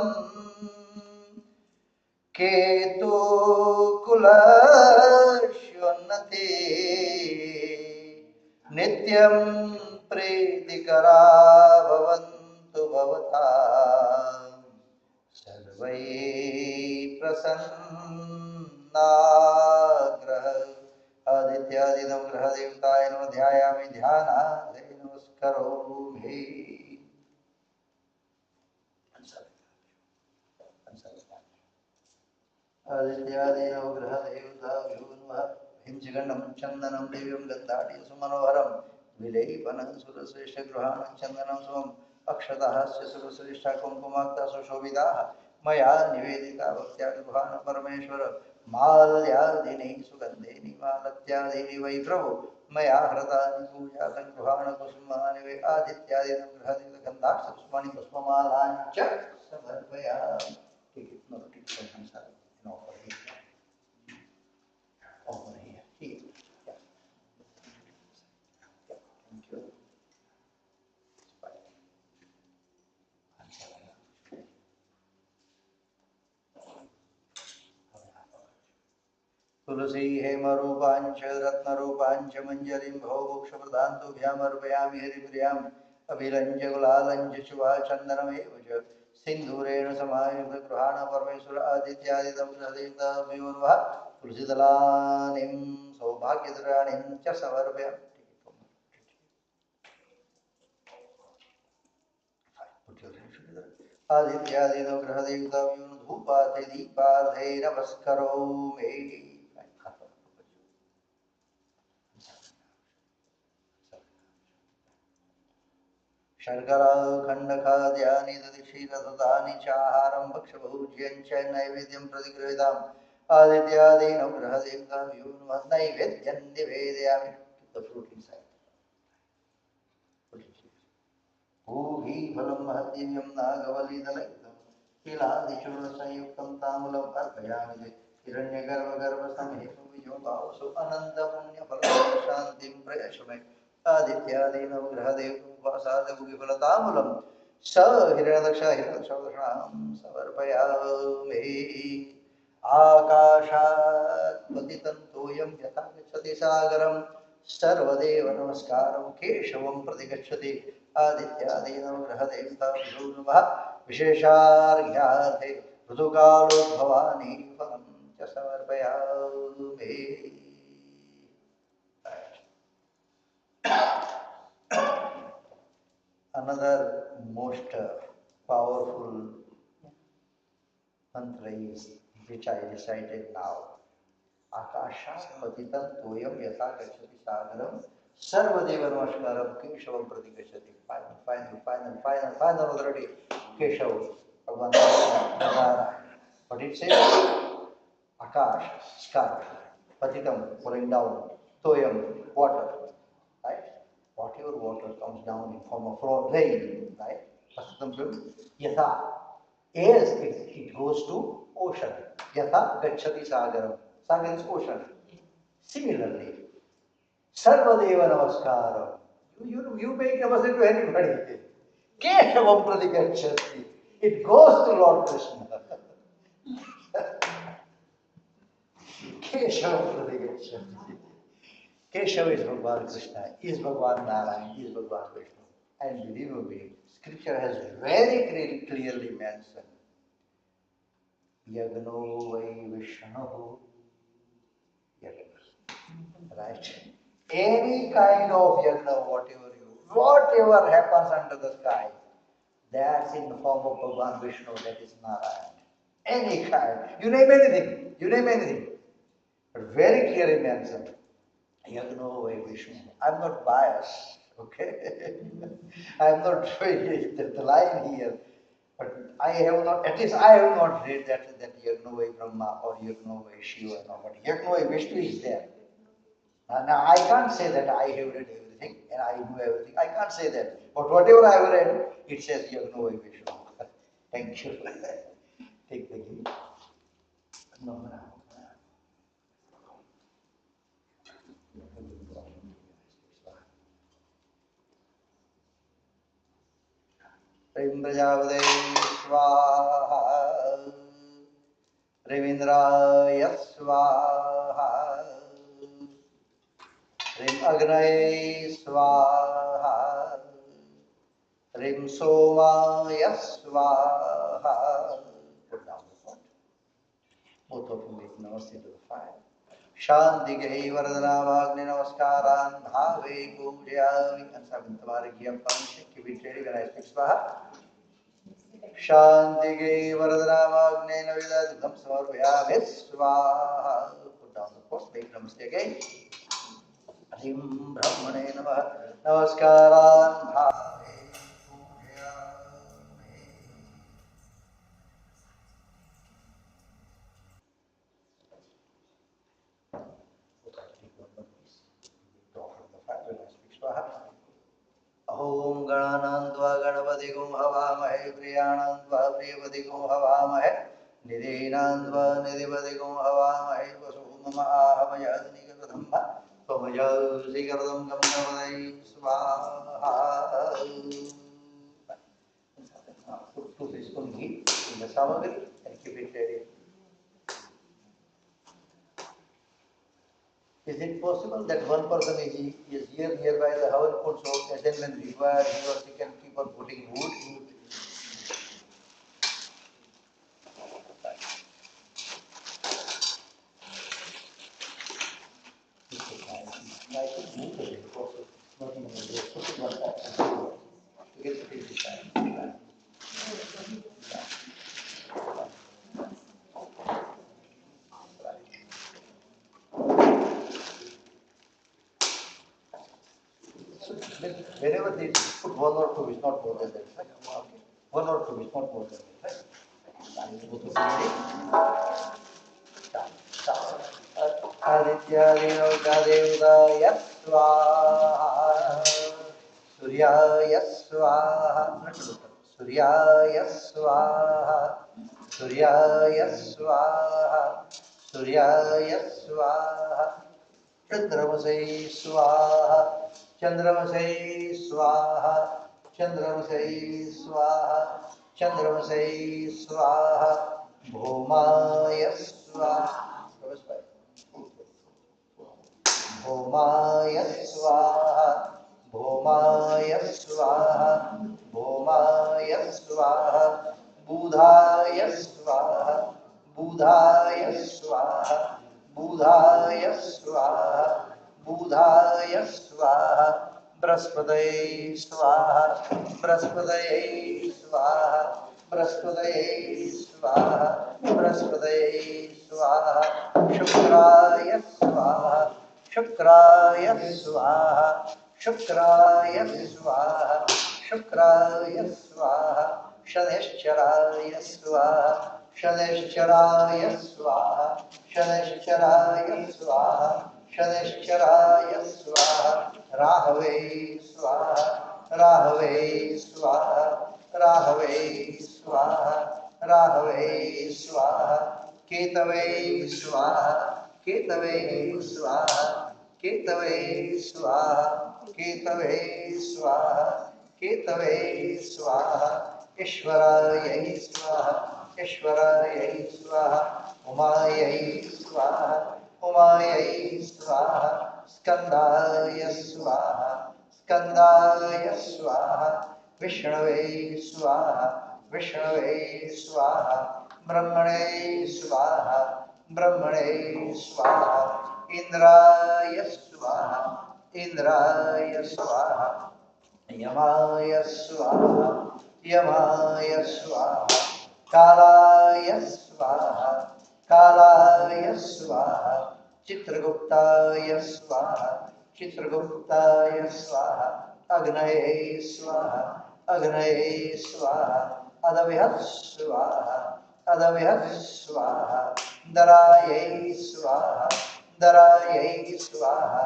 Speaker 5: केतुकुलश्योन्नते नित्यं प्रीतिकरा भवन्तु भवतां सर्वैः प्रसन्नाग्रह आदित्यादिनं ग्रहदेवताय नमः ध्यायामि ध्यानात् नमस्करोमि. आदित्यादिनं ग्रहदेवताभ्यो नमः हिंसिगण्डं चन्दनं दिव्यं गन्धाढ्य सुमनोहरं विलेपनं सुरश्रेष्ठगृहाणं चन्दनं सुमम् अक्षतः सुरश्रेष्ठा कुङ्कुमाक्ता सुशोभिताः मया निवेदिता भक्त्या गृहाण परमेश्वर माल्यादीनि सुगन्धेनि मालत्यादीनि वै प्रभु मया हृतानि पूजातं गृहाण कुसुमानि वै आदित्यादीनं गृहदेवगन्धाक्ष पुष्पाणि पुष्पमालाञ्च समर्पयामि. Take it, no, take it from Hansal, and offer here. Offer here. Here. Yeah. Yeah. Thank you. तुलसी हेमरूपांच रत्नरूपांच मंजरीं भवभूक्षप्रदान्तुभ्यामर्पयामि हरिप्रियाम् अभिरञ्ज गुलालञ्च शुभा चन्दनमेव च सिन्दूरेण समायुक्तगृहाण परमेश्वर आदित्यादितं गृहदेवताभ्यो नमः तुलसीदलानीं सौभाग्यद्रयाणीं च समर्पयामि. आदित्यादिनो गृहदेवताभ्यो धूपार्थे दीपार्थे नमस्करोमि. शर्करा खण्डखाद्यानि दधिक्षीरसुतानि चाहारं भक्षभोज्यं च नैवेद्यं प्रतिगृहीताम् आदित्यादीनो गृहदेवताभ्यो नमः नैवेद्यं निवेदयामि. The fruit inside. भूहि फलं महद्दिव्यं नागवल्लीदलयुतं शीलादिचूर्णसंयुक्तं ताम्बूलम् अर्पयामि हिरण्यगर्भगर्भसंहितं विजोभावसु अनन्तपुण्यफलं शान्तिं प्रयश मे आदित्यादीनवग्रहदेवोपासादमुखिफलताम्बूलं स हिरण्यदक्षां समर्पयामि आकाशात् पतितं तोयं यथा गच्छति सागरं सर्वदेव नमस्कारं केशवं प्रति गच्छति आदित्यादीनवग्रहदेवताभ्यो नमः विशेषार्घ्यार्थे ऋतुकालोद्भवानि फलं च समर्पयामि another most powerful mantra is which I recited now. Akashat patitam toyam yatha gacchati sagaram sarvadeva namaskaram keshavam prati gacchati. Final already. Keshav, Bhagavan Narayana. But it says Akash, sky, patitam, falling down, toyam, water, right? Whatever water comes down in form of rain, right? Patitam, yatha, as it goes to ocean. Yatha gacchati sagaram. Sagar is ocean. Similarly, sarvadeva namaskaram. You make namaste to anybody. Keshavam prati gacchati. It goes to Lord Krishna. Keshavam prati gacchati. Keshav is Bhagavan Krishna, is Bhagavan Narayana, is Bhagavan Vishnu. And believe me, Scripture has very clearly mentioned Yagno vai Vishnu. Right? Any kind of yagna, whatever happens under the sky, that's in the form of Bhagavan Vishnu, that is Narayana. Any kind, you name anything. But very clearly mentioned, Yagno vai Vishnu. I'm not biased, okay? I'm not doing the line here. But I have not read that Yagno vai Brahma or Yagno vai Shiva. No, but Yagno vai Vishnu is there. Now I can't say that I have read everything and I know everything. I can't say that. But whatever I have read, it says Yagno vai Vishnu. Thank you. Take the gift. No. Rim Prajavade Swaha Rimindraya Swaha Rim Agnaye Swaha Rim Somaya Swaha. Put down the pot. Both of them make namaste to the fire. Shanti Gahi Vardhanavagni Namaskaran Bhave Pujayami. And Savintamari Giyam Panshi. Keep it ready when I speak Swaha. Shanti Gahi Vardhanavagni Navidadham Samarvayami Swaha. Put down the pot. Make namaste again. Him Brahmane Namah Namaskaran Bhave. Om Gananandva Ganapati Gum Havamahe Priyanandva Priyapati Gum Havamahe Nidhinandva Nidhipati Gum Havamahe Vasumama Ahamayadini Gadhamma Pamayazi Gardam Gamnavadai Swaha. Put 2 teaspoons ghee in the samagri and keep it ready. Is it possible that one person is here nearby the house put so as and when required he or she can keep on putting wood? I could move it also. Not in the way. Put it one side. To get it this side. Whenever they put 1 or 2 is not more than that. Right? 1 or 2 is not more than that. Aditya Devaya Swaha Suryaya Swaha Suryaya Swaha, Suryaya Swaha, Suryaya Swaha, Chandramasai Swaha, Chandramasai Swaha, Chandramasai Swaha, Chandramasai Swaha, Bhumaya Swaha. Bhumaya Swaha, Bhumaya Swaha, Bhumaya Swaha, Budhaya Swaha, Budhaya Swaha, Budhaya Swaha, Budhaya Swaha, Brahspadaye Swaha, Brahspadaye Swaha, Brahspadaye Swaha, Brahspadaye Swaha, Shukraya Swaha, Shukraya Swaha, Shukraya Swaha, Shukraya Swaha, Shanishcharaya Swaha, Shanishcharaya Swaha, Shanishcharaya Swaha, Shanishcharaya Swaha, Rahave Swaha, Rahave Swaha, Rahave Swaha, Rahave Swaha, Ketave Swaha, Ketave Swaha, Ketave Swaha, Ketave Swaha, Ketave Swaha, Ishwaraya Swaha, Ishwaraya Swaha, Umayai Swaha, Umayai Swaha, Skandaya Swaha, Skandaya Swaha, Vishnave Swaha, Vishnave Swaha, Brahmane Swaha, Brahmane Swaha, Indraya Swaha, Indraya Swaha, Yamaya Swaha, Yamaya Swaha, Kalaya Swaha, Kalaya Swaha, Chitraguptaya Swaha, Chitraguptaya Swaha, Agnaye Swaha, Agnaye Swaha, Adavyat Swaha, Adavyat Swaha, Daraye Swaha, Daraye Swaha,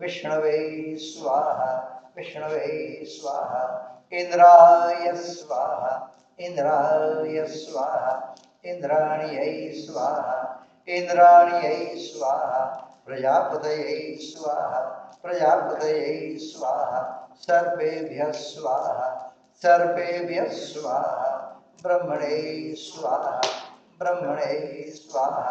Speaker 5: Vishnave Swaha, Vishnave Swaha, Indraya Swaha, Indraya Swaha, Indraniye Swaha, Indraniye Swaha, Prajapataye Swaha, Prajapataye Swaha, Sarvebhya Swaha, Sarvebhya Swaha, Brahmane Swaha, Brahmane Swaha,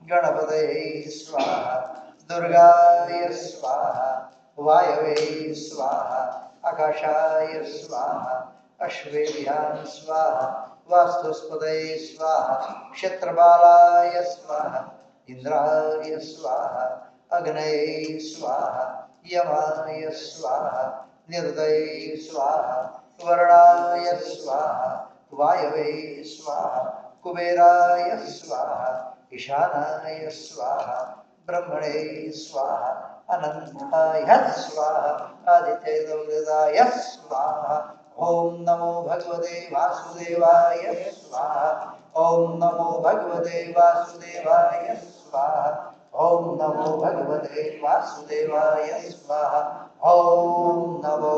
Speaker 5: Ganapataye Swaha, Durgaya Swaha, Vayave Swaha, Akashaya Swaha, Ashvebhyam Swaha, Vastuspadaye Swaha, Kshetrabalaya Swaha, Indraya Swaha, Agnaye Swaha, Yamaya Swaha, Nirdaye Swaha, Varnaya Swaha, Vayave Swaha, Kuberaya Swaha, Ishanaya Swaha, Brahmane Swaha, Anantaya Swaha, Aditya Swaha, Om Namo Bhagavate Vasudevaya Swaha, Om Namo Bhagavate Vasudevaya Swaha, Om Namo Bhagavate Vasudevaya Swaha, Om Namo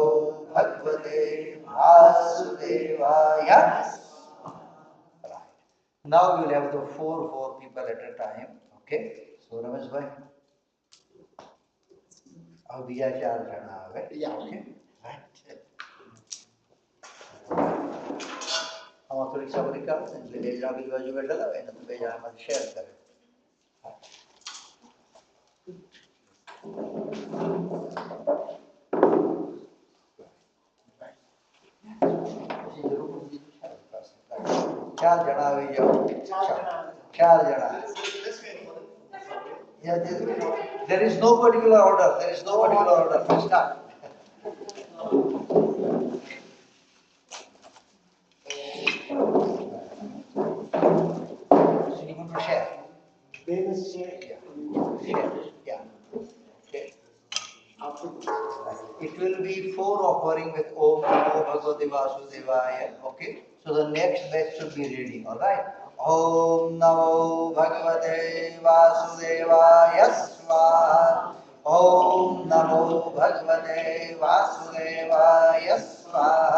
Speaker 5: Bhagavate Vasudevaya. Now we will have the four people at a time. Okay? So Ramesh bhai, अब दिया 4 जना આવે. Yeah. Okay. Right. આમાં થોડીક સાબરી કાઢો ને એટલે બે જણા બીજી બાજુ બેઠેલા હોય ને તો બે જણા એમાંથી શેર કરે. ચાર જણા આવી જાઓ. ચાર જણા. Yeah, there is no particular order. There is no particular order. Start. So you want to share? Share. Yeah. Okay. It will be 4 offering with Om Namo Bhagavate Vasudevaya. Okay. So the next batch should be ready. All right. Om Namo Bhagavate Vasudevaya Swaha. Om Namo Bhagavate Vasudevaya Swaha.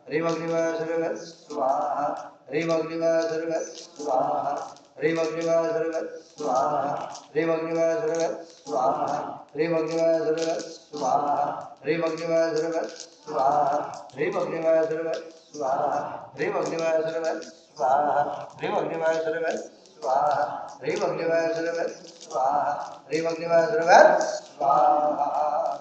Speaker 5: Rim Agnivasarat Swaha, Rim Agnivasarat Swaha, Rim Agnivasarat Swaha, Rim Agnivasarat Swaha, Rim Agnivasarat Swaha, Rim Agnivasarat Swaha, Rim Agnivasarat Swaha, Rim Agnivasarat Swaha, Rim Agnivasarat Swaha, Rim Agnivasarat Swaha, Rim Agnivasarat Swaha.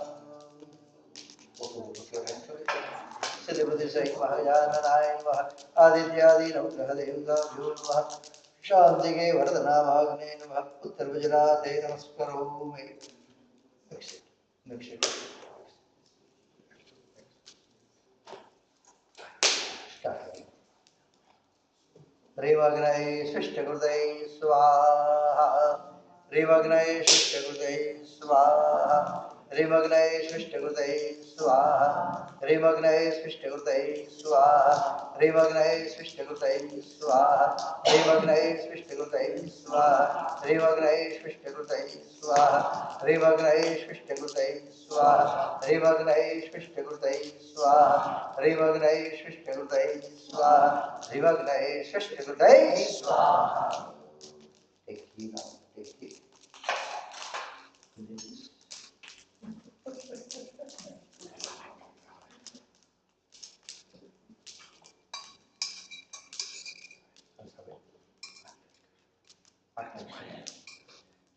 Speaker 5: Silipati Sai Mahayana Mah Adityadi Navgraha Devta Vyurvah Shantige Vardhana Magne Namah Uttar Gujarate Namaskaro Me. Next it. Start. Revagnaye Svishtagurday Swaha, Revagnaye Svishtagurday Swaha, Revagnaye Svishtagurday Swaha, Revagnaye Svishtagurday Swaha, Revagnaye Svishtagurday Swaha, Revagnaye Svishtagurday Swaha, Revagnaye Svishtagurday Swaha, Revagnaye Svishtagurday Swaha, Revagnaye Svishtagurday Swaha, Revagnaye Svishtagurday Swaha, Revagnaye Svishtagurday Swaha. Take it now, take it.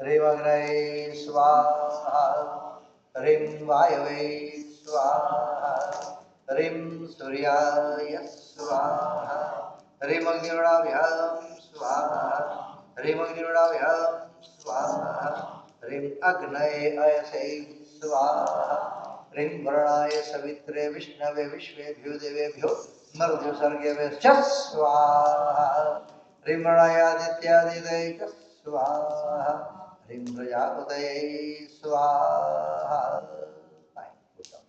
Speaker 5: Revagnaye Swaha, Rim Vayave Swaha, Rim Suryaya Swaha, Rim Agnivedabhyam Swaha, Rim Agnivedabhyam Swaha, Rim Agnaye Ayase Swaha, Rim Varanaye Savitre Vishnave Vishvebhyo Devebhyo Mardhyo Sargyavescha Swaha, Rim Varanaye Adityadidaya Swaha, Rim Prajapataye Swaha. Fine, put down.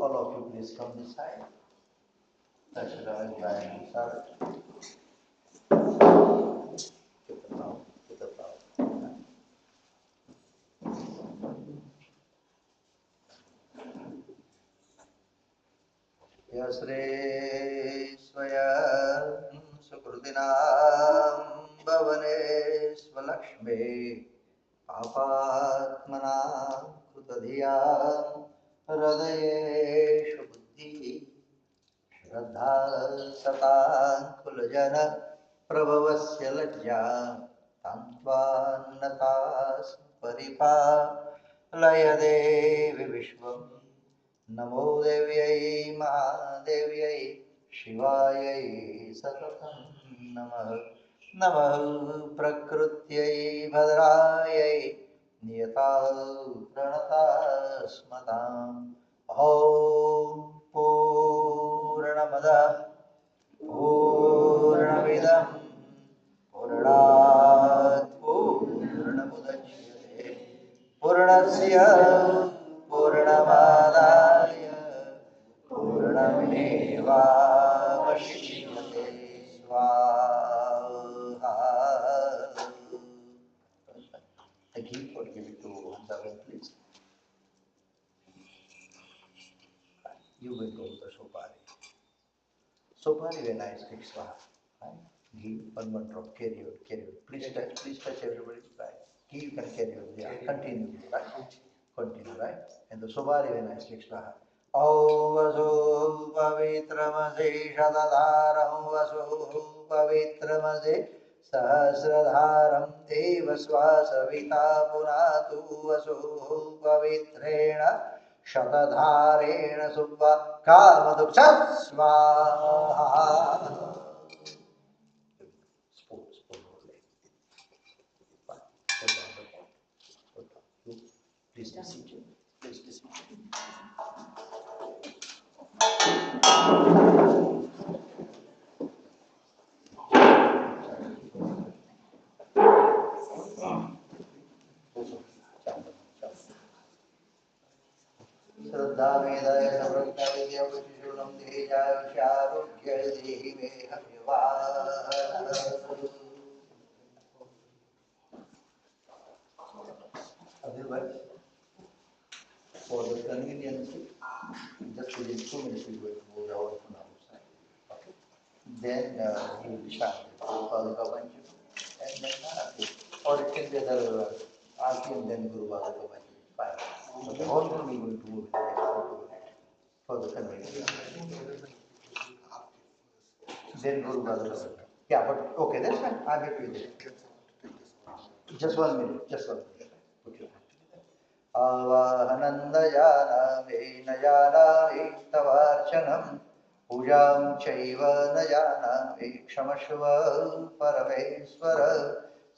Speaker 5: All of you please come this side. That's it, I'll try and start. Keep the flower, keep the flower. Yasre Swayam Sukrutinam Bhavane Swalakshme Papatmanam Krutadhiyam Hradayeshu Buddhi Shraddha Satankulajana Prabhavasya Lajja Tantvannatas Paripa Layadevi Vishwam Namo Devyai Mahadevyai Shivayai Satatam Namah Namah Prakrutyai Bhadrayai Niyata Pranata Smatam Om Purnamada Purnamidam Purnat Purnamudachyate Purnasya Purnamadaya Purnamevavashishyate Swaha. The gift would give it to Bhagavan, please. You will go to the Sopari. Sopari is a nice stick swaha. Right? Give one drop, carry on, carry on. Please touch everybody. Right? Give you can carry on. Yeah, continue, right? Continue, right? And the Sopari is a nice stick swaha. Om vaso pavitramase shadadharam vaso pavitramase sahasradharam deva swasavita punatu vaso pavitrena Shatadhareణ subha kamaduksa swaha. Spoon. Please be seated. Please be seated. श्रद्धामेदाय समृद्धाय प्रतिशूलं देहाय शारोग्य देहि मे हव्यवाह. for the convenience, just within 2 minutes we will move the whole from outside. Okay. Then he will be sharp. And then or it can be other Aarti and then Guru Bhagavatam. Fine. So the whole thing we will do in the next 2 minutes for the convenience. Then Guru Bhagavatam. Yeah, but okay, that's fine. I'm happy with it. Just 1 minute. Just 1 minute. Put your hand together. Avahanandayana Nayana Tavarchanam Pujam Chaiva Nayana Kshamashva Parameswara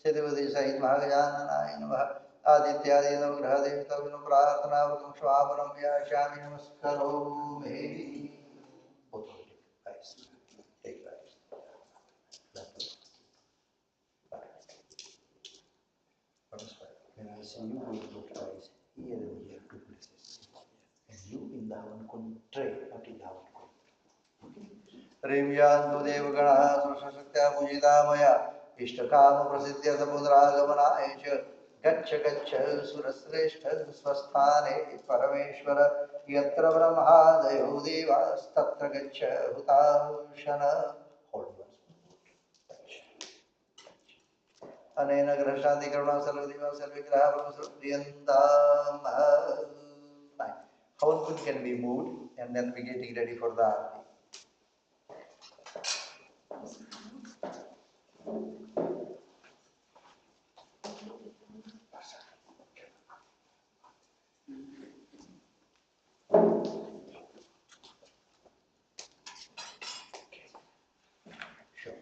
Speaker 5: Siddhivadi Sahit Mahagajanana Namaha Adityadi Namagraha Devita Vinu Prarthana Vatam Shvaparam Vyashami Namaskaro Me. Both of you, guys. Take guys. When I say you will look twice, here and here, 2 places. And you in the Havan Kund tray, not in the Havan Kund. Rimyantu Devagana Susasakya Pujita Maya Ishtakama Prasiddhyata Pudragamana Echa Gaccha Gaccha Surasreshta Swasthane Parameshwara Yatra Brahma Devo Devas Tatra Gaccha Hutarushana. Hold on. Anena Grashadi Karuna Saladeva Salvigraha Priyanta. Fine. How good can be moved and then we getting ready for the arti. Sure.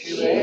Speaker 5: शिवे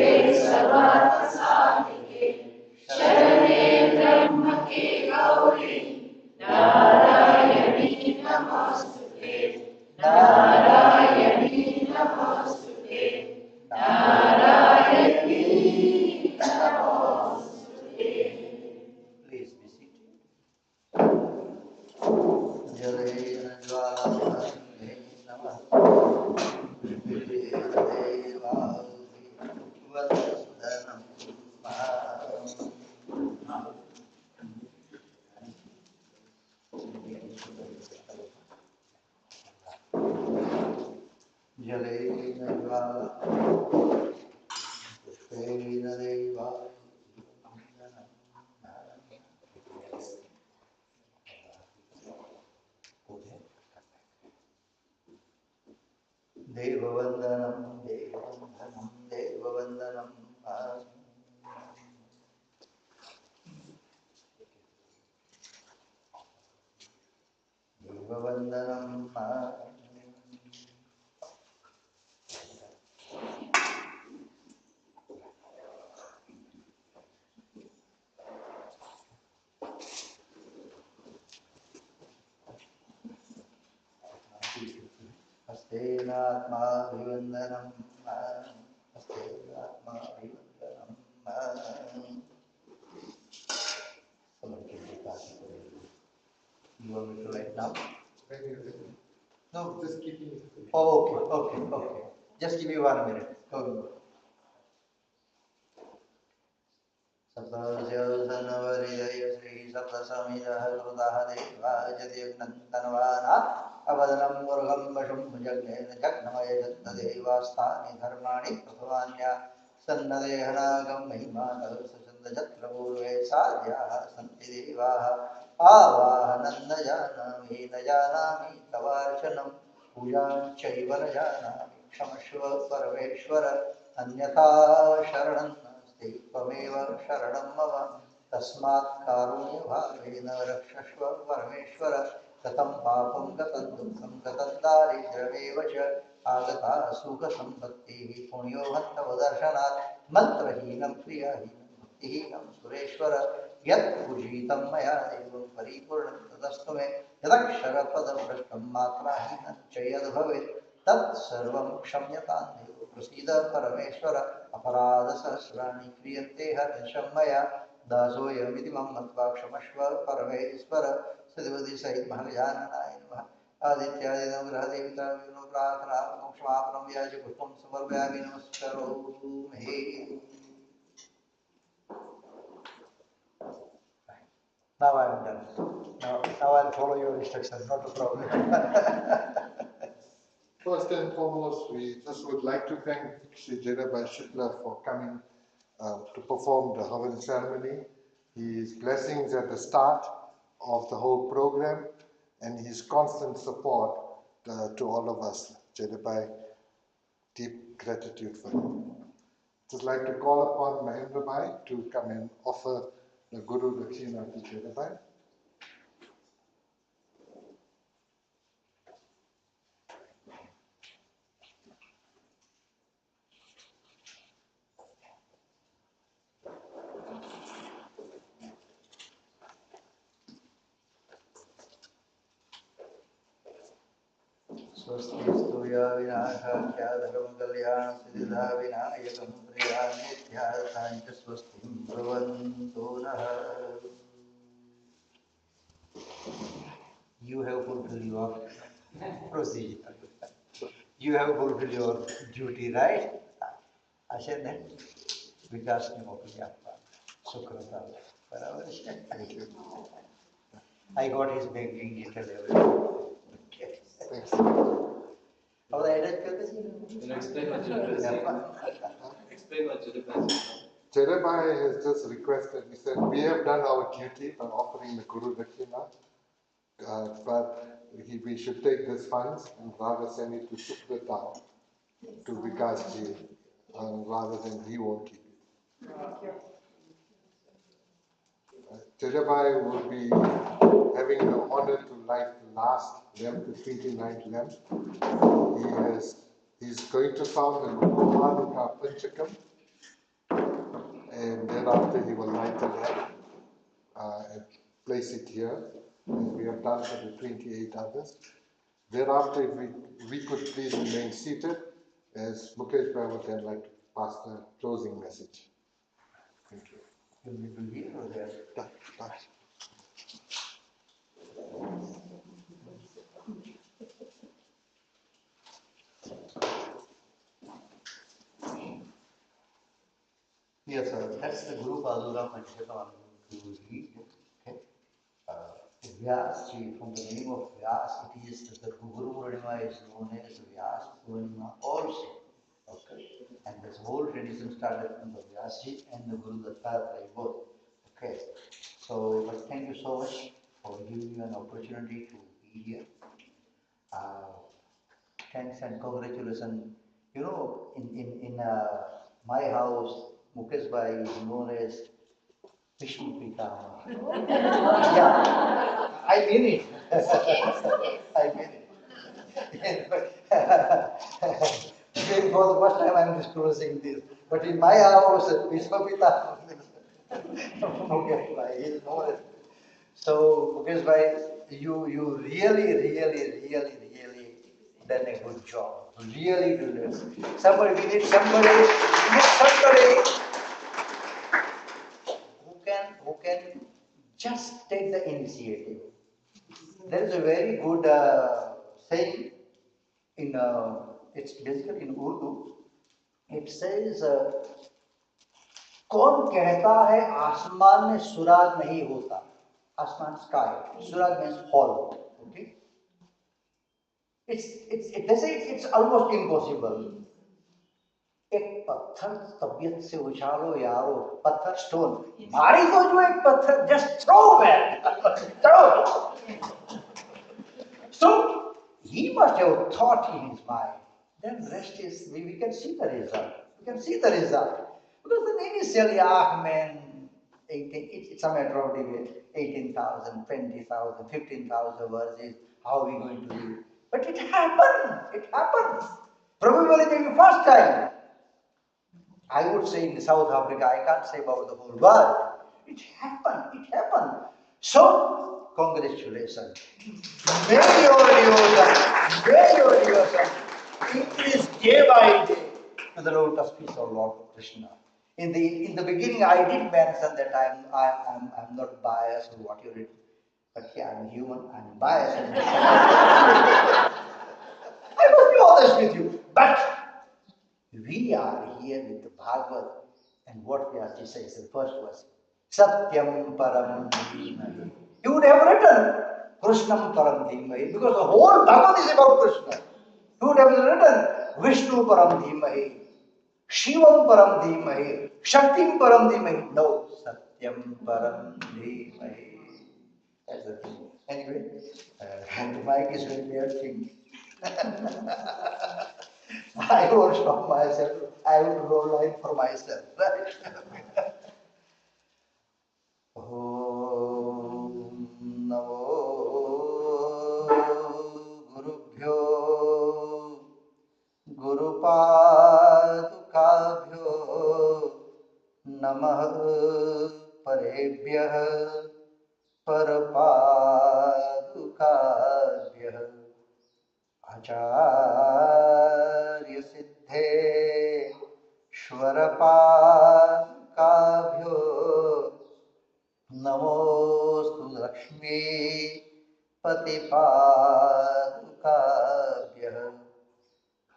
Speaker 5: Vandanam. Astenatma Vivandanam. Astenatma Vivandanam. Somebody can take that. You want me to write now? No,
Speaker 4: Just keeping it.
Speaker 5: Oh, okay. Just give me 1 minute. Go. Saptasyavsanavariya Sri Saptasamidah Rudah Deva Jatignantanvana Avadhanam Murgham Vashum Jagnena Jagnamaya Jatadevastani Dharmani Prathavanya Sannadehanagam Mahimana Sachanda Jatrapurve Sadhyaha Santi Devaha Avahananda Janami Najanami Tavarchanam Pujam Chaiva Najanami Khamashva Parameshwara Anyatha Sharanam त्वमेव शरणं मम तस्मात् कारुण्यभावेन रक्षस्व परमेश्वर गतं पापं गतं दुःखं गतं दारिद्र्यमेव च आगता सुखसम्पत्तिः पुण्यो हन्तवदर्शनात् मन्त्रहीनं क्रियाहीनं भक्तिहीनं सुरेश्वर यत् पूजितं मया देवं परिपूर्णं तदस्तु मे यदक्षरपदभ्रष्टं मात्राहीनं च यद्भवेत् तत्सर्वं क्षम्यतां देव प्रसीद परमेश्वर अपराधसहस्राणि क्रियन्ते हर्निशं मया दासोऽयमिति मम मत्वा क्षमस्व परमेश्वर सतिपति सहित महागजाननाय नमः आदित्यादिनं ग्रहदेवता विष्णु प्रार्थना मोक्षमापनं व्याज पुष्पं समर्पयामि नमस्करोमि Now I am done. Now I'll follow your instructions, not a problem.
Speaker 4: First and foremost, we just would like to thank Sri Jayabhai Shukla for coming to perform the Havan ceremony. His blessings at the start of the whole program and his constant support to all of us. Jayabhai, deep gratitude for him. Just like to call upon Mahendra Bhai to come and offer the Guru Dakshina to Jayabhai.
Speaker 5: स्वस्तिस्तु या विनाशाख्या धर्मकल्याण सिद्धिदा विनायकं प्रियान्यध्यात्तां च स्वस्तिं भवन्तु नः. You have fulfilled your procedure. You have fulfilled your duty, right? असे नाही विकासने मोकळी आपला सुकृता बराबर आहे. I got his banking detail everything.
Speaker 4: Thanks.
Speaker 5: How the address करते हैं?
Speaker 6: Explain what Jayabhai said.
Speaker 4: Jayabhai has just requested, he said, we have done our duty by offering the Guru Dakshina, but we should take this funds and rather send it to Sukrita, to Vikasji, rather than he won't keep it. Jayabhai will be having the honor to light the last lamp, the 29th lamp. He's going to sound the Guru Mahanuka Panchakam, and thereafter he will light the lamp and place it here, as we have done for the 28 others. Thereafter, if we could please remain seated, as Mukesh Bhai would then like to pass the closing message. Thank you.
Speaker 5: You need to hear or there? Yes, sir. That's the Guru Paduka Panchakam I'm going to read. Okay. Vyas, from the name of Vyas, it is the Guru Purnima is known as Vyas Purnima also. Okay. And this whole tradition started from the Vyasji and the Guru Dattatreya both. Okay. So, but thank you so much for giving me an opportunity to be here. Thanks and congratulations. You know, in my house, Mukesh Bhai is known as Vishnu Pitama. Yeah, I mean it. I mean it. Maybe for the first time I am disclosing this. But in my house, Vishnu Pitama. Mukesh Bhai, he is known as. So, Mukesh Bhai, you really done a good job. Really do this. We need somebody who can just take the initiative. There is a very good saying in it's basically in Urdu. It says, कौन कहता है आसमान में सुराग नहीं होता? आसमान sky. Surag means hall. Okay. They say it's almost impossible. एक पत्थर तबीयत से उछालो यारो, पत्थर स्टोन मारी तो जो एक पत्थर, just throw man, throw. So he must have thought in his mind. Then rest is we can see the result. We can see the result because then initially, man, 18, it's a matter of debate. 18,000, 20,000, 15,000 verses. How are we going to live? But it happened. It happened. Probably maybe first time. I would say in South Africa, I can't say about the whole world. It happened. It happened. So, congratulations. May your devotion increase day by day to the lotus feet of Lord Krishna. In the beginning, I did mention that I'm not biased or what you read, but yeah, I'm human. I'm biased. I must be honest with you, but. We are here with the Bhagavad, and what Vyasa says in the first verse, Satyam Param Dhimahi. He would have written Krishnam Param Dhimahi, because the whole Bhagavad is about Krishna. He would have written Vishnu Param Dhimahi, Shivam Param Dhimahi, Shaktim Param Dhimahi. No, Satyam Param Dhimahi. That's the thing. Anyway, the mic is very weird thing. I won't stop myself. I would roll line for myself. Right? Om Namo Gurubhyo Gurupadukabhyo Namah Parebhyah Parapadukabhyah Acharya Siddhe Shwarapakabhyo Namostu Lakshmi Patipadukabhyah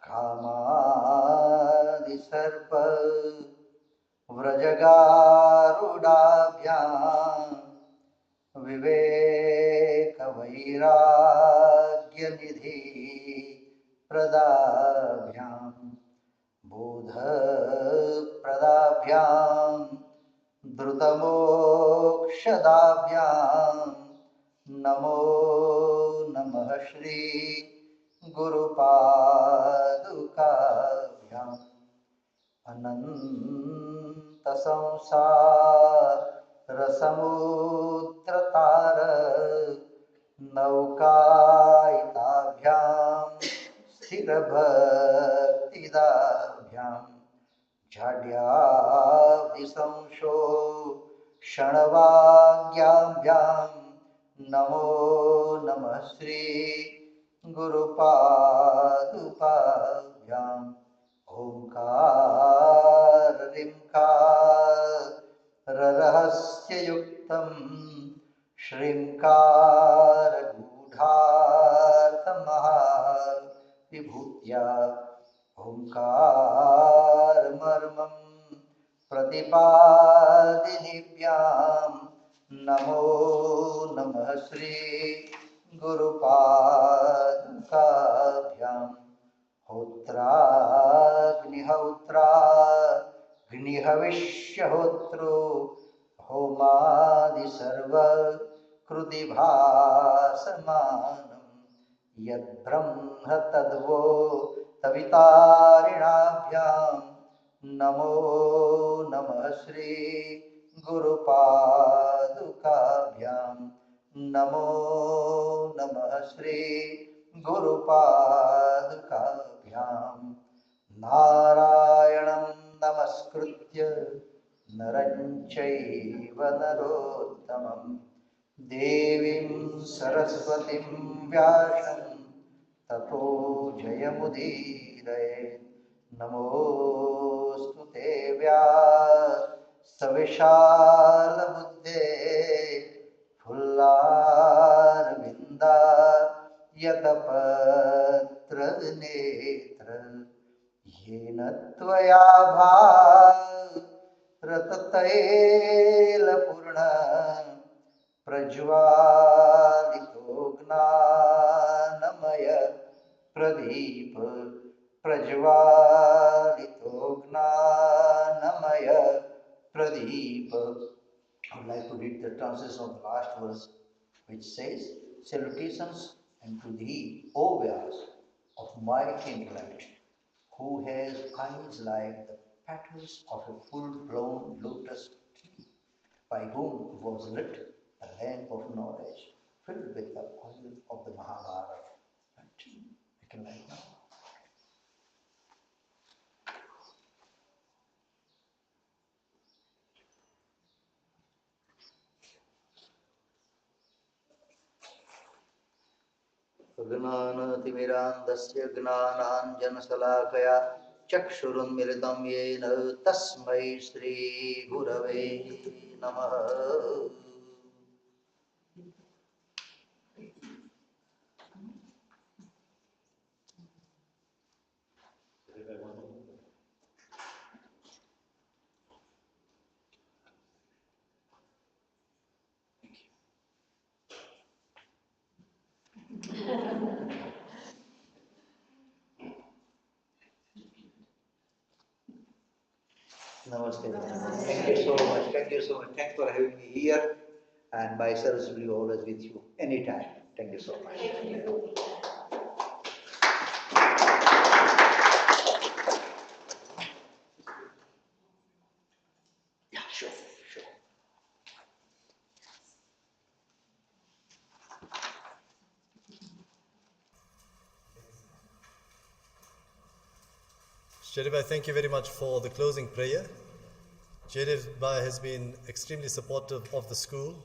Speaker 5: Kamadi Sarpa Vrajagarudabhyam Viveka Vairagya Nidhi Pradabhyam Bodha Pradabhyam Dhrutamokshadabhyam Namo Namah Shri Guru Padukabhyam Ananta Samsar Rasamudratara Naukaitabhyam Sthirabhaktidabhyam Jhadyavdisamsho Shanavagyabhyam Namo Namah Shri Guru Padukabhyam Omkar Rimkar Rahasya Yuktam Shrimkar Gudhartamaha Vibhutya Omkar Marmam Pratipadinibhyam Namo Namah Shri Guru Padukabhyam Hotra Gnihavishyahodro Homadi Sarva Krudibhasamanam Yad Brahma Tadvo Tavitarinabhyam Namo Namah Shri Guru Padukabhyam Namo Namah Shri Guru Padukabhyam Narayanam Namaskritya Naranchaiva Narottamam Devim Saraswatim Vyasam Tato Jayamudiraye Namostu Te Vyasa Buddhe Fullar Vinda Yatapatra Netra Yena Tvaya Bharatataila Purna Prajvalito Gnanamaya Pradeepa Prajvalito Gnanamaya Pradeepa. I would like to read the translation of the last verse, which says, Salutations unto thee, O Vyasa, of my intellect, who has eyes like the petals of a full-blown lotus tree, by whom was lit a lamp of knowledge filled with the oil of the Mahabharata. I can write now. ज्ञानातिमिरान्धस्य ज्ञानाञ्जनशलाकया चक्षुरुन्मिलितं येन तस्मै श्रीगुरवे नमः. Namaste. Thank you so much. Thank you so much. Thanks for having me here. And my service will be always with you anytime. Thank you so much. Yeah, sure.
Speaker 2: Jaidev, thank you very much for the closing prayer. Jaidev has been extremely supportive of the school.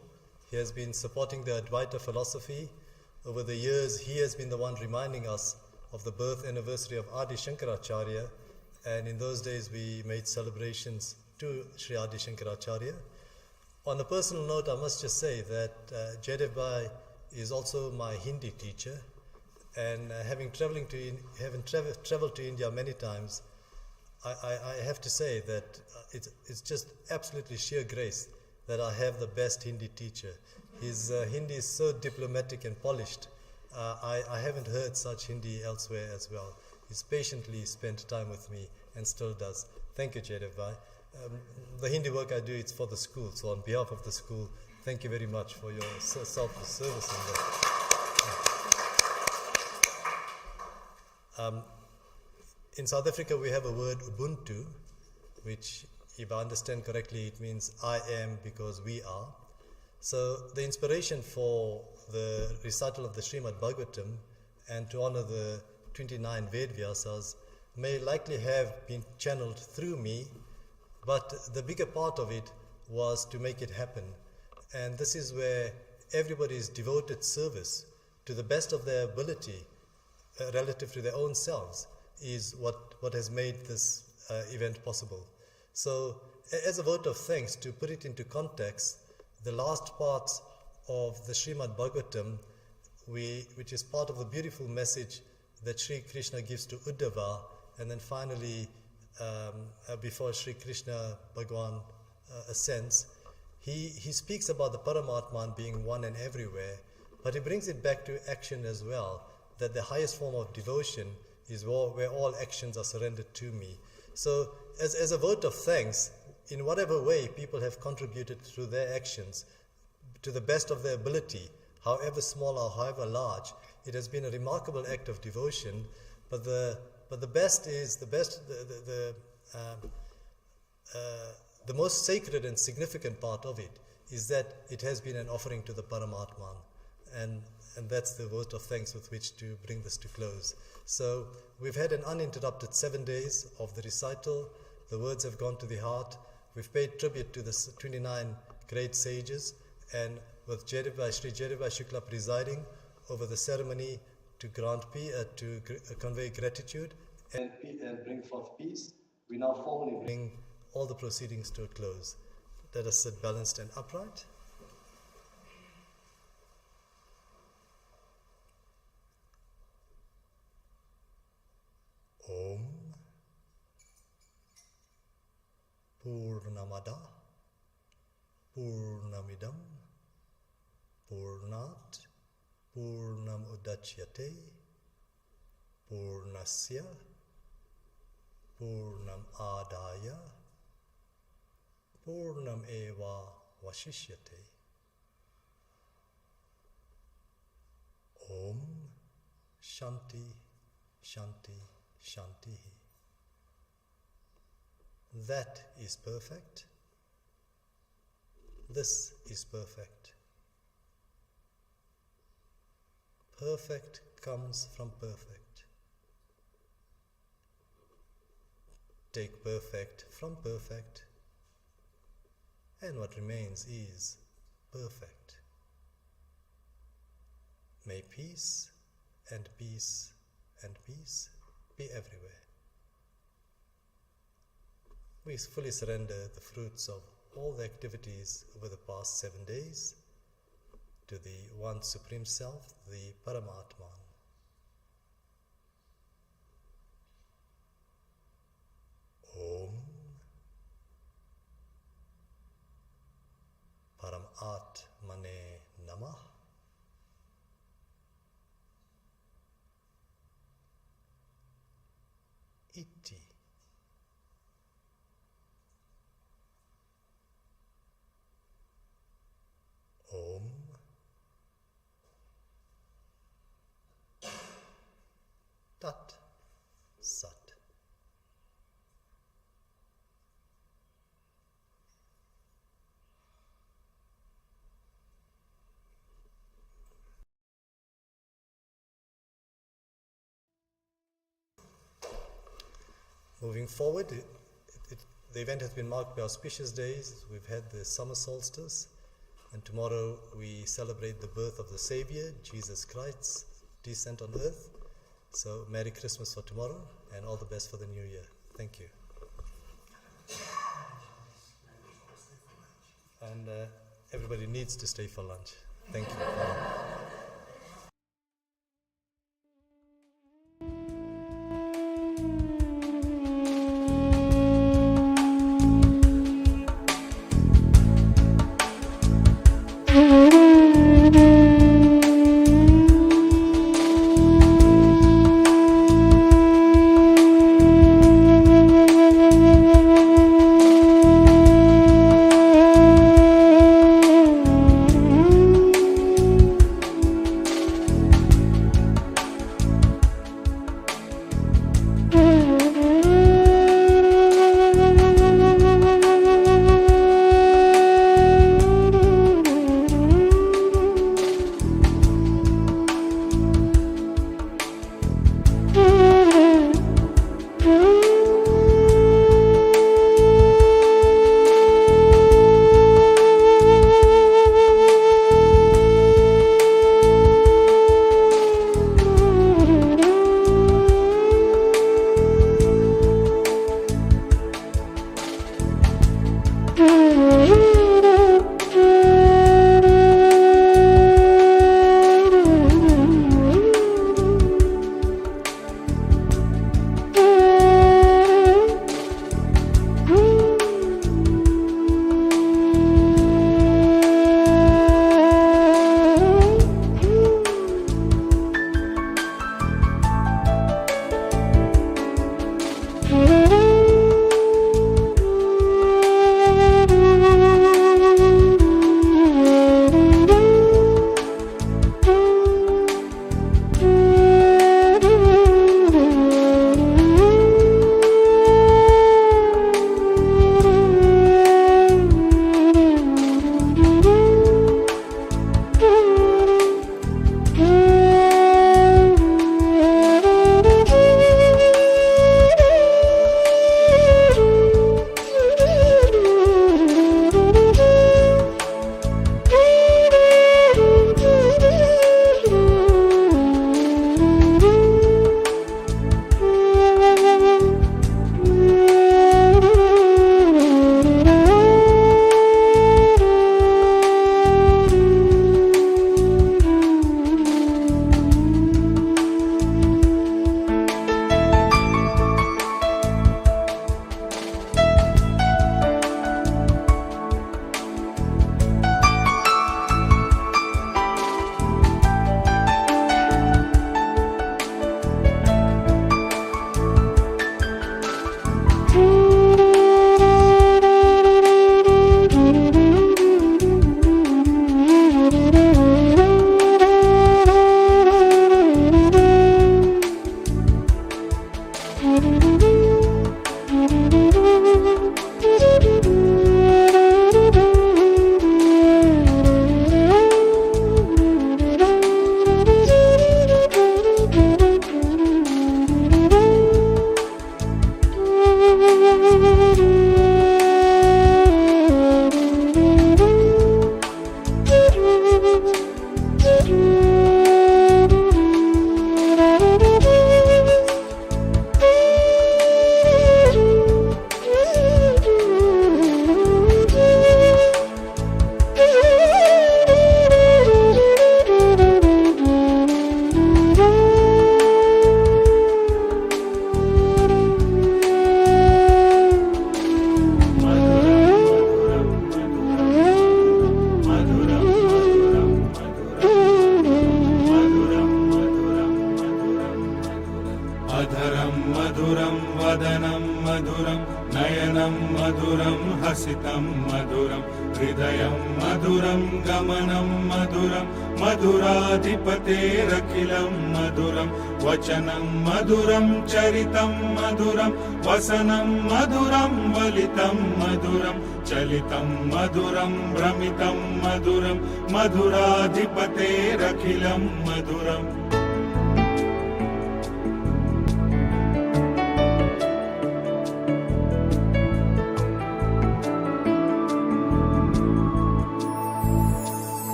Speaker 2: He has been supporting the Advaita philosophy. Over the years, he has been the one reminding us of the birth anniversary of Adi Shankaracharya. And in those days, we made celebrations to Sri Adi Shankaracharya. On a personal note, I must just say that Jaidev is also my Hindi teacher. And having traveled to India many times, I have to say that it's just absolutely sheer grace that I have the best Hindi teacher. His Hindi is so diplomatic and polished. I haven't heard such Hindi elsewhere as well. He's patiently spent time with me and still does. Thank you, Jaidev Bhai. The Hindi work I do, it's for the school. So on behalf of the school, thank you very much for your selfless service in that. In South Africa, we have a word Ubuntu, which, if I understand correctly, it means I am because we are. So the inspiration for the recital of the Shrimad Bhagavatam and to honor the 29 Ved Vyasas may likely have been channeled through me, but the bigger part of it was to make it happen. And this is where everybody's devoted service to the best of their ability relative to their own selves is what has made this event possible. So as a vote of thanks, to put it into context, the last parts of the Shrimad Bhagavatam, which is part of the beautiful message that Sri Krishna gives to Uddhava, and then finally, before Sri Krishna Bhagwan ascends, he speaks about the Paramatman being one and everywhere, but he brings it back to action as well, that the highest form of devotion is where all actions are surrendered to me. So as a vote of thanks, in whatever way people have contributed through their actions, to the best of their ability, however small or however large, it has been a remarkable act of devotion. But the the most sacred and significant part of it is that it has been an offering to the Paramatman, and that's the vote of thanks with which to bring this to close. So we've had an uninterrupted 7 days of the recital. The words have gone to the heart. We've paid tribute to the 29 great sages, and with Sri Jeribai Shukla presiding over the ceremony to convey gratitude and bring forth peace, we now formally bring all the proceedings to a close. Let us sit balanced and upright. Om Purnamada Purnamidam Purnat Purnam Udachyate Purnasya Purnam Adaya Purnam Eva Vashishyate. Om Shanti Shanti Shanti. That is perfect. This is perfect. Perfect comes from perfect. Take perfect from perfect, and what remains is perfect. May peace and peace and peace be everywhere. We fully surrender the fruits of all the activities over the past 7 days to the One Supreme Self, the Paramatman. Om Paramatmane Namah. Iti. Om Tat Sat. Moving forward, the event has been marked by auspicious days. We've had the summer solstice, and tomorrow we celebrate the birth of the Savior, Jesus Christ's descent on earth. So Merry Christmas for tomorrow, and all the best for the new year. Thank you. And everybody needs to stay for lunch. Thank you.
Speaker 1: हसितं मधुरं हृदयं मधुरं गमनं मधुरं मधुराधिपतेरखिलं मधुरं वचनं मधुरं चरितं मधुरं वसनं मधुरं वलितं मधुरं चलितं मधुरं भ्रमितं मधुरं मधुराधिपतेरखिलं मधुरम्